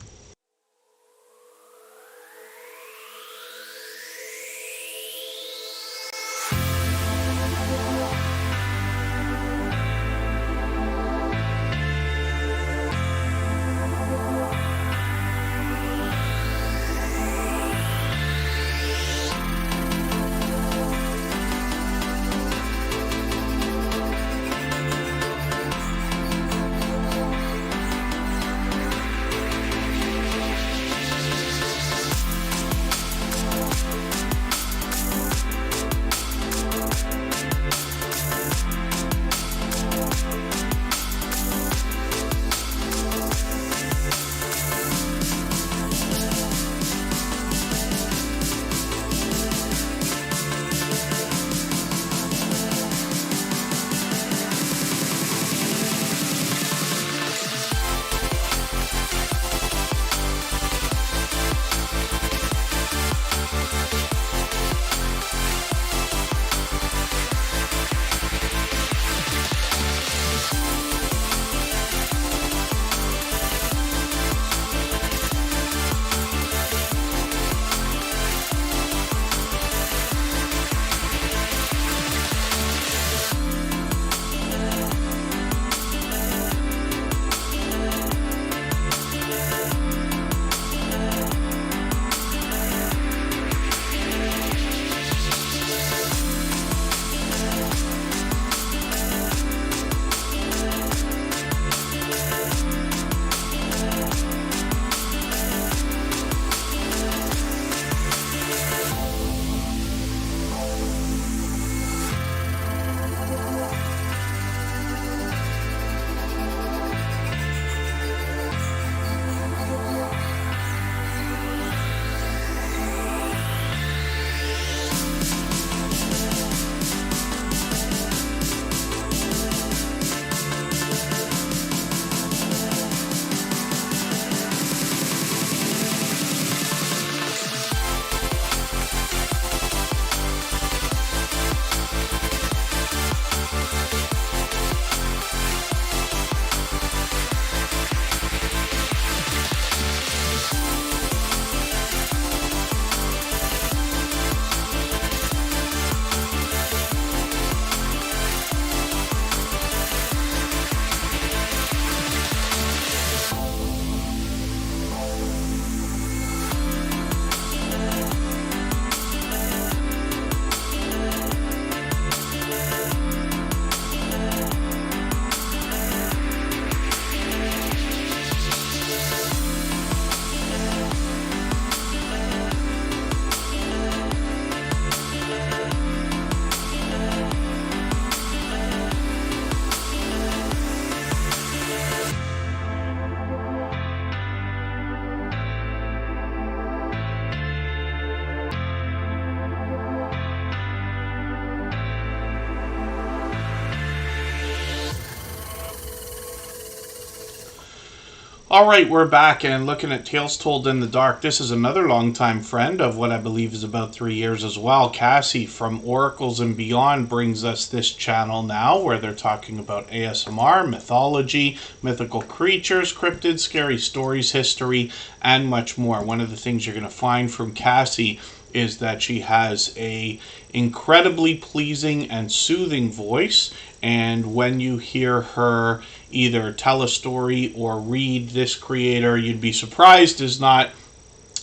All right, we're back and looking at Tales Told in the Dark. This is another longtime friend of what I believe is about 3 years as well. Cassie from Oracles and Beyond brings us this channel now where they're talking about ASMR, mythology, mythical creatures, cryptids, scary stories, history, and much more. One of the things you're going to find from Cassie is that she has a incredibly pleasing and soothing voice, and when you hear her either tell a story or read this creator, you'd be surprised is not,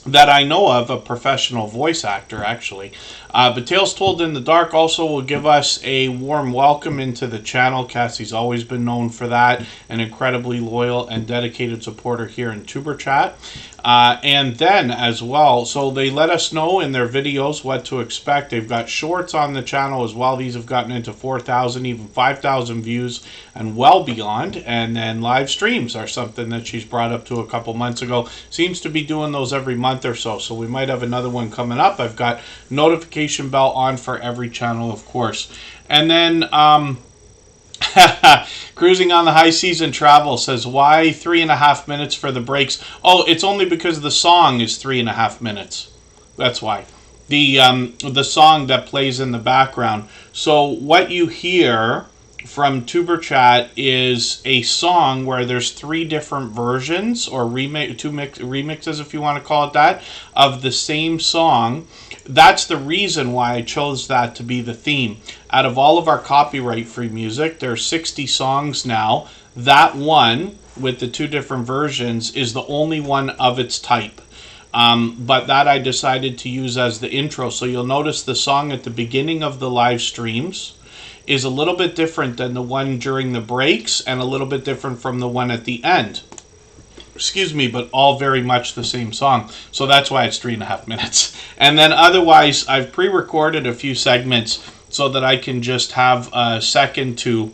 that I know of, a professional voice actor, actually. But Tales Told in the Dark also will give us a warm welcome into the channel. Cassie's always been known for that, an incredibly loyal and dedicated supporter here in Superchat. And then as well, so they let us know in their videos what to expect. They've got shorts on the channel as well. These have gotten into 4,000, even 5,000 views and well beyond. And then live streams are something that she's brought up to a couple months ago. Seems to be doing those every month or so. So we might have another one coming up. I've got notification bell on for every channel, of course. And then Cruising on the High Season Travel says, why 3.5 minutes for the breaks? Oh, it's only because the song is 3.5 minutes. That's why. The song that plays in the background. So what you hear from Tuberchat is a song where there's 3 different versions, or remixes, if you want to call it that, of the same song. That's the reason why I chose that to be the theme. Out of all of our copyright-free music, there's 60 songs now. That one, with the 2 different versions, is the only one of its type. But that I decided to use as the intro. So you'll notice the song at the beginning of the live streams is a little bit different than the one during the breaks, and a little bit different from the one at the end. Excuse me, but all very much the same song. So that's why it's 3.5 minutes. And then otherwise, I've pre-recorded a few segments so that I can just have a second to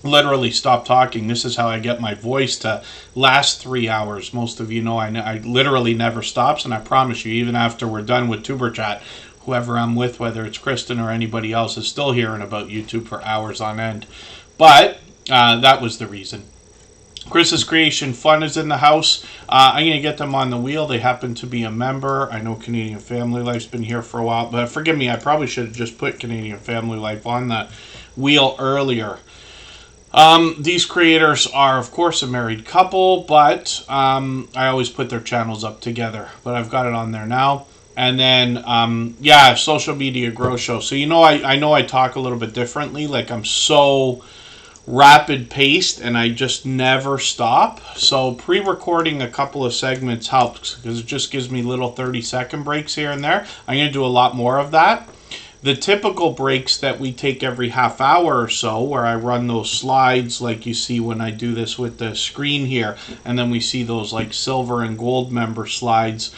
literally stop talking. This is how I get my voice to last 3 hours. Most of you know I literally never stops, and I promise you, even after we're done with Tuberchat, whoever I'm with, whether it's Kristen or anybody else, is still hearing about YouTube for hours on end. But that was the reason. Chris's Creation Fun is in the house. I'm going to get them on the wheel. They happen to be a member. I know Canadian Family Life's been here for a while, but forgive me, I probably should have just put Canadian Family Life on the wheel earlier. These creators are, of course, a married couple, but I always put their channels up together. But I've got it on there now. And then, yeah, Social Media Grow Show. So, you know, I know I talk a little bit differently. Like, I'm so rapid-paced, and I just never stop. So, pre-recording a couple of segments helps, because it just gives me little 30-second breaks here and there. I'm going to do a lot more of that. The typical breaks that we take every half hour or so, where I run those slides like you see when I do this with the screen here, and then we see those like silver and gold member slides,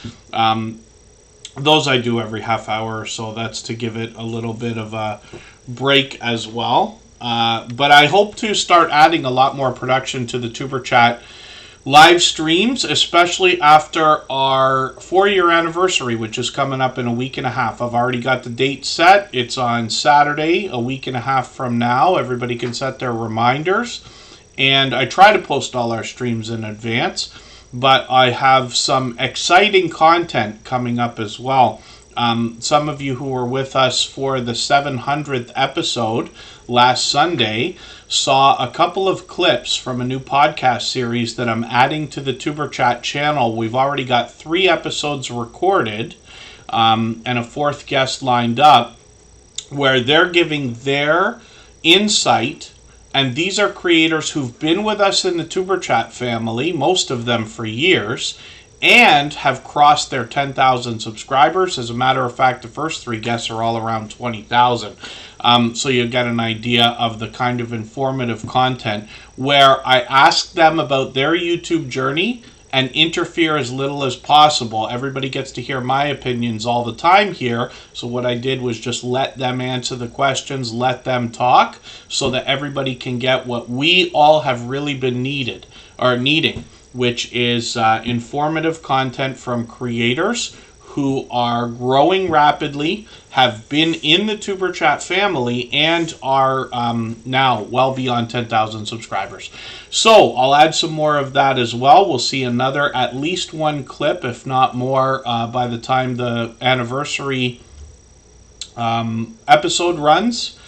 those I do every half hour or so. That's to give it a little bit of a break as well. But I hope to start adding a lot more production to the Tuberchat live streams, especially after our 4-year anniversary, which is coming up in a week and a half. I've already got the date set. It's on Saturday, a week and a half from now. Everybody can set their reminders. And I try to post all our streams in advance, but I have some exciting content coming up as well. Some of you who were with us for the 700th episode last Sunday saw a couple of clips from a new podcast series that I'm adding to the Tuberchat channel. We've already got 3 episodes recorded and a 4th guest lined up, where they're giving their insight. And these are creators who've been with us in the Tuberchat family, most of them for years, and have crossed their 10,000 subscribers. As a matter of fact, the first 3 guests are all around 20,000. So you get an idea of the kind of informative content where I ask them about their YouTube journey and interfere as little as possible. Everybody gets to hear my opinions all the time here. So what I did was just let them answer the questions, let them talk, so that everybody can get what we all have really been needing, which is informative content from creators who are growing rapidly, have been in the Tuber Chat family, and are now well beyond 10,000 subscribers. So I'll add some more of that as well. We'll see another, at least one clip, if not more, by the time the anniversary episode runs.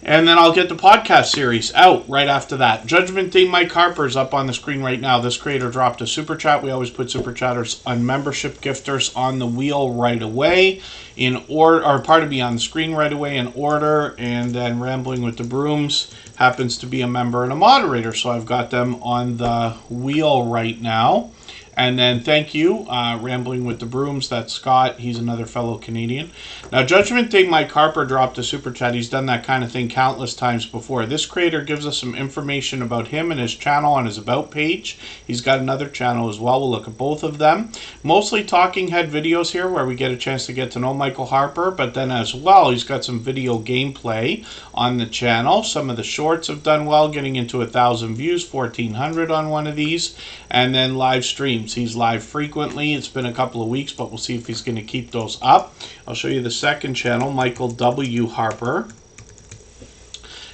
And then I'll get the podcast series out right after that. Judgment Day Mike Harper's up on the screen right now. This creator dropped a super chat. We always put super chatters on membership gifters on the wheel right away in order, or pardon me, on the screen right away in order. And then Rambling with the Brooms happens to be a member and a moderator, so I've got them on the wheel right now. And then thank you, Rambling with the Brooms, that's Scott. He's another fellow Canadian. Now, Judgment Day Mike Harper dropped a super chat. He's done that kind of thing countless times before. This creator gives us some information about him and his channel on his About page. He's got another channel as well. We'll look at both of them. Mostly talking head videos here where we get a chance to get to know Michael Harper, but then as well, he's got some video gameplay on the channel. Some of the shorts have done well, getting into 1,000 views, 1,400 on one of these, and then live streams. He's live frequently. It's been a couple of weeks, but we'll see if he's going to keep those up. I'll show you the second channel, Michael W. Harper.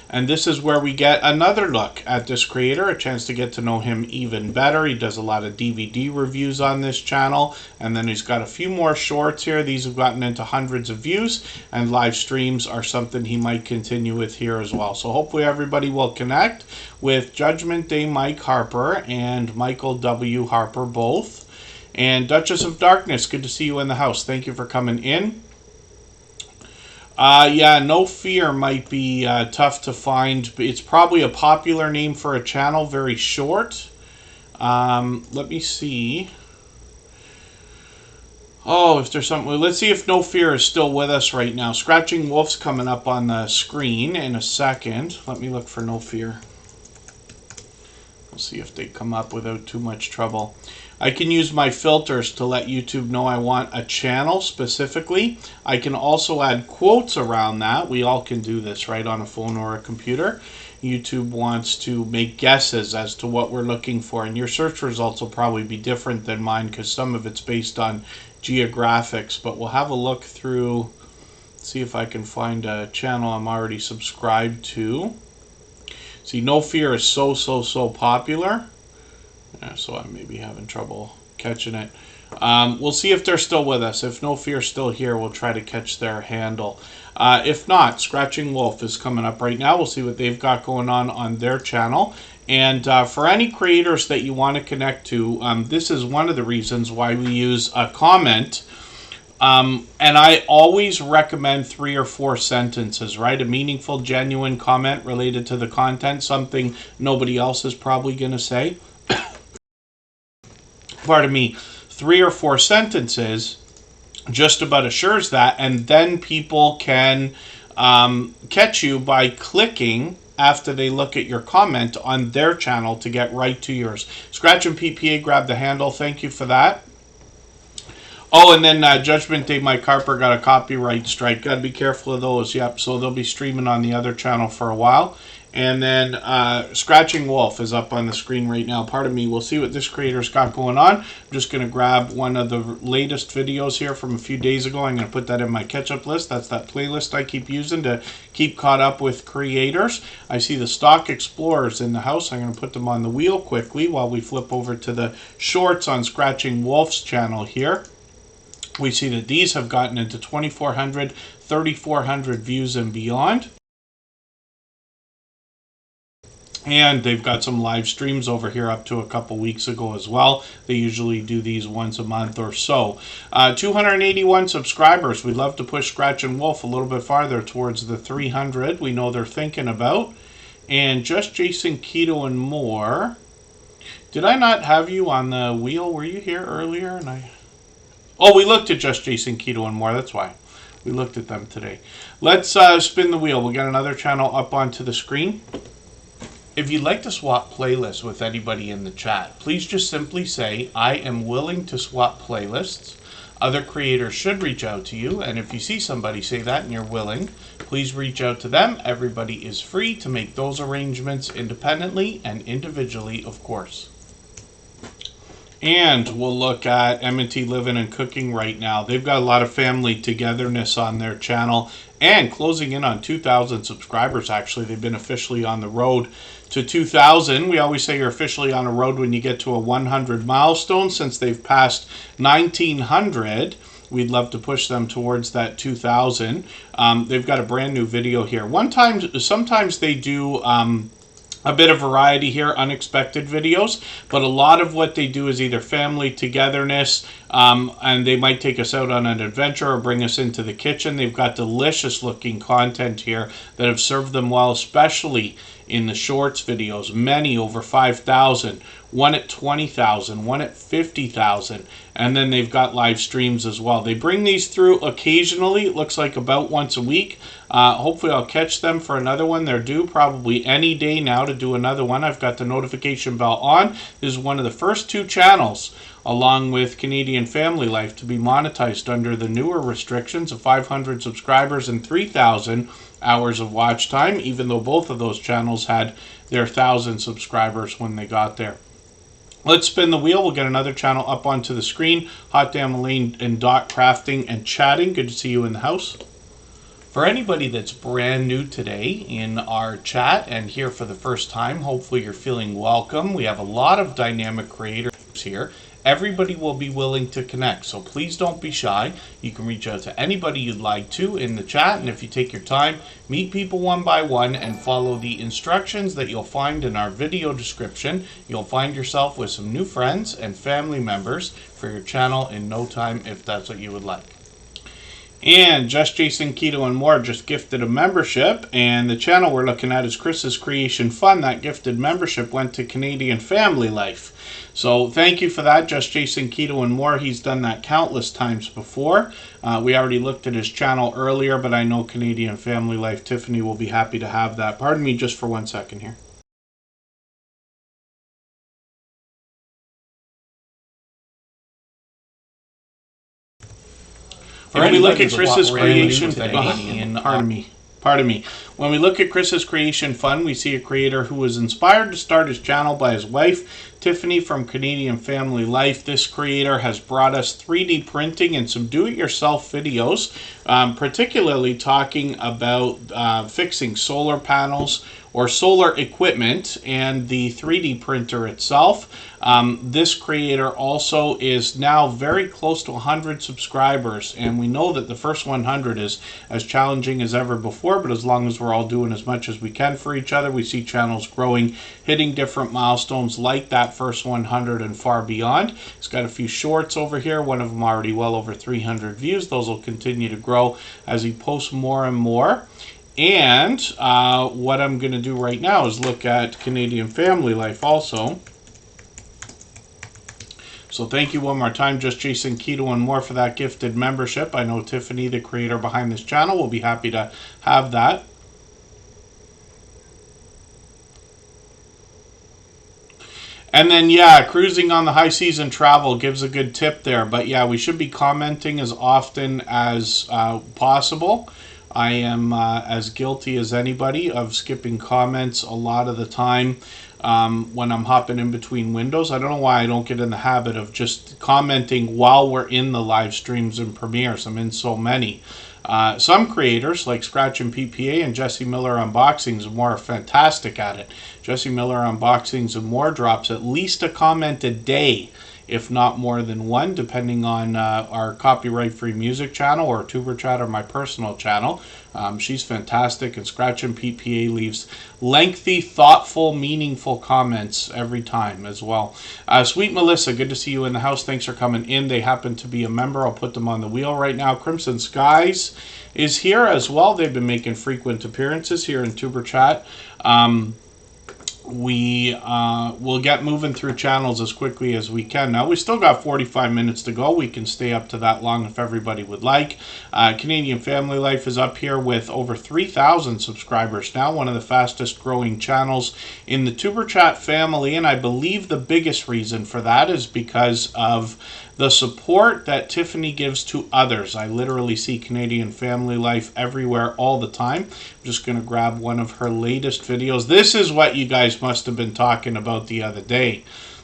And this is where we get another look at this creator, a chance to get to know him even better. He does a lot of DVD reviews on this channel, and then he's got a few more shorts here. These have gotten into hundreds of views, and live streams are something he might continue with here as well. So hopefully everybody will connect with Judgment Day Mike Harper and Michael W. Harper both. And Duchess of Darkness, good to see you in the house. Thank you for coming in. Yeah, No Fear might be tough to find. It's probably a popular name for a channel, very short. Let me see. Oh, if there's something. Let's see if No Fear is still with us right now. Scratching Wolf's coming up on the screen in a second. Let me look for No Fear. We'll see if they come up without too much trouble. I can use my filters to let YouTube know I want a channel specifically. I can also add quotes around that. We all can do this, right, on a phone or a computer. YouTube wants to make guesses as to what we're looking for, and your search results will probably be different than mine because some of it's based on geographics, but we'll have a look through, see if I can find a channel I'm already subscribed to. See, No Fear is so popular. Yeah, so I may be having trouble catching it. We'll see if they're still with us. If No Fear's still here, we'll try to catch their handle. If not, Scratching Wolf is coming up right now. We'll see what they've got going on their channel. And for any creators that you want to connect to, this is one of the reasons why we use a comment. And I always recommend 3 or 4 sentences, right? A meaningful, genuine comment related to the content, something nobody else is probably going to say. Pardon me, 3 or 4 sentences just about assures that, and then people can catch you by clicking after they look at your comment on their channel to get right to yours. Scratch and PPA, grab the handle. Thank you for that. Oh, and then Judgment Day Mike Harper got a copyright strike. Got to be careful of those. Yep, so they'll be streaming on the other channel for a while. And then Scratching Wolf is up on the screen right now. Pardon me. We'll see what this creator's got going on. I'm just going to grab one of the latest videos here from a few days ago. I'm going to put that in my catch-up list. That's that playlist I keep using to keep caught up with creators. I see the Stock Explorers in the house. I'm going to put them on the wheel quickly while we flip over to the shorts on Scratching Wolf's channel here. We see that these have gotten into 2,400, 3,400 views and beyond. And they've got some live streams over here up to a couple weeks ago as well. They usually do these once a month or so. 281 subscribers. We'd love to push Scratch and Wolf a little bit farther towards the 300 we know they're thinking about. And Just Jason Keto and More. Did I not have you on the wheel? Were you here earlier? Oh, we looked at Just Jason Keto and More. That's why. We looked at them today. Let's spin the wheel. We'll get another channel up onto the screen. If you'd like to swap playlists with anybody in the chat, please just simply say, I am willing to swap playlists. Other creators should reach out to you, and if you see somebody say that and you're willing, please reach out to them. Everybody is free to make those arrangements independently and individually, of course. And we'll look at M&T Living and Cooking right now. They've got a lot of family togetherness on their channel and closing in on 2,000 subscribers, actually. They've been officially on the road to 2,000. We always say you're officially on a road when you get to a 100 milestone. Since they've passed 1,900, we'd love to push them towards that 2,000. They've got a brand new video here. Sometimes they do a bit of variety here, unexpected videos, but a lot of what they do is either family togetherness, and they might take us out on an adventure or bring us into the kitchen. They've got delicious looking content here that have served them well, especially in the shorts videos, many over 5,000, one at 20,000, one at 50,000, and then they've got live streams as well. They bring these through occasionally, it looks like about once a week. Hopefully I'll catch them for another one. They're due probably any day now to do another one. I've got the notification bell on. This is one of the first 2 channels, along with Canadian Family Life, to be monetized under the newer restrictions of 500 subscribers and 3,000 hours of watch time, even though both of those channels had their 1,000 subscribers when they got there. Let's spin the wheel. We'll get another channel up onto the screen. Hot Damn Elaine and Dot Crafting and Chatting. Good to see you in the house. For anybody that's brand new today in our chat and here for the first time, hopefully you're feeling welcome. We have a lot of dynamic creators here. Everybody will be willing to connect, so please don't be shy. You can reach out to anybody you'd like to in the chat, and if you take your time, meet people one by one and follow the instructions that you'll find in our video description. You'll find yourself with some new friends and family members for your channel in no time, if that's what you would like. And Just Jason Keto and More just gifted a membership, and the channel we're looking at is Chris's Creation Fun. That gifted membership went to Canadian Family Life. So thank you for that, Just Jason Keto and More. He's done that countless times before. We already looked at his channel earlier, but I know Canadian Family Life, Tiffany, will be happy to have that. Pardon me just for 1 second here. When we look at Chris's Creation Fun, pardon me. When we look at Chris's Creation Fun, we see a creator who was inspired to start his channel by his wife, Tiffany from Canadian Family Life. This creator has brought us 3D printing and some do-it-yourself videos, particularly talking about fixing solar panels or solar equipment and the 3D printer itself. This creator also is now very close to 100 subscribers, and we know that the first 100 is as challenging as ever before, but as long as we're all doing as much as we can for each other, we see channels growing, hitting different milestones like that first 100 and far beyond. He's got a few shorts over here, one of them already well over 300 views. Those will continue to grow as he posts more and more. And what I'm going to do right now is look at Canadian Family Life also. So thank you one more time, Just Jason Keto and More, for that gifted membership. I know Tiffany, the creator behind this channel, will be happy to have that. And then, yeah, cruising on the high season travel gives a good tip there. But yeah, we should be commenting as often as possible. I am as guilty as anybody of skipping comments a lot of the time when I'm hopping in between windows. I don't know why I don't get in the habit of just commenting while we're in the live streams and premieres. I'm in so many. Some creators like Scratch and PPA and Jesse Miller Unboxings and More are fantastic at it. Jesse Miller Unboxings and More drops at least a comment a day, if not more than one, depending on our copyright-free music channel or Superchatters, my personal channel. She's fantastic, and Scratch and PPA leaves lengthy, thoughtful, meaningful comments every time as well. Sweet Melissa, good to see you in the house. Thanks for coming in. They happen to be a member. I'll put them on the wheel right now. Crimson Skies is here as well. They've been making frequent appearances here in Superchat. We will get moving through channels as quickly as we can. Now, we still got 45 minutes to go. We can stay up to that long if everybody would like. Canadian Family Life is up here with over 3,000 subscribers now, one of the fastest growing channels in the Superchat family, and I believe the biggest reason for that is because of the support that Tiffany gives to others. I literally see Canadian Family Life everywhere all the time. I'm just going to grab one of her latest videos. This is what you guys must have been talking about the other day.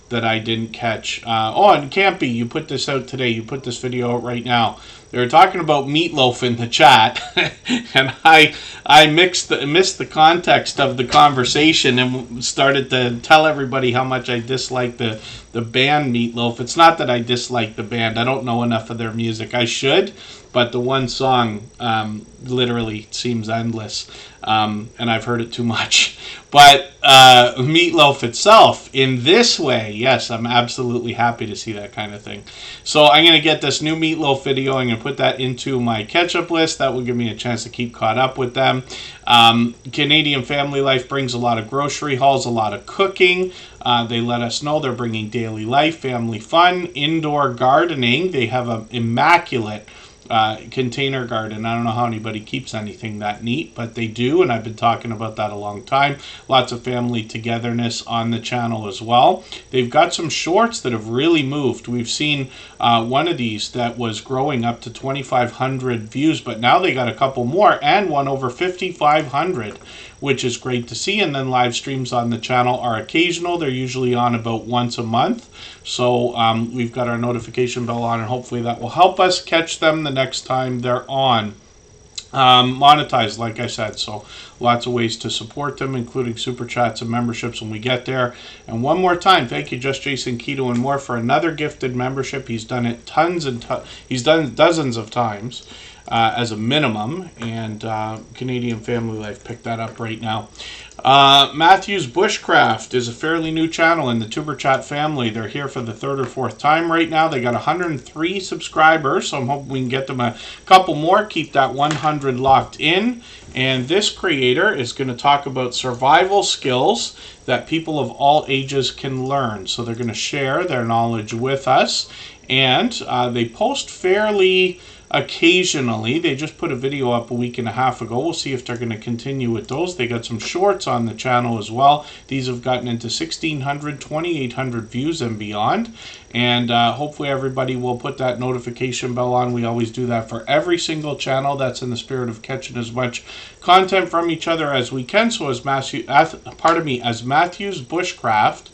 that I didn't catch. Oh, and Campy, you put this out today. You put this video out right now. They were talking about meatloaf in the chat, and I missed the context of the conversation and started to tell everybody how much I dislike the band Meatloaf. It's not that I dislike the band. I don't know enough of their music. I should, but the one song literally seems endless, and I've heard it too much. But Meatloaf itself, in this way, yes, I'm absolutely happy to see that kind of thing. So I'm going to get this new Meatloaf video. I'm going to put that into my catch-up list. That will give me a chance to keep caught up with them. Canadian Family Life brings a lot of grocery hauls, a lot of cooking. They let us know they're bringing daily life, family fun, indoor gardening. They have an immaculate container garden. I don't know how anybody keeps anything that neat, but they do, and I've been talking about that a long time. Lots of family togetherness on the channel as well. They've got some shorts that have really moved. We've seen one of these that was growing up to 2,500 views, but now they got a couple more, and one over 5,500, which is great to see. And then live streams on the channel are occasional. They're usually on about once a month. So we've got our notification bell on, and hopefully that will help us catch them the next time they're on. Monetized, like I said, so lots of ways to support them, including super chats and memberships when we get there. And one more time, thank you, Just Jason Keto and More, for another gifted membership. He's done it he's done dozens of times as a minimum, and Canadian Family Life picked that up right now. Matthew's Bushcraft is a fairly new channel in the Tuber Chat family. They're here for the third or fourth time right now. They got 103 subscribers, so I'm hoping we can get them a couple more, keep that 100 locked in. And this creator is going to talk about survival skills that people of all ages can learn. So they're going to share their knowledge with us, and they post fairly occasionally. They just put a video up a week and a half ago. We'll see if they're going to continue with those. They got some shorts on the channel as well. These have gotten into 1,600, 2,800 views and beyond. And hopefully everybody will put that notification bell on. We always do that for every single channel. That's in the spirit of catching as much content from each other as we can. So as Matthew's Bushcraft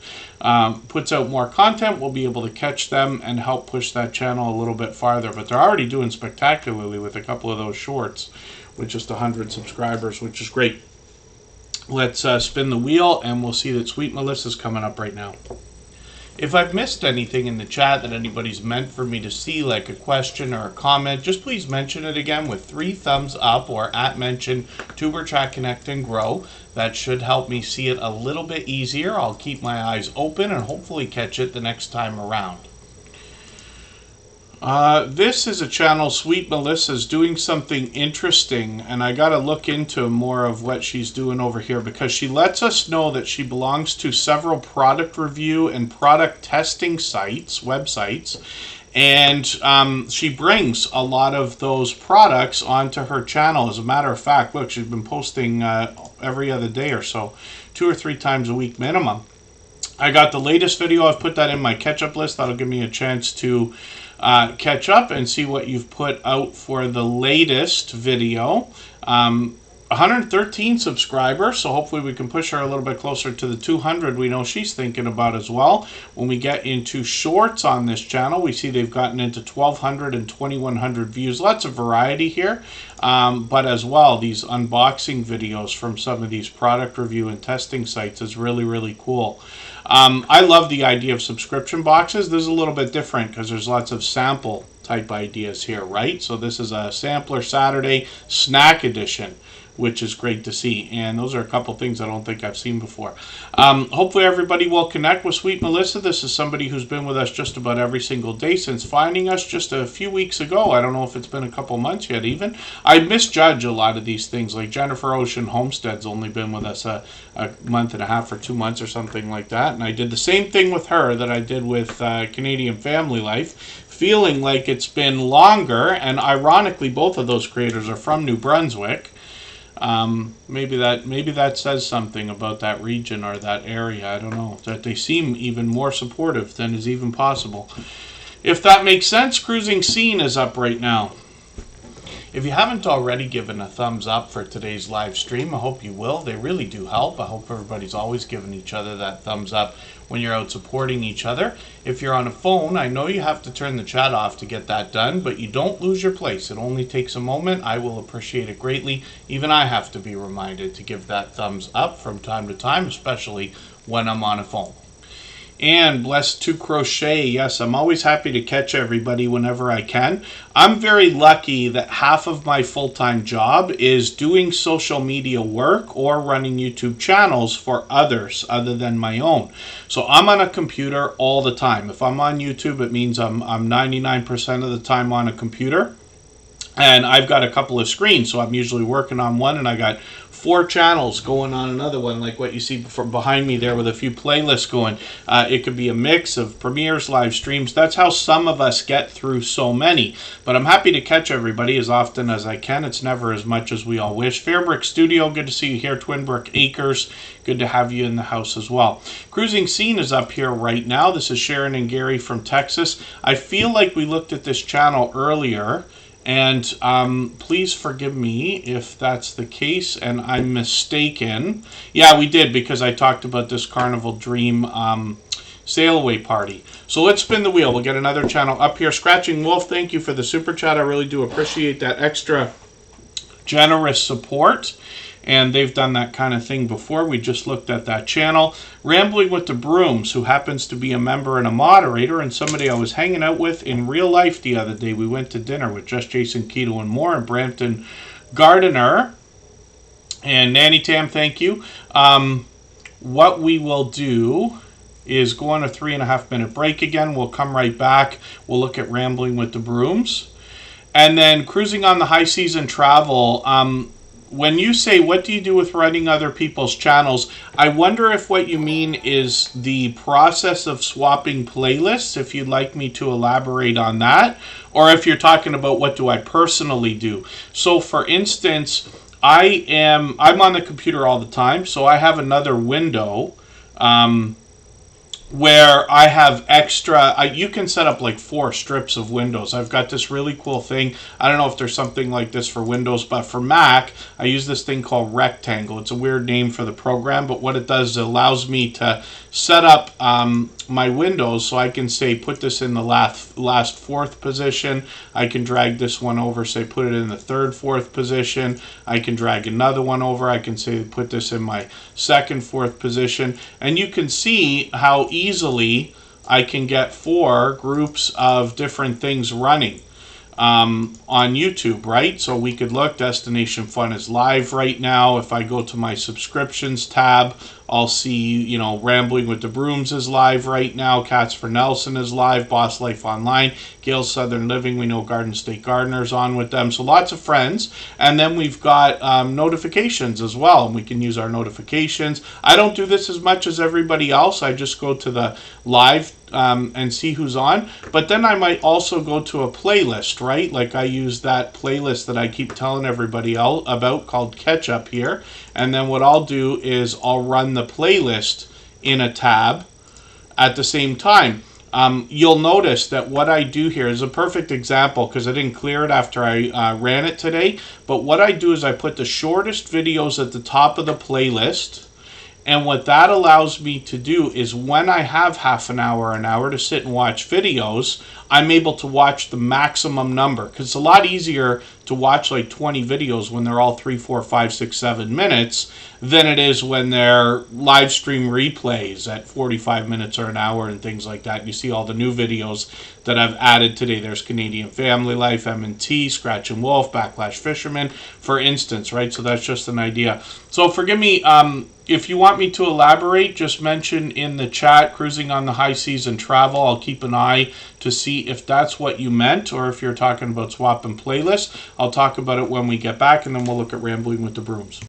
puts out more content, we'll be able to catch them and help push that channel a little bit farther. But they're already doing spectacularly with a couple of those shorts with just 100 subscribers, which is great. Let's spin the wheel, and we'll see that Sweet Melissa's coming up right now. If I've missed anything in the chat that anybody's meant for me to see, like a question or a comment, just please mention it again with 3 thumbs up or @mention TuberChat Connect and Grow. That should help me see it a little bit easier. I'll keep my eyes open and hopefully catch it the next time around. This is a channel, Sweet Melissa's doing something interesting, and I got to look into more of what she's doing over here, because she lets us know that she belongs to several product review and product testing websites, and she brings a lot of those products onto her channel. As a matter of fact, look, she's been posting every other day or so, 2 or 3 times a week minimum. I got the latest video. I've put that in my catch-up list. That'll give me a chance to catch up and see what you've put out for the latest video. 113 subscribers, so hopefully we can push her a little bit closer to the 200 we know she's thinking about as well. When we get into shorts on this channel, we see they've gotten into 1,200 and 2,100 views. Lots of variety here, but as well, these unboxing videos from some of these product review and testing sites is really, really cool. I love the idea of subscription boxes. This is a little bit different because there's lots of sample type ideas here, right? So this is a Sampler Saturday snack edition, which is great to see. And those are a couple things I don't think I've seen before. Hopefully everybody will connect with Sweet Melissa. This is somebody who's been with us just about every single day since finding us just a few weeks ago. I don't know if it's been a couple months yet even. I misjudge a lot of these things. Like Jennifer Ocean Homestead's only been with us a month and a half or 2 months or something like that. And I did the same thing with her that I did with Canadian Family Life, feeling like it's been longer. And ironically, both of those creators are from New Brunswick. Maybe that says something about that region or that area. I don't know, that they seem even more supportive than is even possible. If that makes sense, Cruising Scene is up right now. If you haven't already given a thumbs up for today's live stream, I hope you will. They really do help. I hope everybody's always giving each other that thumbs up when you're out supporting each other. If you're on a phone, I know you have to turn the chat off to get that done, but you don't lose your place. It only takes a moment. I will appreciate it greatly. Even I have to be reminded to give that thumbs up from time to time, especially when I'm on a phone. And blessed to crochet. Yes, I'm always happy to catch everybody whenever I can. I'm very lucky that half of my full-time job is doing social media work or running YouTube channels for others other than my own. So I'm on a computer all the time. If I'm on YouTube, it means I'm 99% of the time on a computer. And I've got a couple of screens, so I'm usually working on one, and I got 4 channels going on another one, like what you see from behind me there with a few playlists going. It could be a mix of premieres, live streams. That's how some of us get through so many. But I'm happy to catch everybody as often as I can. It's never as much as we all wish. Fairbrick Studio, good to see you here. Twinbrook Acres, good to have you in the house as well. Cruising Scene is up here right now. This is Sharon and Gary from Texas. I feel like we looked at this channel earlier, and please forgive me if that's the case and I'm mistaken. Yeah, we did, because I talked about this Carnival Dream sail away party. So let's spin the wheel. We'll get another channel up here. Scratching Wolf, thank you for the super chat. I really do appreciate that extra generous support. And they've done that kind of thing before. We just looked at that channel. Rambling with the Brooms, who happens to be a member and a moderator, and somebody I was hanging out with in real life the other day. We went to dinner with Just Jason, Keto, and more, and Brampton Gardener. And Nanny Tam, thank you. What we will do is go on a 3.5 minute break again. We'll come right back. We'll look at Rambling with the Brooms. And then Cruising on the High Season Travel. When you say, what do you do with running other people's channels, I wonder if what you mean is the process of swapping playlists, if you'd like me to elaborate on that, or if you're talking about what do I personally do. So for instance, I'm on the computer all the time, so I have another window where I have extra, you can set up like 4 strips of windows. I've got this really cool thing. I don't know if there's something like this for Windows, but for Mac, I use this thing called Rectangle. It's a weird name for the program, but what it does is it allows me to set up my windows, so I can say put this in the last 4th position. I can drag this one over, say put it in the 3rd, 4th position. I can drag another one over. I can say put this in my 2nd, 4th position. And you can see how easily I can get 4 groups of different things running on YouTube, right? So we could look, Destination Fun is live right now. If I go to my subscriptions tab, I'll see, Rambling with the Brooms is live right now. Cats for Nelson is live. Boss Life Online. Gail's Southern Living. We know Garden State Gardener's on with them. So lots of friends. And then we've got notifications as well. And we can use our notifications. I don't do this as much as everybody else. I just go to the live and see who's on. But then I might also go to a playlist, right? Like I use that playlist that I keep telling everybody about called Catch Up here. And then what I'll do is I'll run the playlist in a tab at the same time. You'll notice that what I do here is a perfect example because I didn't clear it after I ran it today. But what I do is I put the shortest videos at the top of the playlist. And what that allows me to do is when I have half an hour to sit and watch videos, I'm able to watch the maximum number. Because it's a lot easier to watch like 20 videos when they're all 3, 4, 5, 6, 7 minutes than it is when they're live stream replays at 45 minutes or an hour and things like that. And you see all the new videos that I've added today. There's Canadian Family Life, M&T, Scratch and Wolf, Backlash Fisherman, for instance, right? So that's just an idea. So forgive me, if you want me to elaborate, just mention in the chat, Cruising on the High Season Travel. I'll keep an eye to see if that's what you meant, or if you're talking about swapping playlists. I'll talk about it when we get back, and then we'll look at Rambling with the Brooms.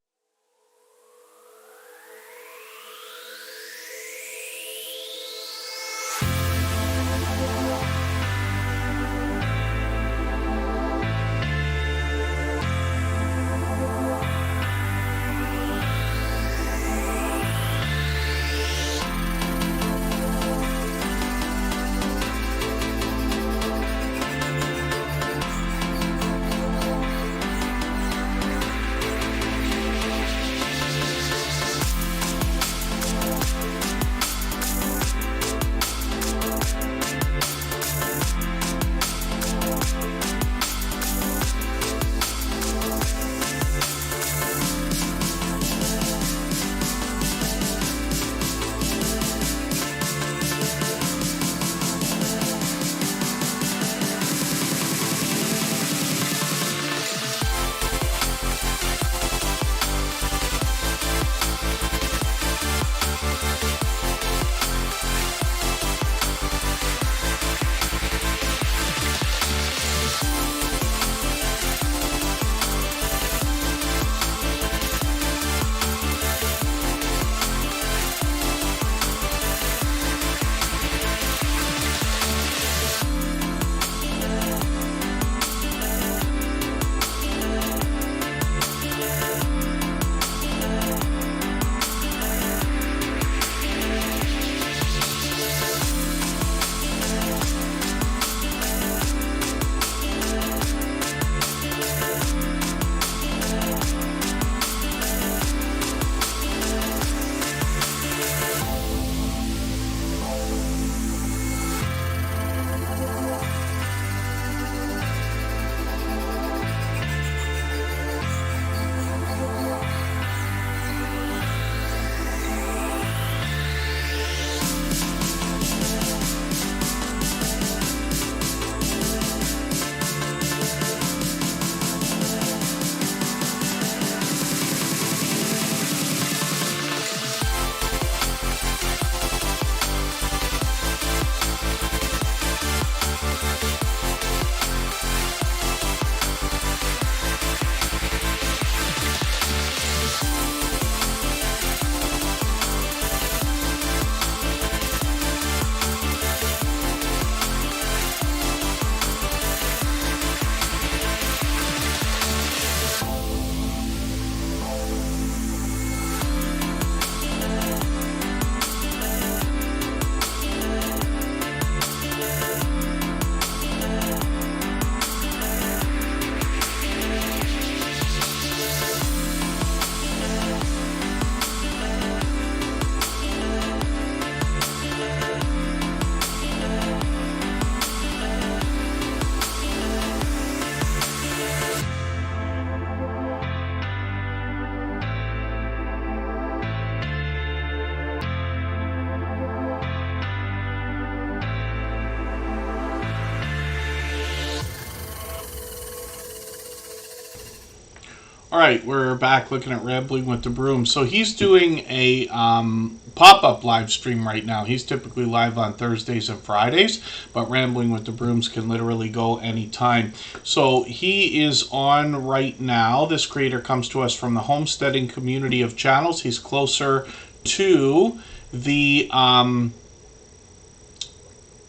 All right, we're back looking at Rambling with the Broom. So he's doing a pop-up live stream right now. He's typically live on Thursdays and Fridays, but Rambling with the Brooms can literally go anytime. So he is on right now. This creator comes to us from the Homesteading community of channels. He's closer to the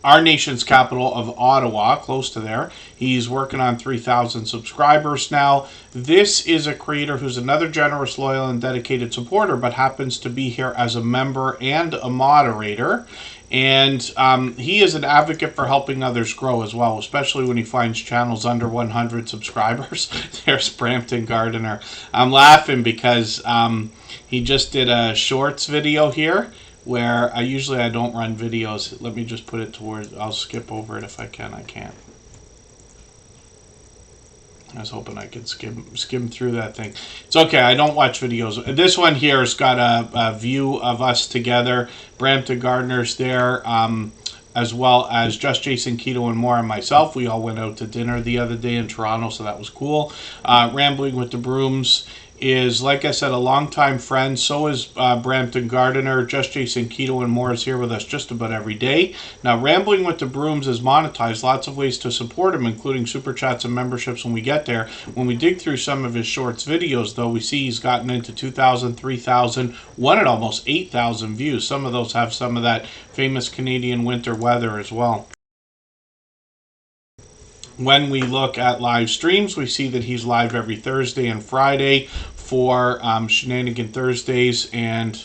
our nation's capital of Ottawa, close to there. He's working on 3,000 subscribers now. This is a creator who's another generous, loyal, and dedicated supporter, but happens to be here as a member and a moderator. And he is an advocate for helping others grow as well, especially when he finds channels under 100 subscribers. There's Brampton Gardener. I'm laughing because he just did a shorts video here, where I don't run videos. Let me just put it towards, I'll skip over it if I can. I can't. I was hoping I could skim through that thing. It's okay, I don't watch videos. This one here has got a view of us together. Brampton Gardener's there, as well as Just Jason, Keto, and More, and myself. We all went out to dinner the other day in Toronto, so that was cool. Rambling with the Brooms is, like I said, a longtime friend. So is Brampton Gardener. Just Jason, Keto, and More is here with us just about every day. Now, Rambling with the Brooms is monetized. Lots of ways to support him, including super chats and memberships when we get there. When we dig through some of his shorts videos, though, we see he's gotten into 2,000, 3,000, one at almost 8,000 views. Some of those have some of that famous Canadian winter weather as well. When we look at live streams, we see that he's live every Thursday and Friday for Shenanigan Thursdays and,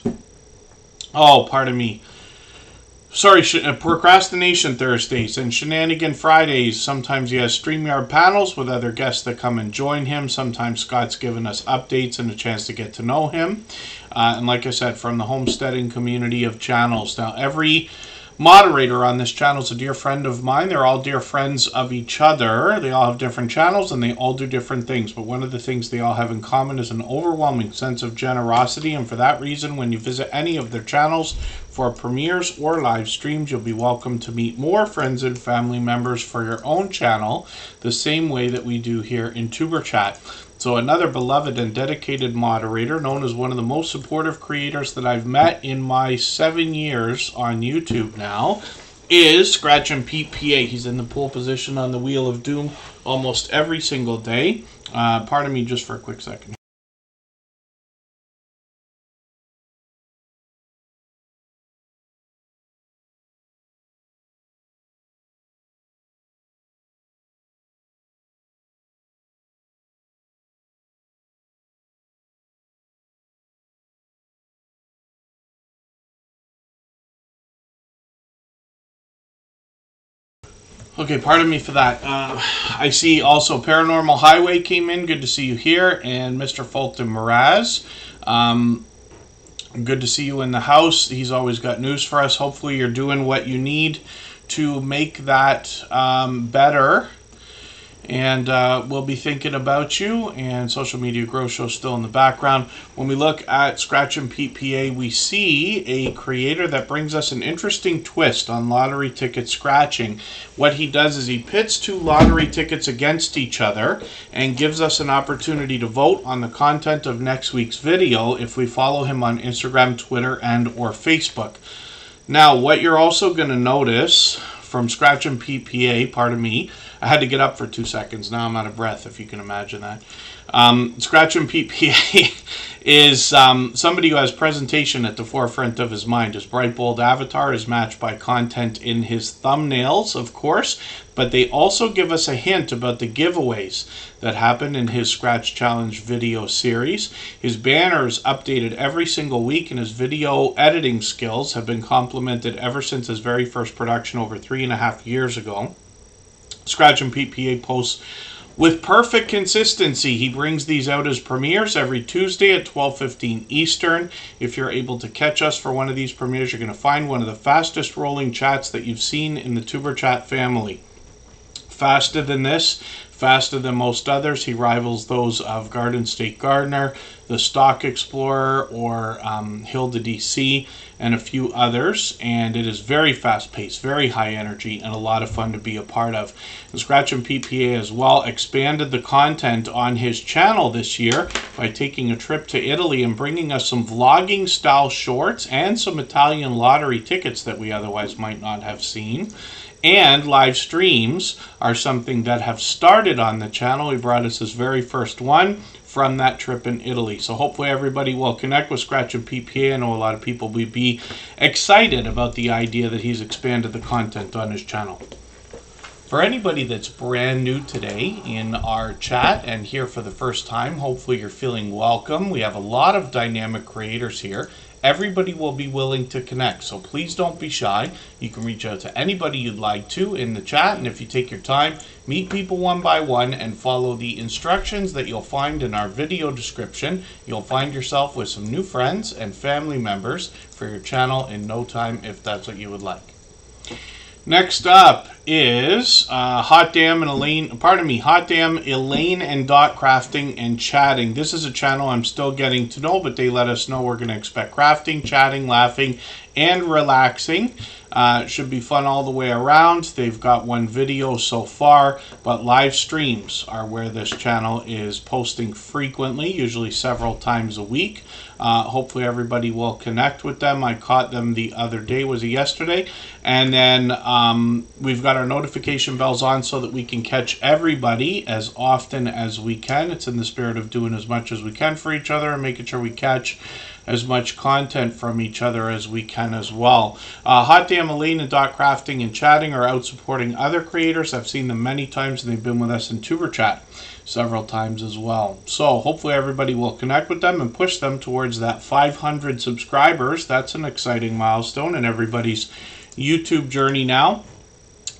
Procrastination Thursdays and Shenanigan Fridays. Sometimes he has StreamYard panels with other guests that come and join him. Sometimes Scott's given us updates and a chance to get to know him. And like I said, from the Homesteading community of channels. Now, every moderator on this channel is a dear friend of mine. They're all dear friends of each other. They all have different channels and they all do different things. But one of the things they all have in common is an overwhelming sense of generosity. And for that reason, when you visit any of their channels for premieres or live streams, you'll be welcome to meet more friends and family members for your own channel, the same way that we do here in Superchat. So another beloved and dedicated moderator, known as one of the most supportive creators that I've met in my 7 years on YouTube now, is Scratch and Pete PA. He's in the pole position on the Wheel of Doom almost every single day. Pardon me just for a quick second. Okay, pardon me for that. I see also Paranormal Highway came in. Good to see you here. And Mr. Fulton Mraz. Good to see you in the house. He's always got news for us. Hopefully you're doing what you need to make that better. And we'll be thinking about you. And Social Media Grow Show still in the background. When we look at Scratch and Pete PA, we see a creator that brings us an interesting twist on lottery ticket scratching. What he does is he pits two lottery tickets against each other and gives us an opportunity to vote on the content of next week's video if we follow him on Instagram, Twitter, and or Facebook. Now, what you're also going to notice from Scratch and Pete PA, pardon me, I had to get up for 2 seconds. Now I'm out of breath, if you can imagine that. Scratch and Pete PA is somebody who has presentation at the forefront of his mind. His bright, bold avatar is matched by content in his thumbnails, of course, but they also give us a hint about the giveaways that happen in his Scratch Challenge video series. His banner is updated every single week, and his video editing skills have been complimented ever since his very first production over 3.5 years ago. Scratch and Pete PA posts with perfect consistency. He brings these out as premieres every Tuesday at 12:15 Eastern. If you're able to catch us for one of these premieres, you're going to find one of the fastest rolling chats that you've seen in the Tuber Chat family. Faster than this, faster than most others. He rivals those of Garden State Gardener, the Stock Explorer, or Hilda DC, and a few others. And it is very fast-paced, very high energy, and a lot of fun to be a part of. And Scratch and PPA as well expanded the content on his channel this year by taking a trip to Italy and bringing us some vlogging-style shorts and some Italian lottery tickets that we otherwise might not have seen. And live streams are something that have started on the channel. He brought us his very first one from that trip in Italy. So hopefully everybody will connect with Scratch and PPA. I know a lot of people will be excited about the idea that he's expanded the content on his channel. For anybody that's brand new today in our chat and here for the first time, hopefully you're feeling welcome. We have a lot of dynamic creators here. Everybody will be willing to connect, so please don't be shy. You can reach out to anybody you'd like to in the chat, and if you take your time, meet people one by one and follow the instructions that you'll find in our video description. You'll find yourself with some new friends and family members for your channel in no time if that's what you would like. Next up is Hot Damn, Elaine and Dot Crafting and Chatting. This is a channel I'm still getting to know, but they let us know we're going to expect crafting, chatting, laughing, and relaxing. Should be fun all the way around. They've got one video so far, but live streams are where this channel is posting frequently, usually several times a week. Hopefully everybody will connect with them. I caught them the other day, was it yesterday? And then we've got our notification bells on so that we can catch everybody as often as we can. It's in the spirit of doing as much as we can for each other and making sure we catch as much content from each other as we can as well. Hot Damn, Elaine and Dot Crafting and Chatting are out supporting other creators. I've seen them many times, and they've been with us in Superchat several times as well. So hopefully everybody will connect with them and push them towards that 500 subscribers. That's an exciting milestone in everybody's YouTube journey now.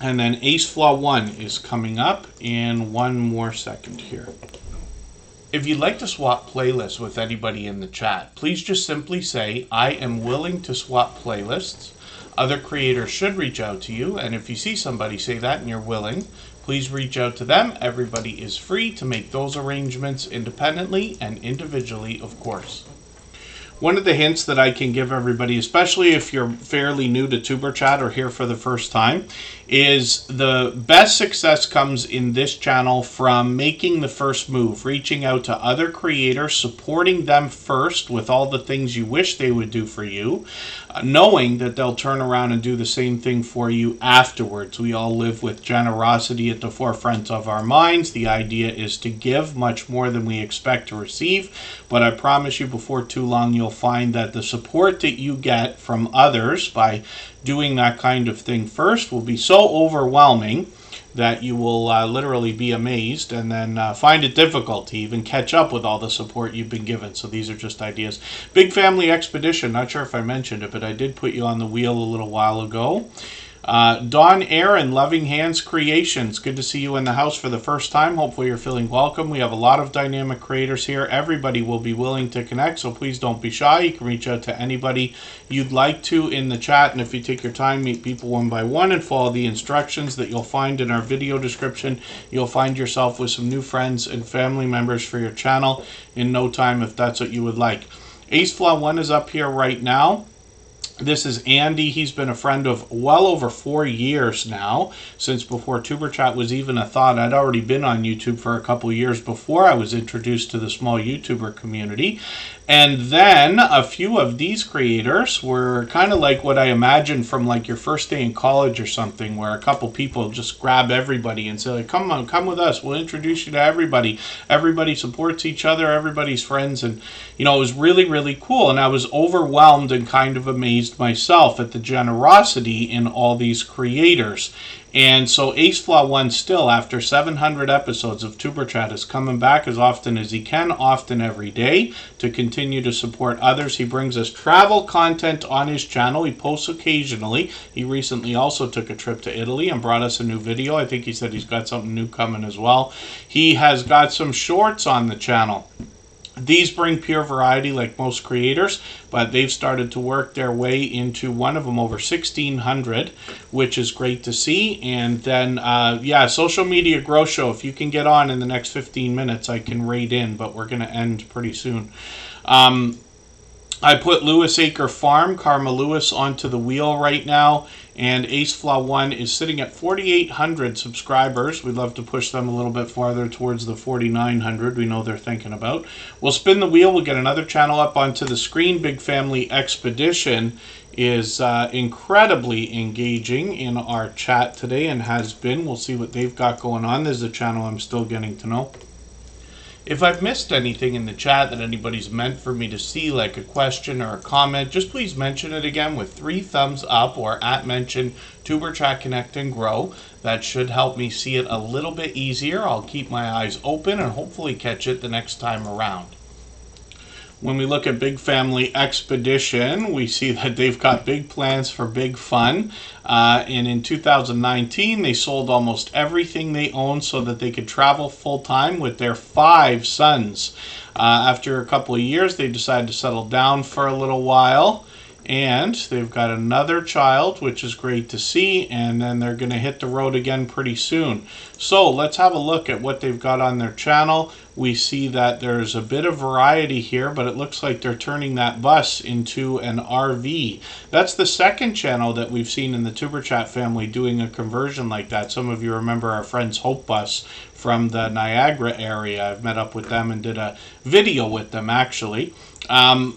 And then Ace Flaw 1 is coming up in one more second here. If you'd like to swap playlists with anybody in the chat, please just simply say, I am willing to swap playlists. Other creators should reach out to you, and if you see somebody say that and you're willing, please reach out to them. Everybody is free to make those arrangements independently and individually, of course. One of the hints that I can give everybody, especially if you're fairly new to Superchat or here for the first time, is the best success comes in this channel from making the first move, reaching out to other creators, supporting them first with all the things you wish they would do for you, knowing that they'll turn around and do the same thing for you afterwards. We all live with generosity at the forefront of our minds. The idea is to give much more than we expect to receive, but I promise you before too long you'll find that the support that you get from others by doing that kind of thing first will be so overwhelming that you will literally be amazed and then find it difficult to even catch up with all the support you've been given. So these are just ideas. Big Family Expedition, not sure if I mentioned it, but I did put you on the wheel a little while ago. Dawn Aaron, Loving Hands Creations. Good to see you in the house for the first time. Hopefully you're feeling welcome. We have a lot of dynamic creators here. Everybody will be willing to connect, so please don't be shy. You can reach out to anybody you'd like to in the chat, and if you take your time, meet people one by one and follow the instructions that you'll find in our video description. You'll find yourself with some new friends and family members for your channel in no time if that's what you would like. Ace Flaw 1 is up here right now. This is Andy. He's been a friend of well over 4 years now, since before Superchat was even a thought. I'd already been on YouTube for a couple years before I was introduced to the small YouTuber community. And then a few of these creators were kind of like what I imagined from like your first day in college or something, where a couple people just grab everybody and say, like, come on, come with us. We'll introduce you to everybody. Everybody supports each other. Everybody's friends. And, you know, it was really, really cool. And I was overwhelmed and kind of amazed myself at the generosity in all these creators. And so Ace Flaw 1 still, after 700 episodes of Superchat, is coming back as often as he can, often every day, to continue to support others. He brings us travel content on his channel. He posts occasionally. He recently also took a trip to Italy and brought us a new video. I think he said he's got something new coming as well. He has got some shorts on the channel. These bring pure variety like most creators, but they've started to work their way into one of them over 1,600, which is great to see. And then, yeah, Social Media Grow Show, if you can get on in the next 15 minutes, I can rate in, but we're going to end pretty soon. I put Lewis Acre Farm, Karma Lewis, onto the wheel right now, and AceFlaw1 is sitting at 4,800 subscribers. We'd love to push them a little bit farther towards the 4,900 we know they're thinking about. We'll spin the wheel. We'll get another channel up onto the screen. Big Family Expedition is incredibly engaging in our chat today and has been. We'll see what they've got going on. This is a channel I'm still getting to know. If I've missed anything in the chat that anybody's meant for me to see, like a question or a comment, just please mention it again with 3 thumbs up or @mention Tuberchat Connect and Grow. That should help me see it a little bit easier. I'll keep my eyes open and hopefully catch it the next time around. When we look at Big Family Expedition, we see that they've got big plans for big fun. And in 2019, they sold almost everything they owned so that they could travel full-time with their 5 sons. After a couple of years, they decided to settle down for a little while. And they've got another child, which is great to see, and then they're going to hit the road again pretty soon. So let's have a look at what they've got on their channel. We see that there's a bit of variety here, but it looks like they're turning that bus into an RV. That's the second channel that we've seen in the Tuberchat family doing a conversion like that. Some of you remember our friends Hope Bus from the Niagara area. I've met up with them and did a video with them, actually.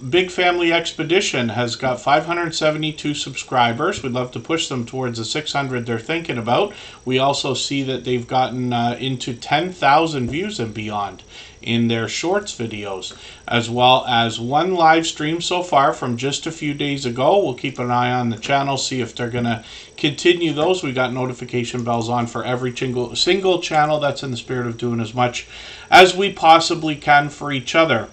Big Family Expedition has got 572 subscribers. We'd love to push them towards the 600 they're thinking about. We also see that they've gotten into 10,000 views and beyond in their shorts videos, as well as 1 live stream so far from just a few days ago. We'll keep an eye on the channel, see if they're going to continue those. We got notification bells on for every single channel. That's in the spirit of doing as much as we possibly can for each other.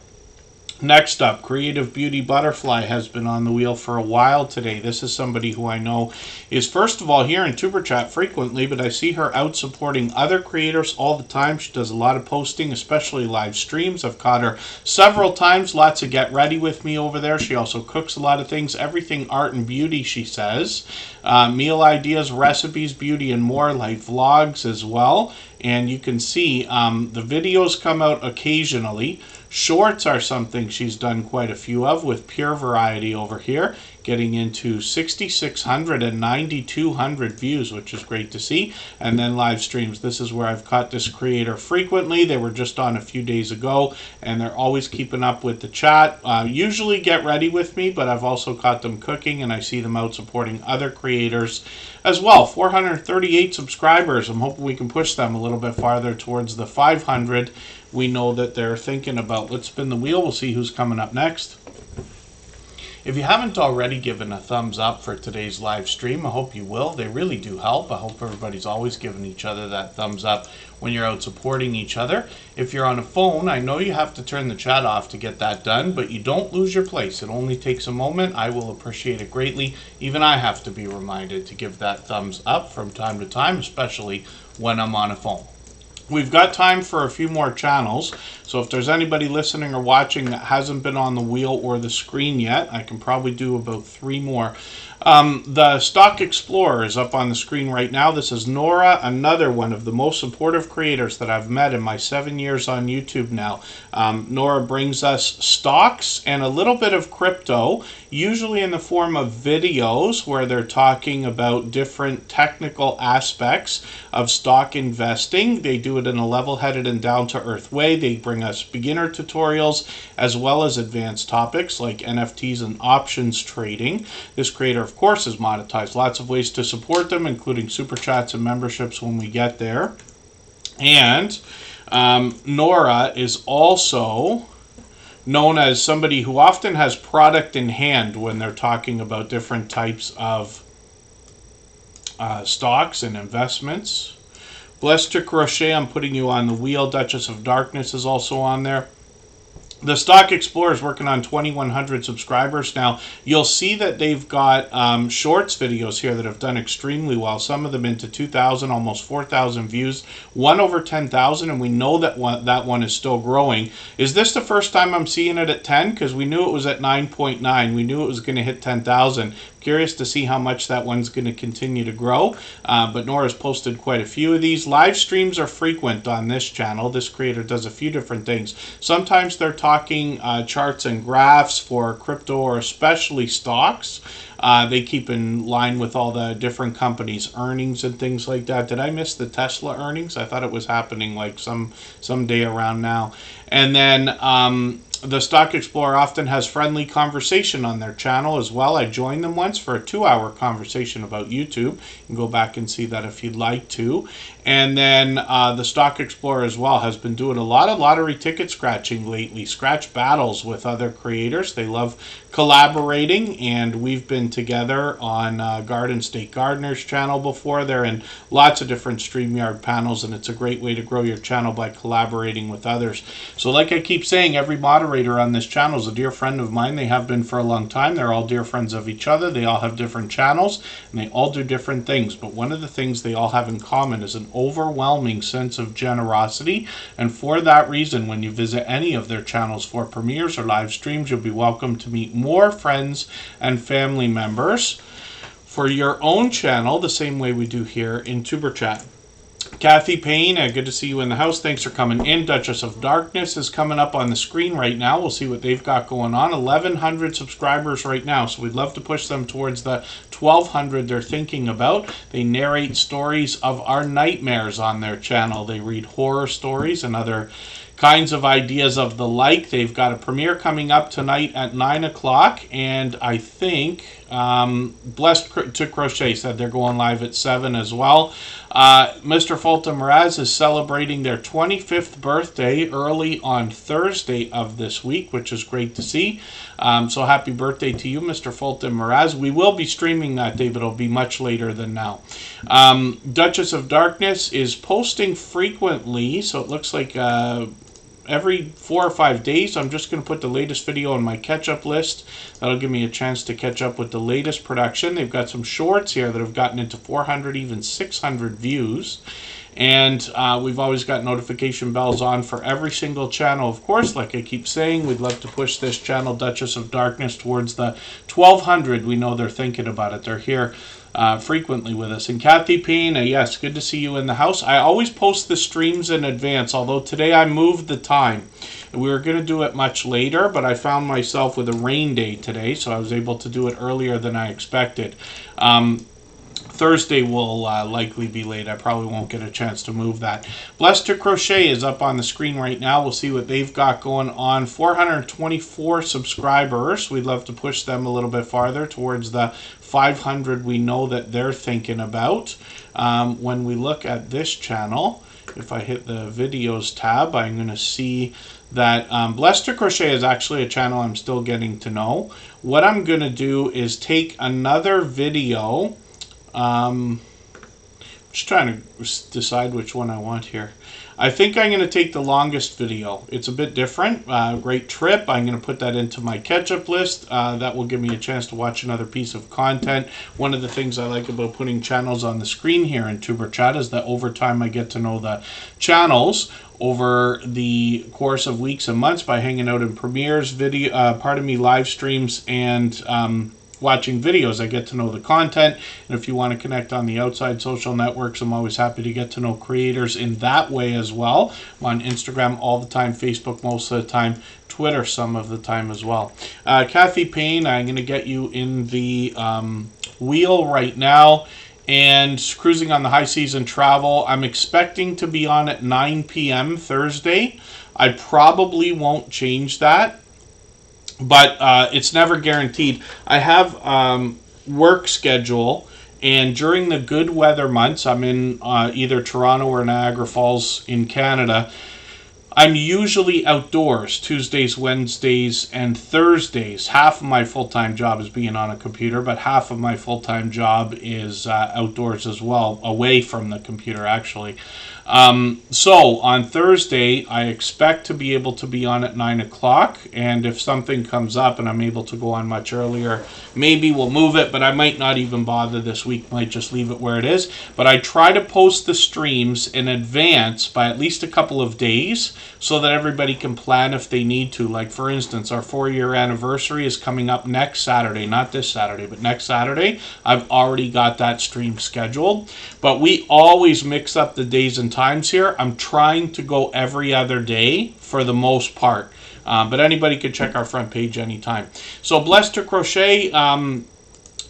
Next up, Creative Beauty Butterfly has been on the wheel for a while today. This is somebody who I know is, first of all, here in Tuberchat frequently, but I see her out supporting other creators all the time. She does a lot of posting, especially live streams. I've caught her several times. Lots of get ready with me over there. She also cooks a lot of things. Everything art and beauty, she says. Meal ideas, recipes, beauty, and more, like vlogs as well. And you can see the videos come out occasionally. Shorts are something she's done quite a few of with pure variety over here, getting into 6,600 and 9,200 views, which is great to see. And then live streams. This is where I've caught this creator frequently. They were just on a few days ago, and they're always keeping up with the chat. Usually get ready with me, but I've also caught them cooking, and I see them out supporting other creators as well. 438 subscribers. I'm hoping we can push them a little bit farther towards the 500 we know that they're thinking about. Let's spin the wheel. We'll see who's coming up next. If you haven't already given a thumbs up for today's live stream, I hope you will. They really do help. I hope everybody's always giving each other that thumbs up when you're out supporting each other. If you're on a phone, I know you have to turn the chat off to get that done, but you don't lose your place. It only takes a moment. I will appreciate it greatly. Even I have to be reminded to give that thumbs up from time to time, especially when I'm on a phone. We've got time for a few more channels, so if there's anybody listening or watching that hasn't been on the wheel or the screen yet, I can probably do about 3 more. The Stock Explorer is up on the screen right now. This is Nora, another one of the most supportive creators that I've met in my 7 years on YouTube now. Nora brings us stocks and a little bit of crypto, usually in the form of videos where they're talking about different technical aspects of stock investing. They do it in a level-headed and down-to-earth way. They bring us beginner tutorials as well as advanced topics like NFTs and options trading. This creator, of course, is monetized. Lots of ways to support them, including super chats and memberships when we get there. And Nora is also known as somebody who often has product in hand when they're talking about different types of stocks and investments. Blessed to Crochet, I'm putting you on the wheel. Duchess of Darkness is also on there. The Stock Explorer is working on 2,100 subscribers now. You'll see that they've got shorts videos here that have done extremely well. Some of them into 2,000, almost 4,000 views. One over 10,000, and we know that one is still growing. Is this the first time I'm seeing it at 10? Because we knew it was at 9.9. We knew it was going to hit 10,000. Curious to see how much that one's going to continue to grow. But Nora's posted quite a few of these. Live streams are frequent on this channel. This creator does a few different things. Sometimes they're talking charts and graphs for crypto or especially stocks. They keep in line with all the different companies' earnings and things like that. Did I miss the Tesla earnings? I thought it was happening like some day around now. And then the Stock Explorer often has friendly conversation on their channel as well. I joined them once for a 2-hour conversation about YouTube. You can go back and see that if you'd like to. And then the Stock Explorer as well has been doing a lot of lottery ticket scratching lately. Scratch battles with other creators. They love collaborating, and we've been together on Garden State Gardener's channel before. They're in lots of different StreamYard panels, and it's a great way to grow your channel by collaborating with others. So like I keep saying, every moderator on this channel is a dear friend of mine. They have been for a long time. They're all dear friends of each other. They all have different channels, and they all do different things. But one of the things they all have in common is an overwhelming sense of generosity. And for that reason, when you visit any of their channels for premieres or live streams, you'll be welcome to meet more friends and family members for your own channel, the same way we do here in Superchat. Kathy Payne, good to see you in the house. Thanks for coming in. Duchess of Darkness is coming up on the screen right now. We'll see what they've got going on. 1,100 subscribers right now, so we'd love to push them towards the 1,200 they're thinking about. They narrate stories of our nightmares on their channel. They read horror stories and other kinds of ideas of the like. They've got a premiere coming up tonight at 9 o'clock, and I think Blessed to Crochet said they're going live at 7 as well. Mr. Fulton Mraz is celebrating their 25th birthday early on Thursday of this week, which is great to see. So happy birthday to you, Mr. Fulton Mraz. We will be streaming that day, but it'll be much later than now. Duchess of Darkness is posting frequently, so it looks like every 4 or 5 days. I'm just going to put the latest video on my catch-up list. That'll give me a chance to catch up with the latest production. They've got some shorts here that have gotten into 400, even 600 views. And we've always got notification bells on for every single channel. Of course, like I keep saying, we'd love to push this channel, Duchess of Darkness, towards the 1,200. We know they're thinking about it. They're here frequently with us. And Kathy Payne, yes, good to see you in the house. I always post the streams in advance, although today I moved the time. We were going to do it much later, but I found myself with a rain day today, so I was able to do it earlier than I expected. Thursday will likely be late. I probably won't get a chance to move that. Blessed to Crochet is up on the screen right now. We'll see what they've got going on. 424 subscribers. We'd love to push them a little bit farther towards the 500 we know that they're thinking about. When we look at this channel, if I hit the videos tab, I'm going to see that Blessed to Crochet is actually a channel I'm still getting to know. What I'm going to do is take another video. Just trying to decide which one I want here. I think I'm going to take the longest video. It's a bit different. Great trip. I'm going to put that into my catch-up list. That will give me a chance to watch another piece of content. One of the things I like about putting channels on the screen here in Superchat is that over time I get to know the channels over the course of weeks and months by hanging out in premieres, live streams, and watching videos. I get to know the content, and if you want to connect on the outside social networks, I'm always happy to get to know creators in that way as well. I'm on Instagram all the time, Facebook most of the time, Twitter some of the time as well. Kathy Payne, I'm going to get you in the wheel right now, and cruising on the high season travel. I'm expecting to be on at 9 p.m. Thursday. I probably won't change that, but it's never guaranteed. I have work schedule, and during the good weather months, I'm in either Toronto or Niagara Falls in Canada. I'm usually outdoors Tuesdays, Wednesdays, and Thursdays. Half of my full-time job is being on a computer, but half of my full-time job is outdoors as well, away from the computer actually. So on Thursday, I expect to be able to be on at 9 o'clock. And if something comes up and I'm able to go on much earlier, maybe we'll move it. But I might not even bother this week. Might just leave it where it is. But I try to post the streams in advance by at least a couple of days so that everybody can plan if they need to. Like, for instance, our 4-year anniversary is coming up next Saturday. Not this Saturday, but next Saturday. I've already got that stream scheduled. But we always mix up the days and times here. I'm trying to go every other day for the most part. But anybody can check our front page anytime. So Blessed to Crochet,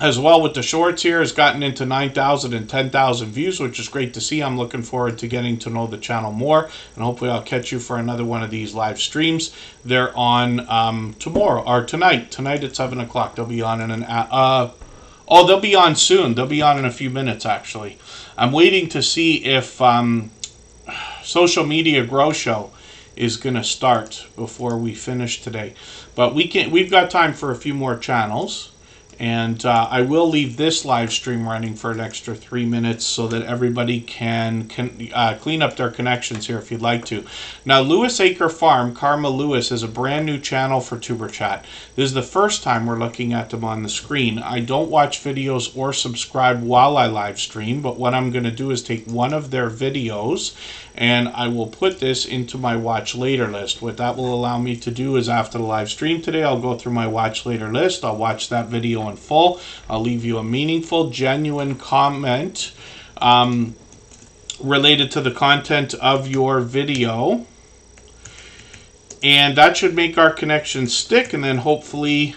as well with the shorts here, has gotten into 9,000 and 10,000 views, which is great to see. I'm looking forward to getting to know the channel more. And hopefully I'll catch you for another one of these live streams. They're on tomorrow, or tonight. Tonight at 7 o'clock. They'll be on in an oh, they'll be on soon. They'll be on in a few minutes, actually. I'm waiting to see if Social Media Grow Show is going to start before we finish today. But we've got time for a few more channels. And I will leave this live stream running for an extra 3 minutes so that everybody can clean up their connections here if you'd like to. Now, Lewis Acre Farm, Karma Lewis, is a brand new channel for TuberChat. This is the first time we're looking at them on the screen. I don't watch videos or subscribe while I live stream, but what I'm going to do is take one of their videos and I will put this into my watch later list. What that will allow me to do is after the live stream today, I'll go through my watch later list. I'll watch that video in full. I'll leave you a meaningful, genuine comment related to the content of your video. And that should make our connection stick, and then hopefully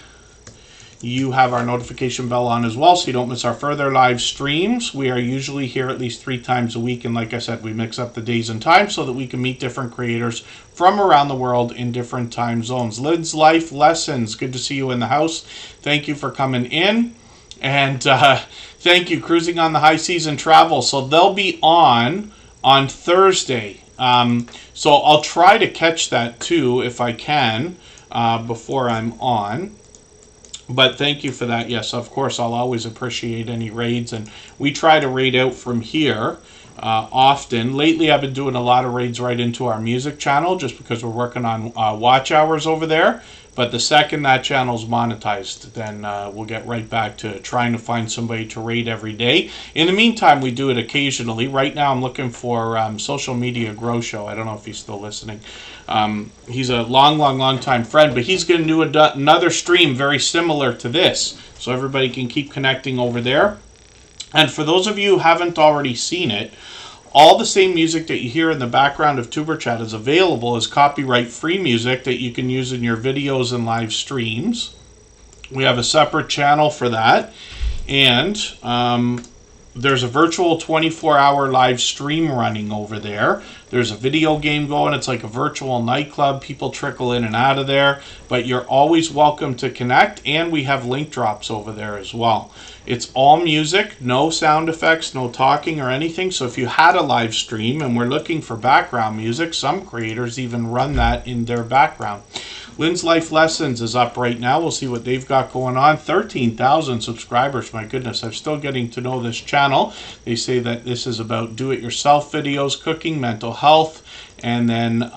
you have our notification bell on as well so you don't miss our further live streams. We are usually here at least 3 times a week, and like I said, we mix up the days and times so that we can meet different creators from around the world in different time zones. Lid's Life Lessons, good to see you in the house. Thank you for coming in, and thank you, Cruising on the High Seas and Travel. So they'll be on Thursday. So I'll try to catch that too if I can before I'm on. But thank you for that. Yes, of course, I'll always appreciate any raids. And we try to raid out from here often. Lately, I've been doing a lot of raids right into our music channel just because we're working on watch hours over there. But the second that channel's monetized, then we'll get right back to trying to find somebody to raid every day. In the meantime, we do it occasionally. Right now, I'm looking for Social Media Grow Show. I don't know if he's still listening. He's a long time friend, but he's going to do another stream very similar to this. So everybody can keep connecting over there. And for those of you who haven't already seen it, all the same music that you hear in the background of TuberChat is available as copyright-free music that you can use in your videos and live streams. We have a separate channel for that. And there's a virtual 24-hour live stream running over there. There's a video game going. It's like a virtual nightclub. People trickle in and out of there. But you're always welcome to connect. And we have link drops over there as well. It's all music, no sound effects, no talking or anything. So if you had a live stream and we're looking for background music, some creators even run that in their background. Lynn's Life Lessons is up right now. We'll see what they've got going on. 13,000 subscribers. My goodness, I'm still getting to know this channel. They say that this is about do-it-yourself videos, cooking, mental health, and then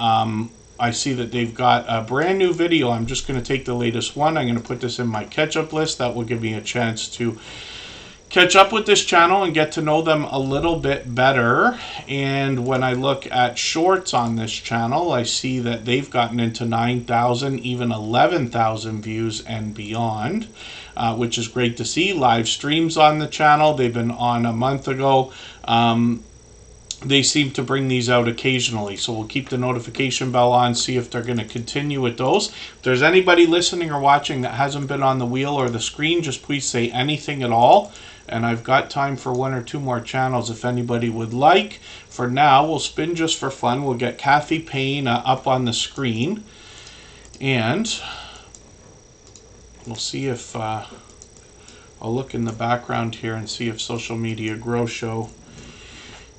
I see that they've got a brand new video. I'm just going to take the latest one. I'm going to put this in my catch-up list. That will give me a chance to catch up with this channel and get to know them a little bit better. And when I look at shorts on this channel, I see that they've gotten into 9,000, even 11,000 views and beyond, which is great to see. Live streams on the channel. They've been on a month ago. They seem to bring these out occasionally, so we'll keep the notification bell on, see if they're going to continue with those. If there's anybody listening or watching that hasn't been on the wheel or the screen, just please say anything at all. And I've got time for 1 or 2 more channels if anybody would like. For now, we'll spin just for fun. We'll get Kathy Payne up on the screen. And we'll see if... I'll look in the background here and see if Social Media Grow Show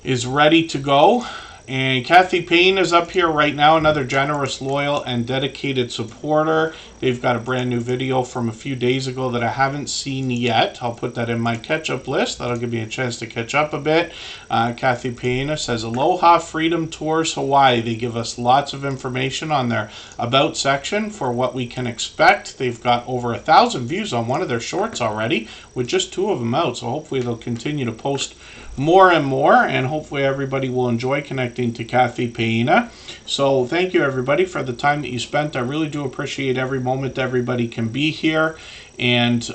is ready to go. And Kathy Payne is up here right now, another generous, loyal, and dedicated supporter. They've got a brand new video from a few days ago that I haven't seen yet. I'll put that in my catch-up list. That'll give me a chance to catch up a bit. Kathy Payne says, Aloha Freedom Tours Hawaii. They give us lots of information on their About section for what we can expect. They've got over 1,000 views on one of their shorts already, with just 2 of them out. So hopefully they'll continue to post more and more, and hopefully everybody will enjoy connecting to Kathy Payne. So thank you everybody for the time that you spent. I really do appreciate every moment everybody can be here, and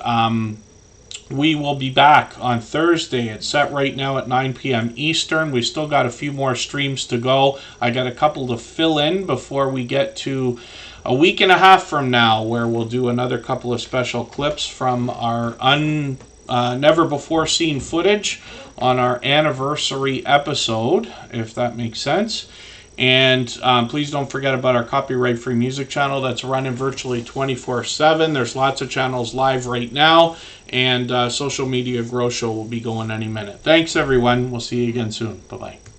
we will be back on Thursday. It's set right now at 9 p.m. Eastern. We still got a few more streams to go. I got a couple to fill in before we get to a week and a half from now, where we'll do another couple of special clips from our never before seen footage on our anniversary episode, if that makes sense. And please don't forget about our copyright-free music channel that's running virtually 24/7. There's lots of channels live right now, and Social Media Grow Show will be going any minute. Thanks, everyone. We'll see you again soon. Bye-bye.